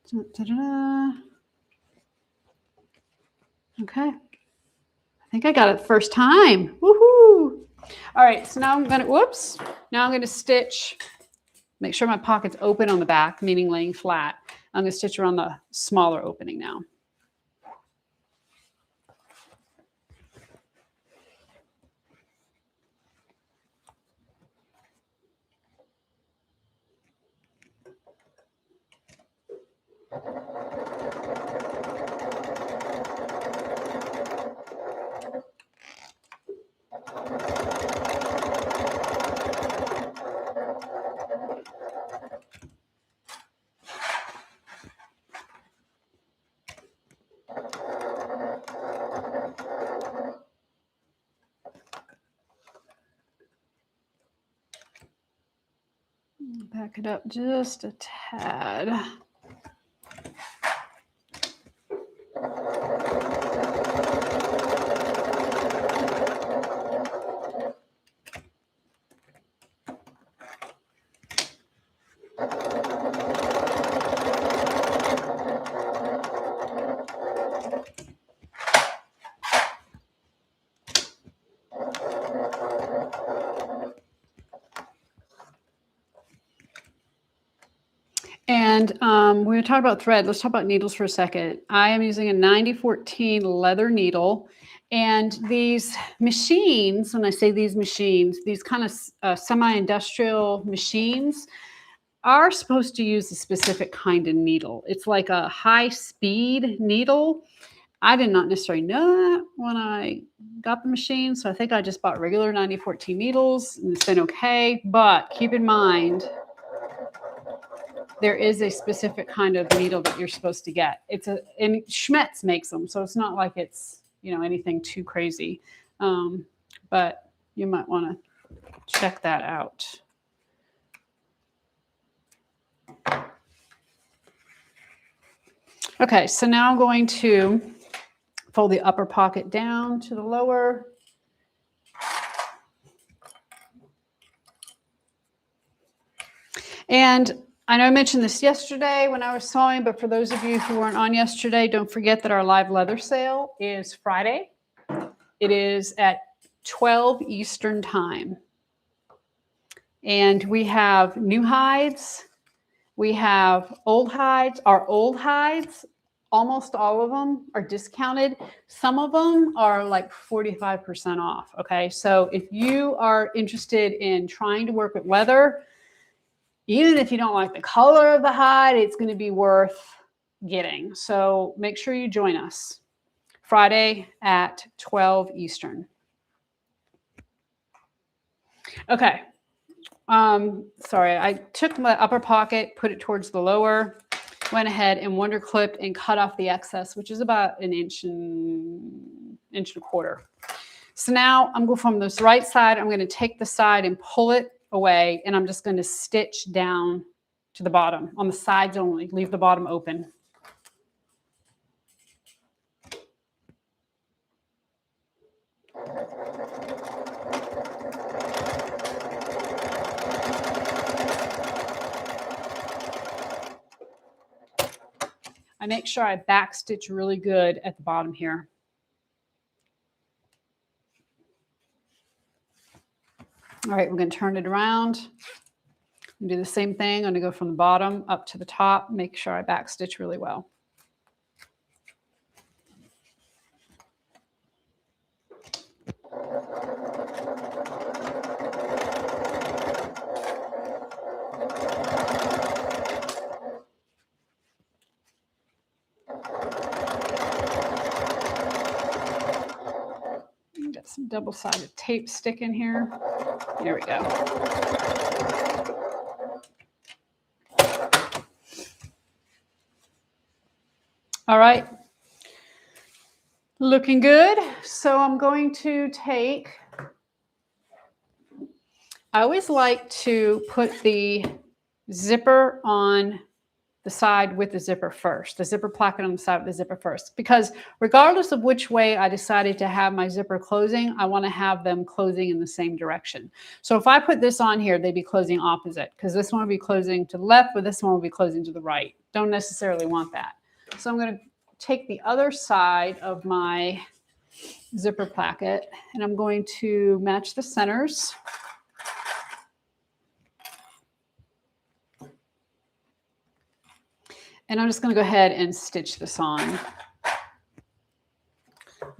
Da-da-da. Okay, I think I got it the first time. Woohoo! All right, so now I'm going to, whoops, now I'm going to stitch, make sure my pocket's open on the back, meaning laying flat. I'm going to stitch around the smaller opening now. Back it up just a tad. And we're going to talk about thread. Let's talk about needles for a second. I am using a 9014 leather needle. And these machines, when I say these machines, these kind of semi-industrial machines are supposed to use a specific kind of needle. It's like a high-speed needle. I did not necessarily know that when I got the machine, so I think I just bought regular 9014 needles, and it's been okay. But keep in mind, there is a specific kind of needle that you're supposed to get. And Schmetz makes them, so it's not like it's anything too crazy. But you might want to check that out. Okay, so now I'm going to fold the upper pocket down to the lower. And I know I mentioned this yesterday when I was sewing, but for those of you who weren't on yesterday, don't forget that our live leather sale is Friday. It is at 12 Eastern time. And we have new hides. We have old hides. Our old hides, almost all of them are discounted. Some of them are like 45% off. Okay, so if you are interested in trying to work with leather, even if you don't like the color of the hide, it's going to be worth getting. So make sure you join us Friday at 12 Eastern. Okay. Sorry, I took my upper pocket, put it towards the lower, went ahead and wonder clipped and cut off the excess, which is about an inch and a quarter. So now I'm going from this right side, I'm going to take the side and pull it away, and I'm just going to stitch down to the bottom on the sides only, leave the bottom open. I make sure I back stitch really good at the bottom here. All right, we're going to turn it around and do the same thing. I'm going to go from the bottom up to the top, make sure I back stitch really well. Got some double-sided tape stick in here. There we go. All right. Looking good. So I'm going to take, I always like to put the zipper on the side with the zipper first, the zipper placket on the side with the zipper first, because regardless of which way I decided to have my zipper closing, I want to have them closing in the same direction. So if I put this on here, they'd be closing opposite, because this one will be closing to the left, but this one will be closing to the right. Don't necessarily want that. So I'm going to take the other side of my zipper placket, and I'm going to match the centers. And I'm just going to go ahead and stitch this on.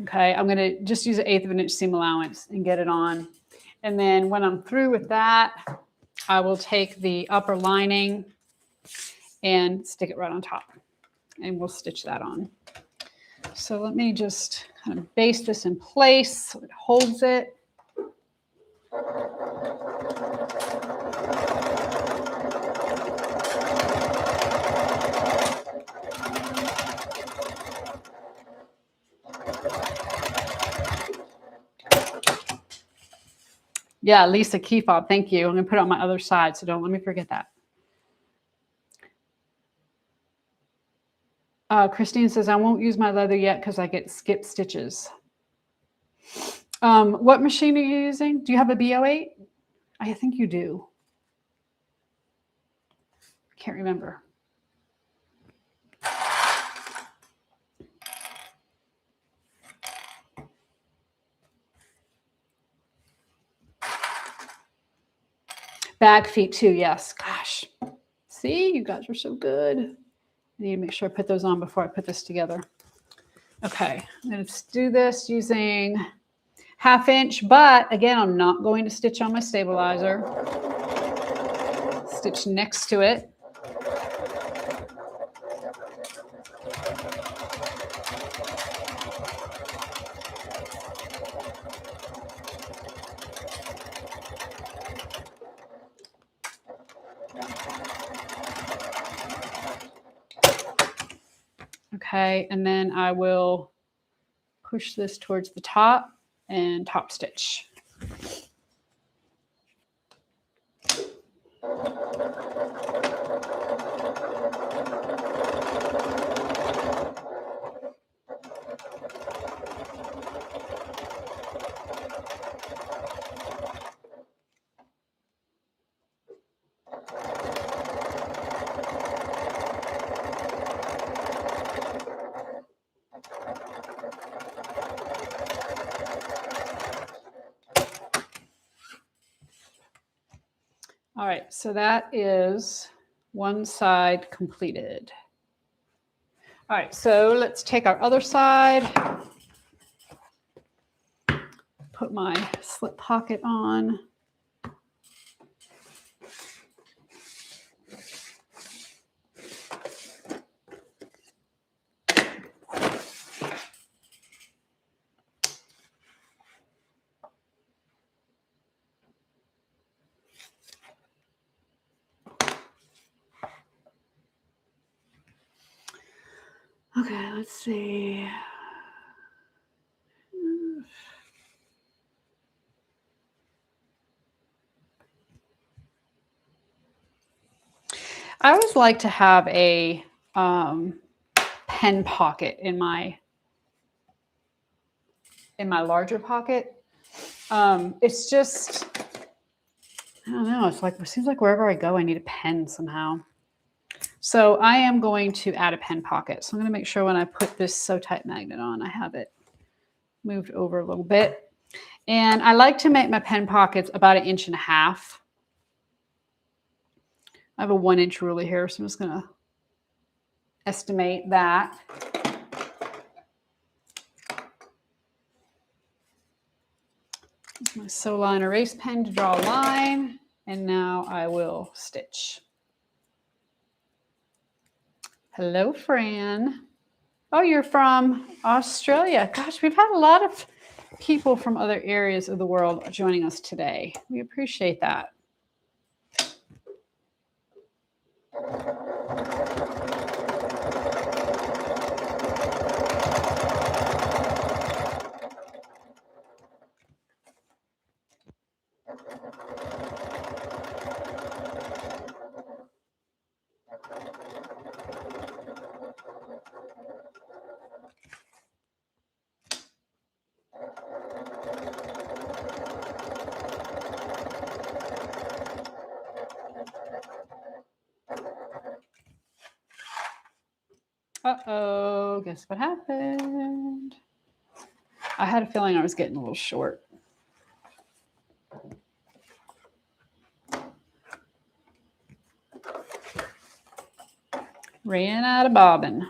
Okay, I'm going to just use an 1/8 of an inch seam allowance and get it on. And then when I'm through with that, I will take the upper lining and stick it right on top. And we'll stitch that on. So let me just kind of baste this in place so it holds it. Yeah, Lisa, key fob, thank you. I'm going to put it on my other side, so don't let me forget that. Christine says, I won't use my leather yet because I get skip stitches. What machine are you using? Do you have a B08? I think you do. Can't remember. Bag feet too, yes. Gosh. See, you guys are so good. I need to make sure I put those on before I put this together. Okay, let's do this using 1/2 inch, but again, I'm not going to stitch on my stabilizer. Stitch next to it. Okay, and then I will push this towards the top and top stitch. All right, so that is one side completed. All right, so let's take our other side. Put my slip pocket on. Okay, let's see. I always like to have a pen pocket in my larger pocket. It's just, I don't know. It's like, it seems like wherever I go, I need a pen somehow. So I am going to add a pen pocket. So I'm going to make sure when I put this Sew Tight magnet on, I have it moved over a little bit. And I like to make my pen pockets about 1.5 inches. I have a 1-inch ruler here, so I'm just going to estimate that. Use my Sew Line erase pen to draw a line, and now I will stitch. Hello, Fran. Oh, you're from Australia. Gosh, we've had a lot of people from other areas of the world joining us today. We appreciate that. Uh-oh, guess what happened? I had a feeling I was getting a little short. Ran out of bobbin.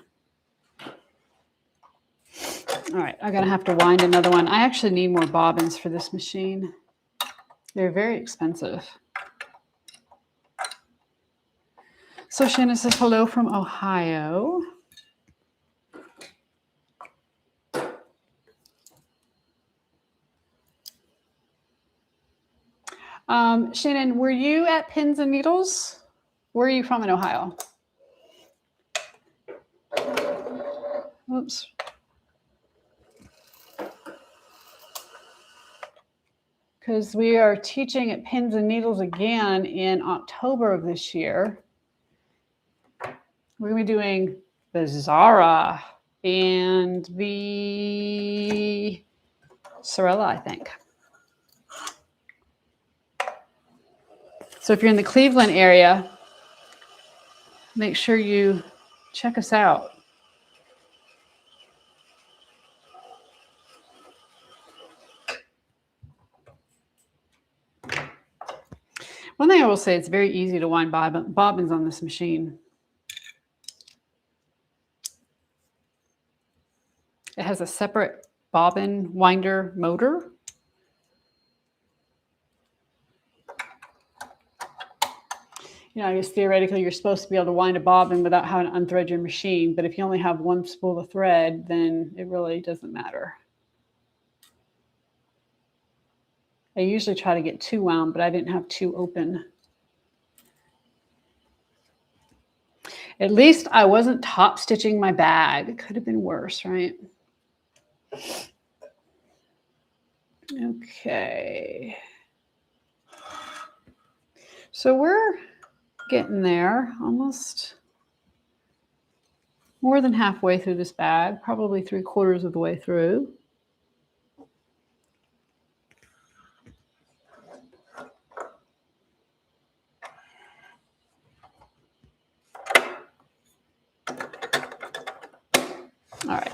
All right, I'm gonna have to wind another one. I actually need more bobbins for this machine. They're very expensive. So Shannon says hello from Ohio. Shannon, were you at Pins and Needles? Where are you from in Ohio? Oops. Because we are teaching at Pins and Needles again in October of this year. We're going to be doing the Zara and the Sorella, I think. So if you're in the Cleveland area, make sure you check us out. One thing I will say, it's very easy to wind bobbins on this machine. It has a separate bobbin winder motor. You know, I guess theoretically you're supposed to be able to wind a bobbin without having to unthread your machine, but if you only have one spool of thread, then it really doesn't matter. I usually try to get 2 wound, but I didn't have 2 open. At least I wasn't top stitching my bag. It could have been worse, right? Okay. So we're getting there, almost more than halfway through this bag, probably 3/4 of the way through. All right.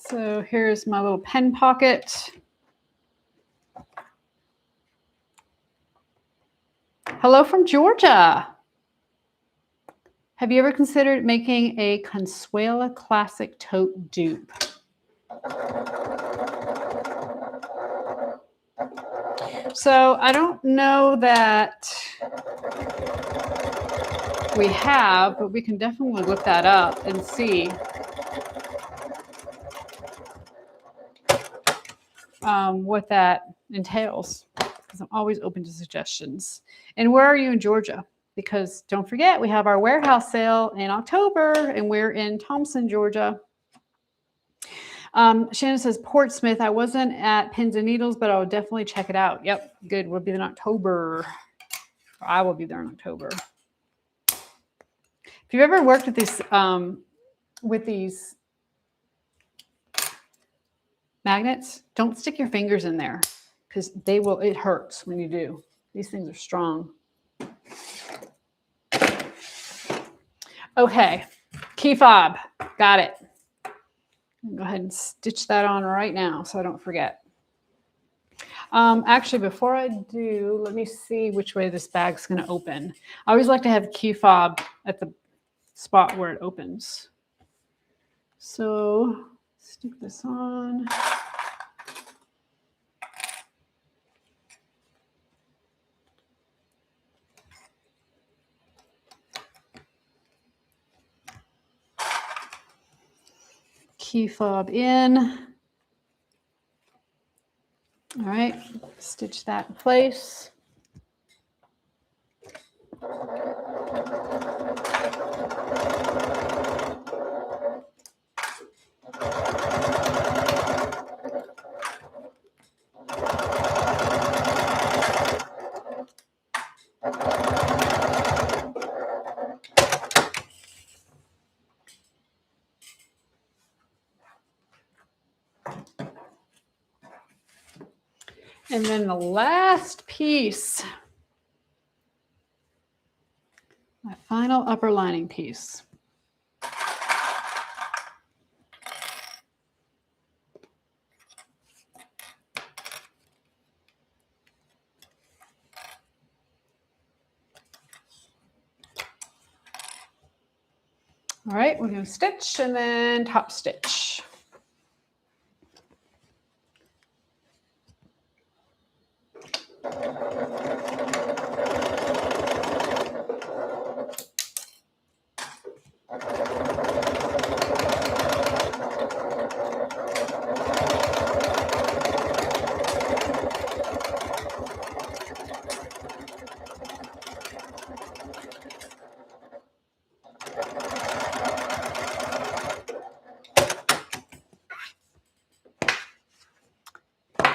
So here's my little pen pocket. Hello from Georgia. Have you ever considered making a Consuela Classic tote dupe? So I don't know that we have, but we can definitely look that up and see. What that entails, because I'm always open to suggestions. And where are you in Georgia? Because don't forget, we have our warehouse sale in October, and we're in Thompson, Georgia. Shannon says, Portsmouth. I wasn't at Pins and Needles, but I'll definitely check it out. Yep, good. We'll be there in October. Or I will be there in October. If you've ever worked with these magnets, don't stick your fingers in there because it hurts when you do. These things are strong. Okay, key fob, got it. Go ahead and stitch that on right now so I don't forget. Actually, before I do, let me see which way this bag's gonna open. I always like to have key fob at the spot where it opens. So stick this on. Key fob in. All right, stitch that in place. And then the last piece, my final upper lining piece. All right, we're going to stitch and then top stitch.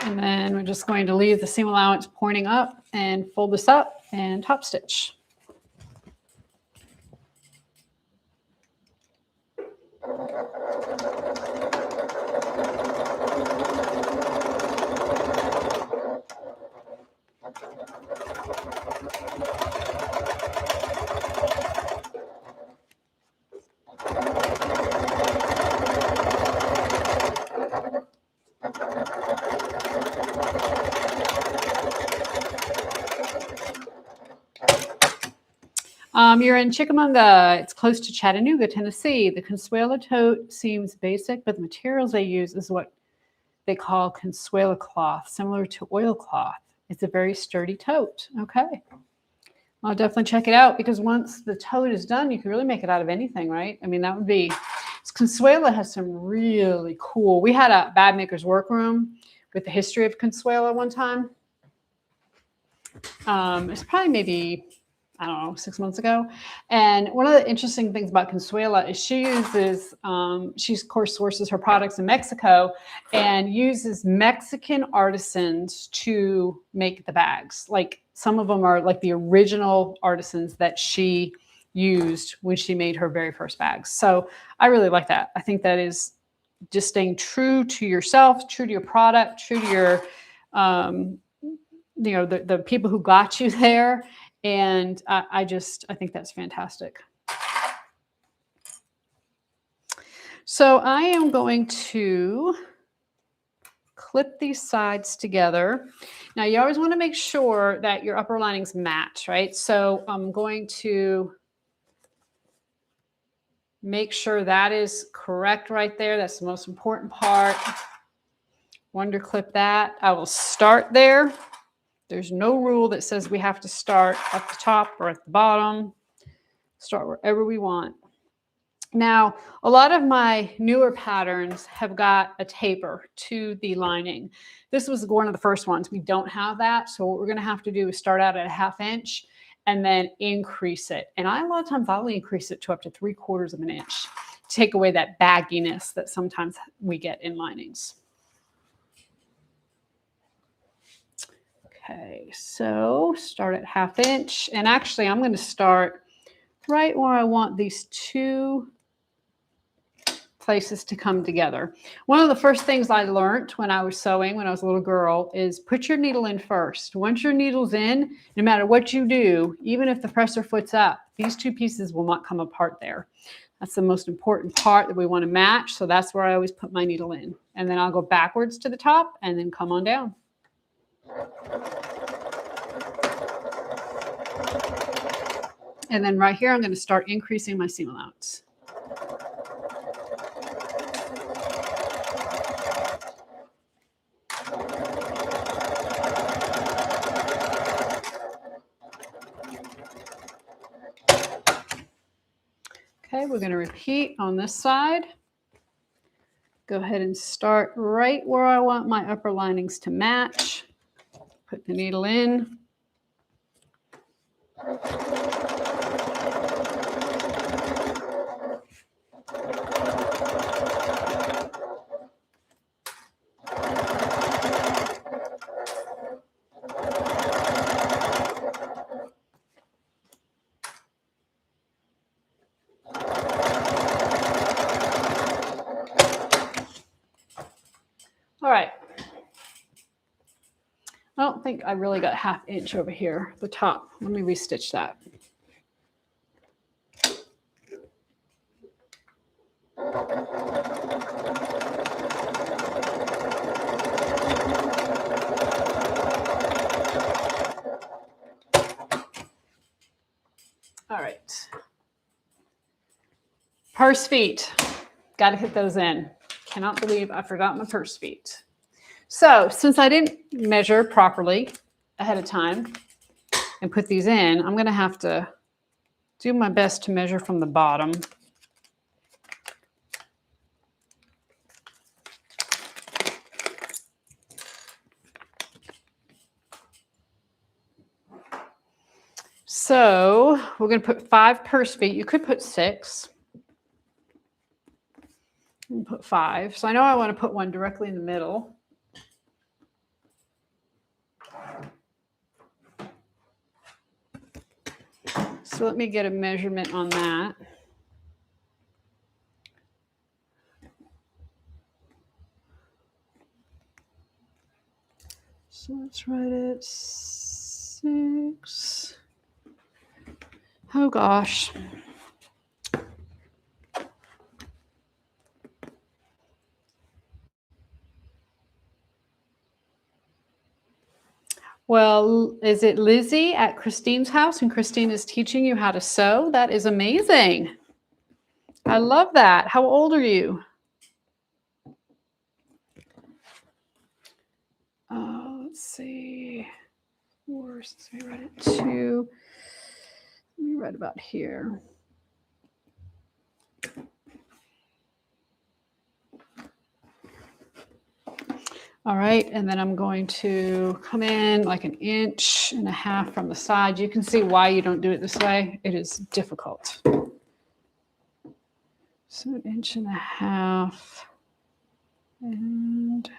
And then we're just going to leave the seam allowance pointing up and fold this up and top stitch. You're in Chickamauga. It's close to Chattanooga, Tennessee. The Consuela tote seems basic, but the materials they use is what they call Consuela cloth, similar to oilcloth. It's a very sturdy tote. Okay. I'll definitely check it out because once the tote is done, you can really make it out of anything, right? I mean, that would be, Consuela has some really cool, we had a bag maker's workroom with the history of Consuela one time. It's probably maybe, I don't know, 6 months ago. And one of the interesting things about Consuela is she uses, she of course sources her products in Mexico and uses Mexican artisans to make the bags. Like some of them are like the original artisans that she used when she made her very first bags. So I really like that. I think that is just staying true to yourself, true to your product, true to your, you know, the people who got you there. And I think that's fantastic. So I am going to clip these sides together. Now you always want to make sure that your upper linings match, right? So I'm going to make sure that is correct right there. That's the most important part. Wonder clip that. I will start there. There's no rule that says we have to start at the top or at the bottom. Start wherever we want. Now, a lot of my newer patterns have got a taper to the lining. This was one of the first ones. We don't have that. So what we're going to have to do is start out at a 1/2 inch and then increase it. And a lot of times I'll increase it to up to 3/4 of an inch to take away that bagginess that sometimes we get in linings. Okay, so start at 1/2 inch. And actually I'm going to start right where I want these two places to come together. One of the first things I learned when I was sewing, when I was a little girl, is put your needle in first. Once your needle's in, no matter what you do, even if the presser foot's up, these two pieces will not come apart there. That's the most important part that we want to match. So that's where I always put my needle in. And then I'll go backwards to the top and then come on down. And then right here, I'm going to start increasing my seam allowance. Okay, we're going to repeat on this side. Go ahead and start right where I want my upper linings to match. Put the needle in. All right. I don't think I really got 1/2 inch over here, the top. Let me restitch that. All right. Purse feet. Got to hit those in. Cannot believe I forgot my purse feet. So since I didn't measure properly ahead of time and put these in, I'm going to have to do my best to measure from the bottom. So we're going to put 5 purse feet. You could put 6. And put 5. So I know I want to put one directly in the middle. So let me get a measurement on that. So let's write it 6. Oh gosh. Well, is it Lizzie at Christine's house and Christine is teaching you how to sew? That is amazing. I love that. How old are you? Let's see. Let me write it to. Let me write about here. All right, and then I'm going to come in like 1.5 inches from the side. You can see why you don't do it this way. It is difficult. So 1.5 inches.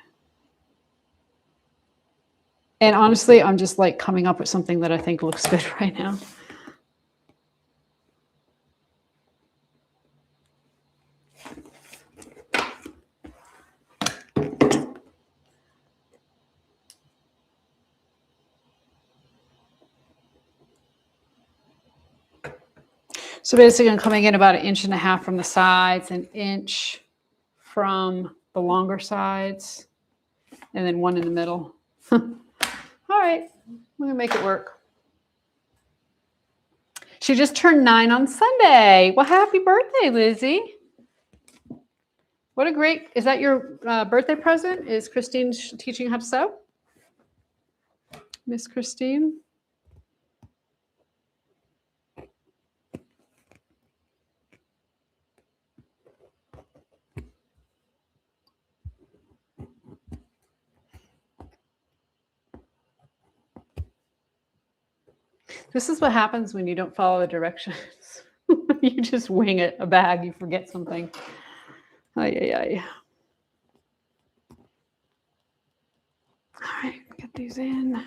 And honestly, I'm just like coming up with something that I think looks good right now. So basically I'm coming in about 1.5 inches from the sides, 1 inch from the longer sides, and then 1 in the middle. All right, we're gonna make it work. She just turned 9 on Sunday. Well, happy birthday, Lizzie. What a great, is that your birthday present? Is Christine teaching you how to sew? Miss Christine? This is what happens when you don't follow the directions. You just wing it, a bag, you forget something. Ay, ay, ay. All right, get these in.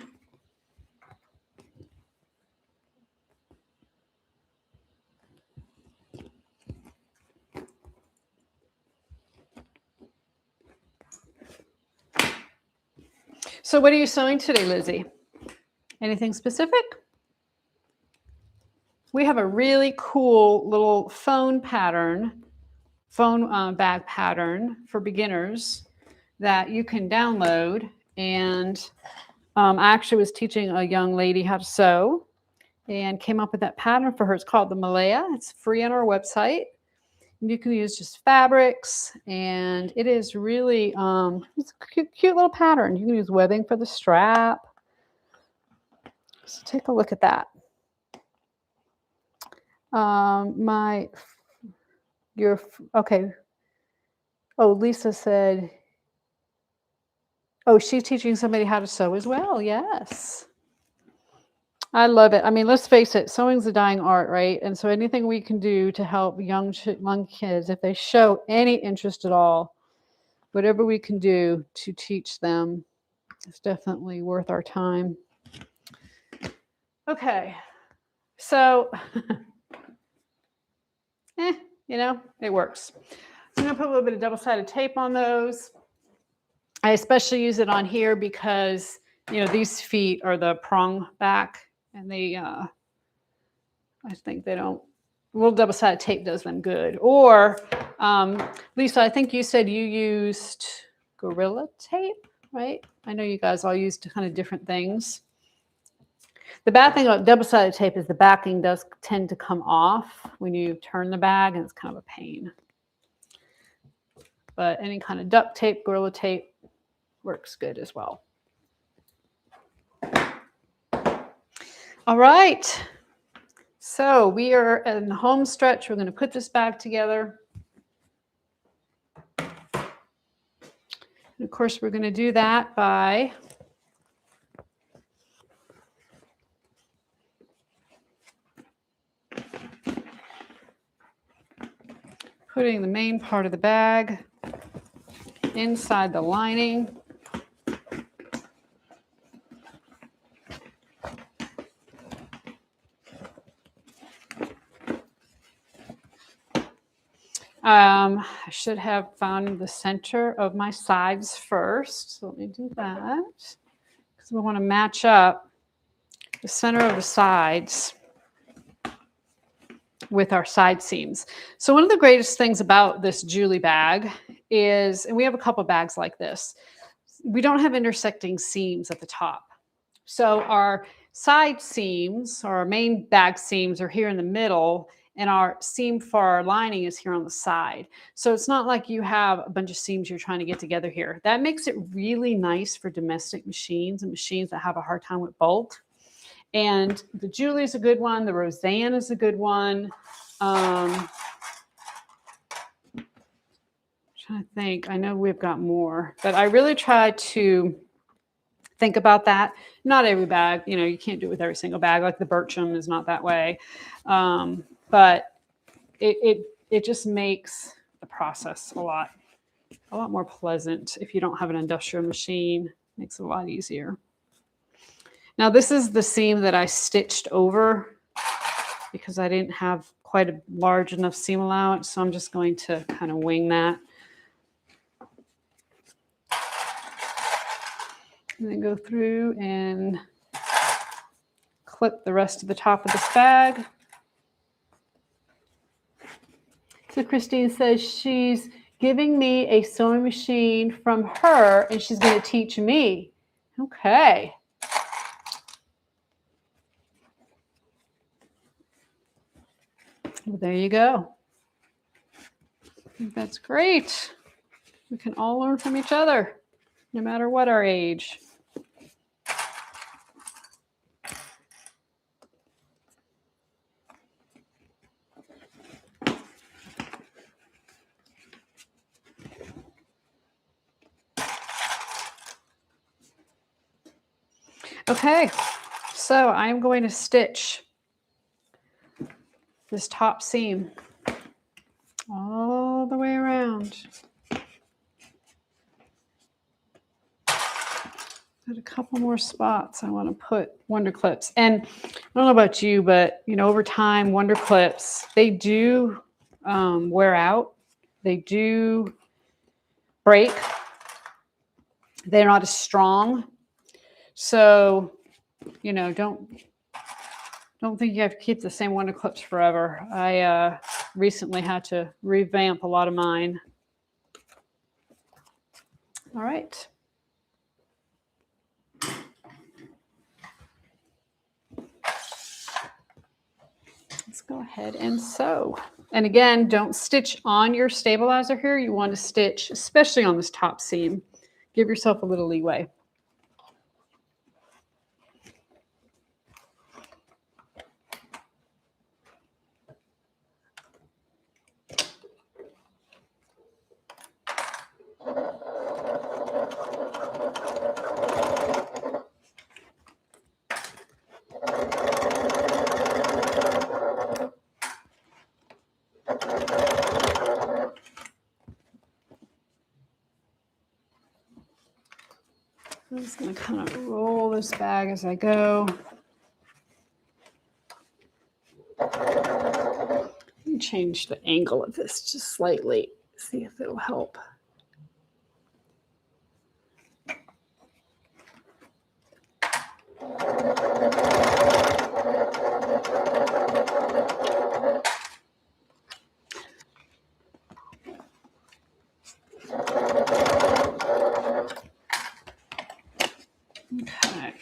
So what are you sewing today, Lizzie? Anything specific? We have a really cool little phone pattern, bag pattern for beginners that you can download. And I actually was teaching a young lady how to sew and came up with that pattern for her. It's called the Malaya. It's free on our website. You can use just fabrics, and it is really it's a cute little pattern. You can use webbing for the strap. So take a look at that. Okay. Oh, Lisa said, oh, she's teaching somebody how to sew as well. Yes. I love it. I mean, let's face it, sewing's a dying art, right? And so anything we can do to help young kids, if they show any interest at all, whatever we can do to teach them is definitely worth our time. Okay. So, it works. I'm going to put a little bit of double-sided tape on those. I especially use it on here because, these feet are the prong back, and they, I think they don't, a little double-sided tape does them good. Or, Lisa, I think you said you used Gorilla Tape, right? I know you guys all used kind of different things. The bad thing about double-sided tape is the backing does tend to come off when you turn the bag, and it's kind of a pain. But any kind of duct tape, Gorilla Tape works good as well. All right. So we are in the home stretch. We're going to put this bag together. And of course, we're going to do that by putting the main part of the bag inside the lining. I should have found the center of my sides first. So let me do that because we want to match up the center of the sides with our side seams. So one of the greatest things about this Julie bag is, and we have a couple bags like this, we don't have intersecting seams at the top. So our side seams, or our main bag seams, are here in the middle, and our seam for our lining is here on the side. So it's not like you have a bunch of seams you're trying to get together here. That makes it really nice for domestic machines and machines that have a hard time with bolt. And the Julie is a good one. The Roseanne is a good one. Trying to think. I know we've got more, but I really try to think about that. Not every bag, you can't do it with every single bag. Like the Bircham is not that way, but it just makes the process a lot more pleasant if you don't have an industrial machine. Makes it a lot easier. Now this is the seam that I stitched over because I didn't have quite a large enough seam allowance, so I'm just going to kind of wing that. And then go through and clip the rest of the top of this bag. So Christine says she's giving me a sewing machine from her and she's going to teach me. Okay. Well, there you go. I think that's great. We can all learn from each other, no matter what our age. Okay, so I'm going to stitch this top seam all the way around. Got a couple more spots I want to put Wonder Clips. And I don't know about you, but over time, Wonder Clips, they do wear out. They do break. They're not as strong. So, don't think you have to keep the same Wonder Clips forever. I recently had to revamp a lot of mine. All right. Let's go ahead and sew. And again, don't stitch on your stabilizer here. You want to stitch, especially on this top seam. Give yourself a little leeway. I'm just going to kind of roll this bag as I go. Let me change the angle of this just slightly, see if it'll help. Okay.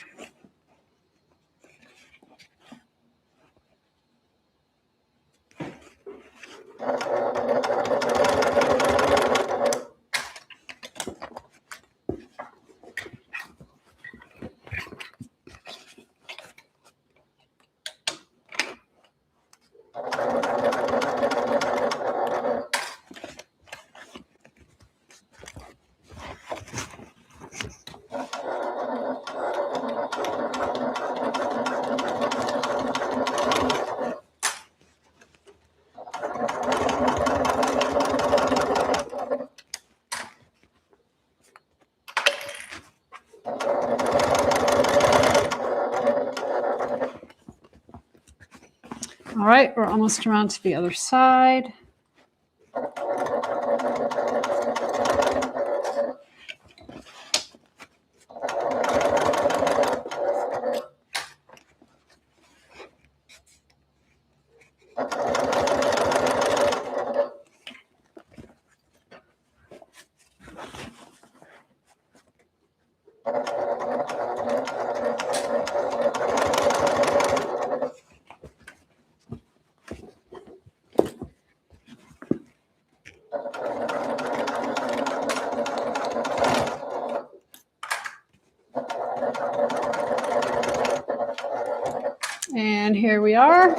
All right, we're almost around to the other side. here we are.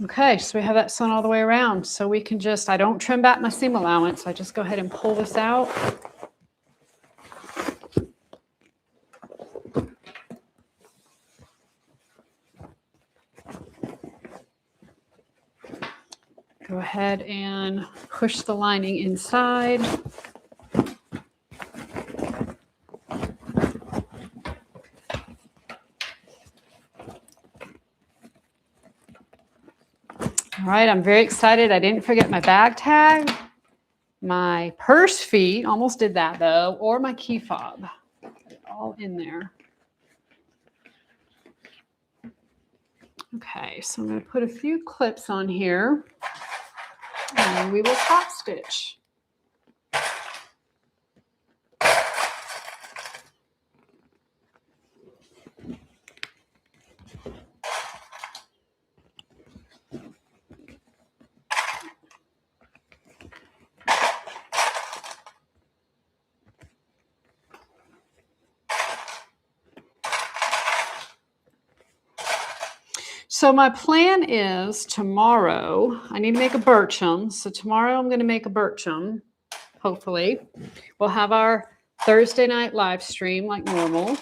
Okay, so we have that sewn all the way around. So we can just, I don't trim back my seam allowance. I just go ahead and pull this out. Go ahead and push the lining inside. All right, I'm very excited. I didn't forget my bag tag, my purse feet, almost did that though, or my key fob. All in there. Okay, so I'm going to put a few clips on here and we will top stitch. So my plan is tomorrow, I need to make a birchum. So tomorrow I'm going to make a birchum, hopefully. We'll have our Thursday night live stream like normal.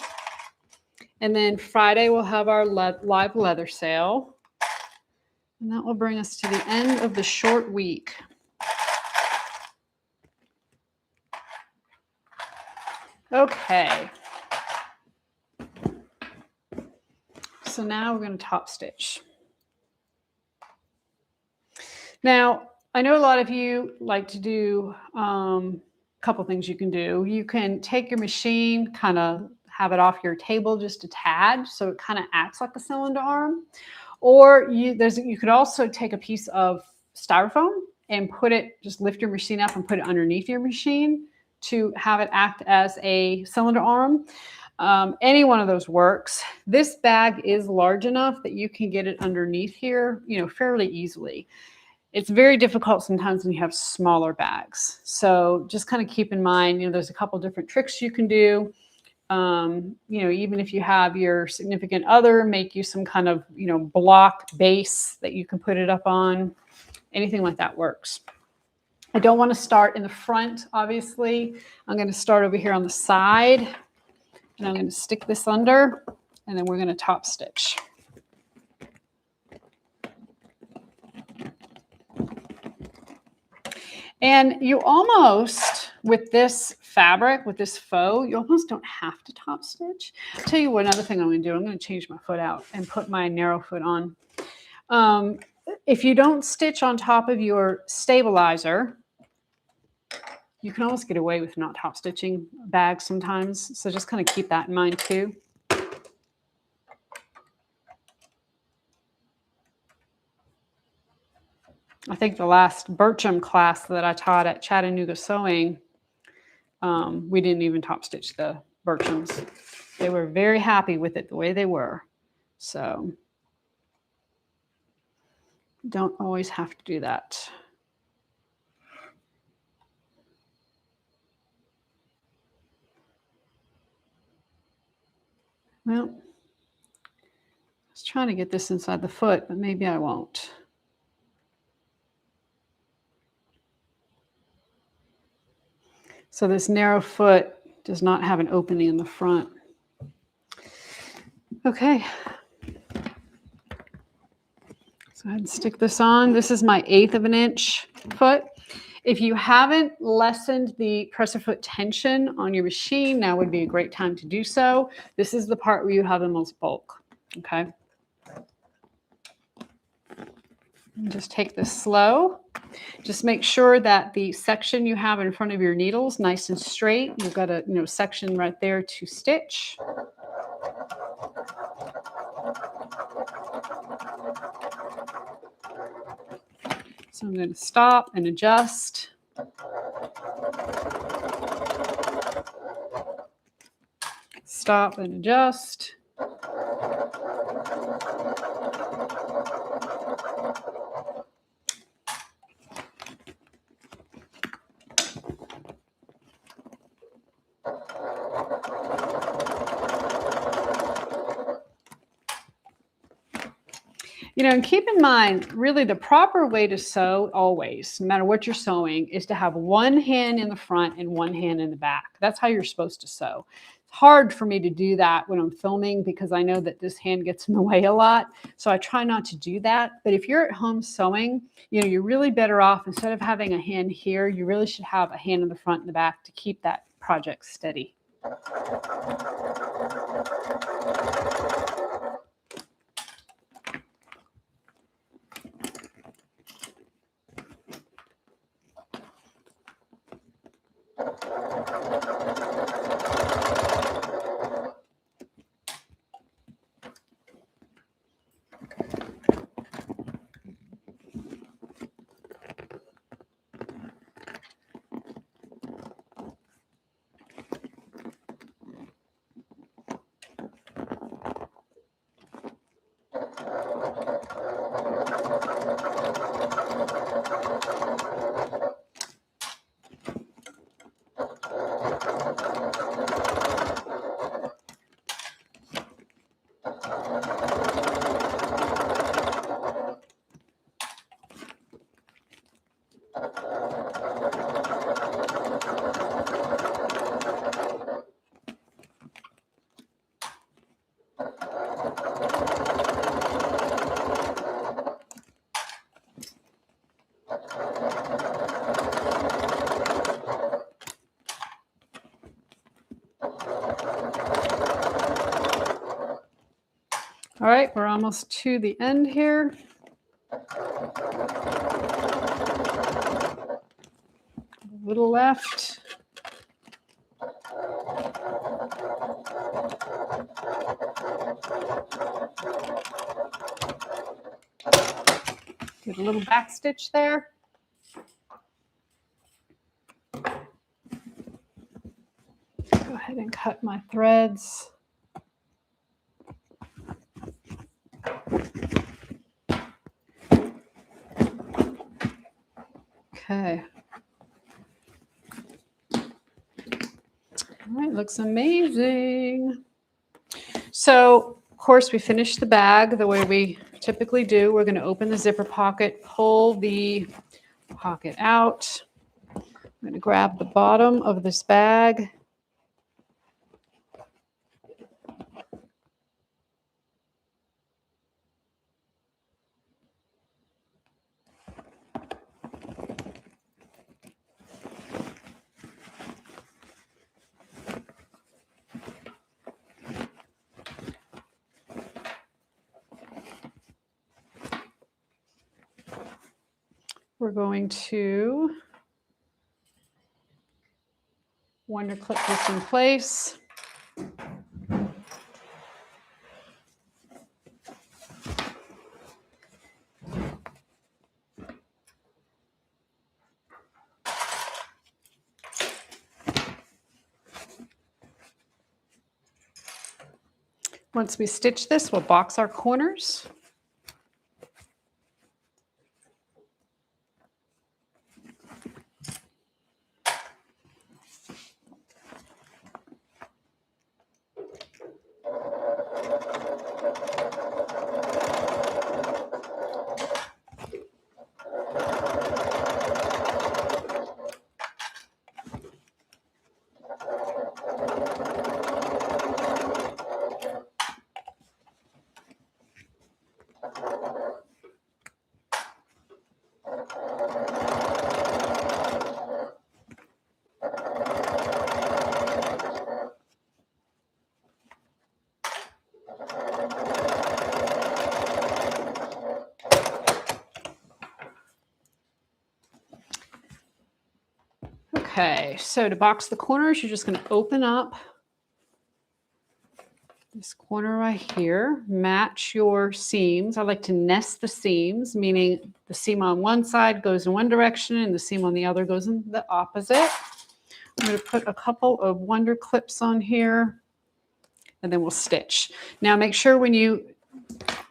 And then Friday we'll have our live leather sale. And that will bring us to the end of the short week. Okay. So now we're going to top stitch. Now, I know a lot of you like to do a couple things you can do. You can take your machine, kind of have it off your table just a tad, so it kind of acts like a cylinder arm. Or you could also take a piece of styrofoam and put it, just lift your machine up and put it underneath your machine to have it act as a cylinder arm. Any one of those works. This bag is large enough that you can get it underneath here, fairly easily. It's very difficult sometimes when you have smaller bags. So just kind of keep in mind, there's a couple different tricks you can do. Even if you have your significant other make you some kind of, block base that you can put it up on. Anything like that works. I don't want to start in the front, obviously. I'm going to start over here on the side. And I'm going to stick this under, and then we're going to top stitch. And you almost, with this fabric, with this faux, you almost don't have to top stitch. I'll tell you what, another thing I'm going to do. I'm going to change my foot out and put my narrow foot on. If you don't stitch on top of your stabilizer, you can almost get away with not top stitching bags sometimes. So just kind of keep that in mind too. I think the last birchum class that I taught at Chattanooga Sewing, we didn't even top stitch the birchums. They were very happy with it the way they were. So don't always have to do that. Well, I was trying to get this inside the foot, but maybe I won't. So this narrow foot does not have an opening in the front. Okay. So go ahead and stick this on. This is my 1/8 of an inch foot. If you haven't lessened the presser foot tension on your machine, now would be a great time to do so. This is the part where you have the most bulk, okay? And just take this slow. Just make sure that the section you have in front of your needle is nice and straight. You've got a section right there to stitch. So I'm going to stop and adjust. Stop and adjust. You know, and keep in mind, really the proper way to sew always, no matter what you're sewing, is to have one hand in the front and one hand in the back. That's how you're supposed to sew. It's hard for me to do that when I'm filming because I know that this hand gets in the way a lot. So I try not to do that. But if you're at home sewing, you know, you're really better off, instead of having a hand here, you really should have a hand in the front and the back to keep that project steady. All right, we're almost to the end here. A little left. Get a little back stitch there. Go ahead and cut my threads. Okay. All right, looks amazing. So, of course, we finished the bag the way we typically do. We're going to open the zipper pocket, pull the pocket out. I'm going to grab the bottom of this bag. We're going to wonder clip this in place. Once we stitch this, we'll box our corners. Okay, so to box the corners, you're just going to open up this corner right here, match your seams. I like to nest the seams, meaning the seam on one side goes in one direction and the seam on the other goes in the opposite. I'm going to put a couple of wonder clips on here and then we'll stitch. Now make sure when you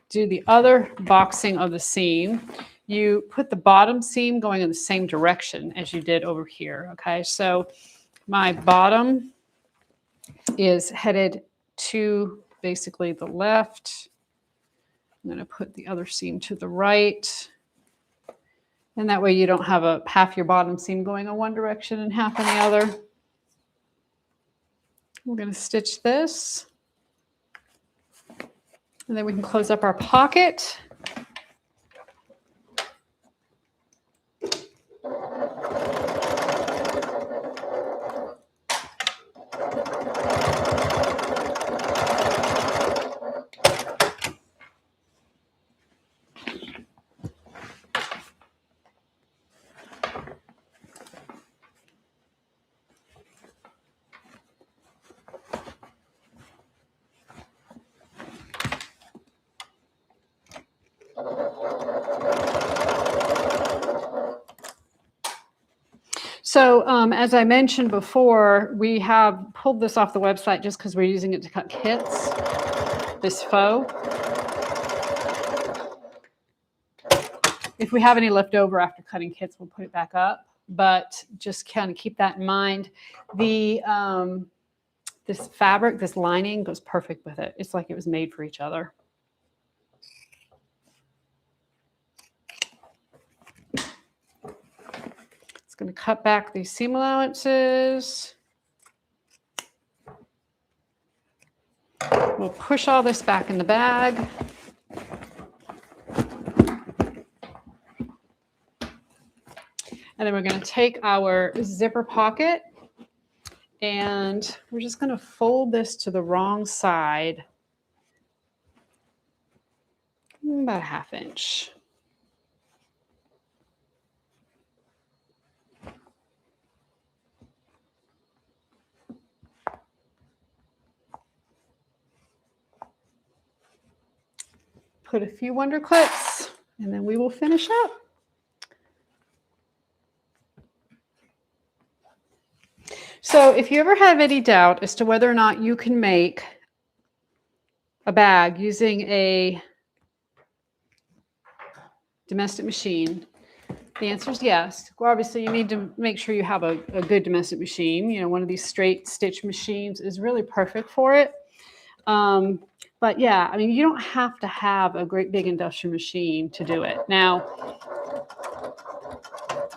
do the other boxing of the seam, you put the bottom seam going in the same direction as you did over here, okay? So my bottom is headed to basically the left. I'm going to put the other seam to the right. And that way you don't have half your bottom seam going in one direction and half in the other. We're going to stitch this. And then we can close up our pocket. So as I mentioned before, we have pulled this off the website just because we're using it to cut kits, this faux. If we have any left over after cutting kits, we'll put it back up. But just kind of keep that in mind. This fabric, this lining goes perfect with it. It's like it was made for each other. Going to cut back these seam allowances. We'll push all this back in the bag. And then we're going to take our zipper pocket and we're just going to fold this to the wrong side. About a 1/2 inch. Put a few wonder clips and then we will finish up. So if you ever have any doubt as to whether or not you can make a bag using a domestic machine, the answer is yes. Well, obviously you need to make sure you have a good domestic machine. You know, one of these straight stitch machines is really perfect for it. But yeah, I mean, you don't have to have a great big industrial machine to do it. Now,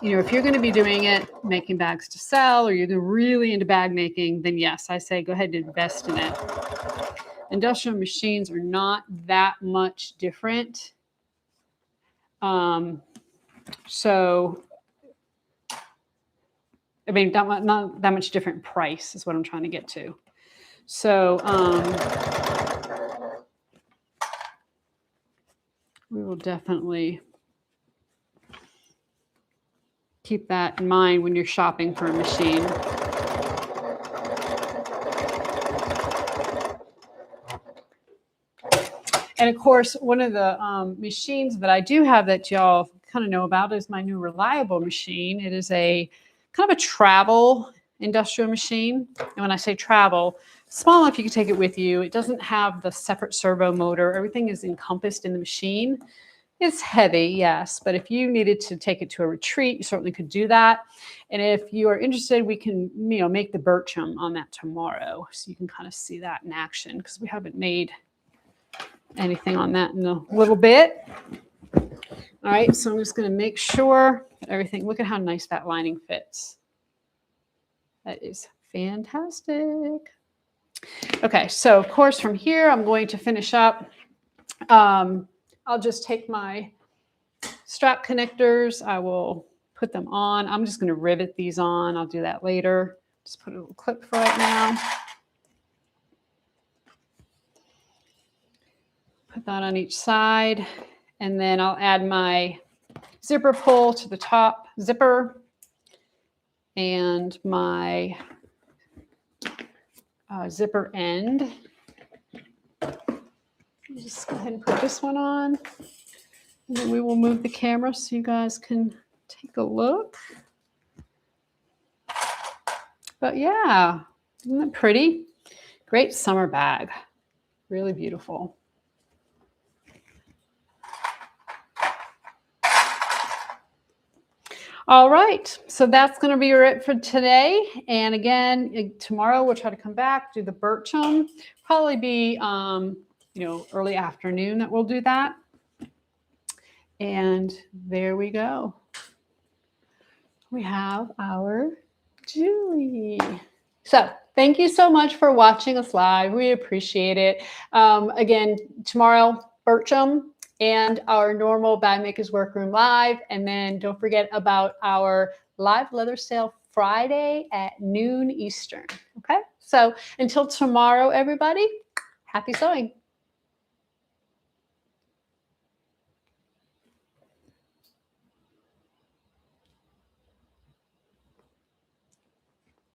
you know, if you're going to be doing it, making bags to sell, or you're really into bag making, then yes, I say go ahead and invest in it. Industrial machines are not that much different. So, I mean, not that much different price is what I'm trying to get to. So, we will definitely keep that in mind when you're shopping for a machine. And of course, one of the machines that I do have that y'all kind of know about is my new Reliable machine. It is a kind of a travel industrial machine. And when I say travel, small enough you can take it with you. It doesn't have the separate servo motor. Everything is encompassed in the machine. It's heavy, yes, but if you needed to take it to a retreat, you certainly could do that. And if you are interested, we can, you know, make the Bircham on that tomorrow, so you can kind of see that in action, because we haven't made anything on that in a little bit. All right, so I'm just going to make sure that everything. Look at how nice that lining fits. That is fantastic. Okay, so of course from here I'm going to finish up. I'll just take my strap connectors. I will put them on. I'm just going to rivet these on. I'll do that later. Just put a little clip for right now. Put that on each side. And then I'll add my zipper pull to the top zipper and my zipper end. Just go ahead and put this one on. And then we will move the camera so you guys can take a look. But yeah, isn't that pretty? Great summer bag. Really beautiful. All right, so that's going to be it for today. And again, tomorrow we'll try to come back, do the Bircham. Probably be, early afternoon that we'll do that. And there we go. We have our Julie. So thank you so much for watching us live. We appreciate it. Again, tomorrow, Bircham and our normal Bag Makers Workroom live. And then don't forget about our live leather sale Friday at noon Eastern. Okay, so until tomorrow, everybody, happy sewing.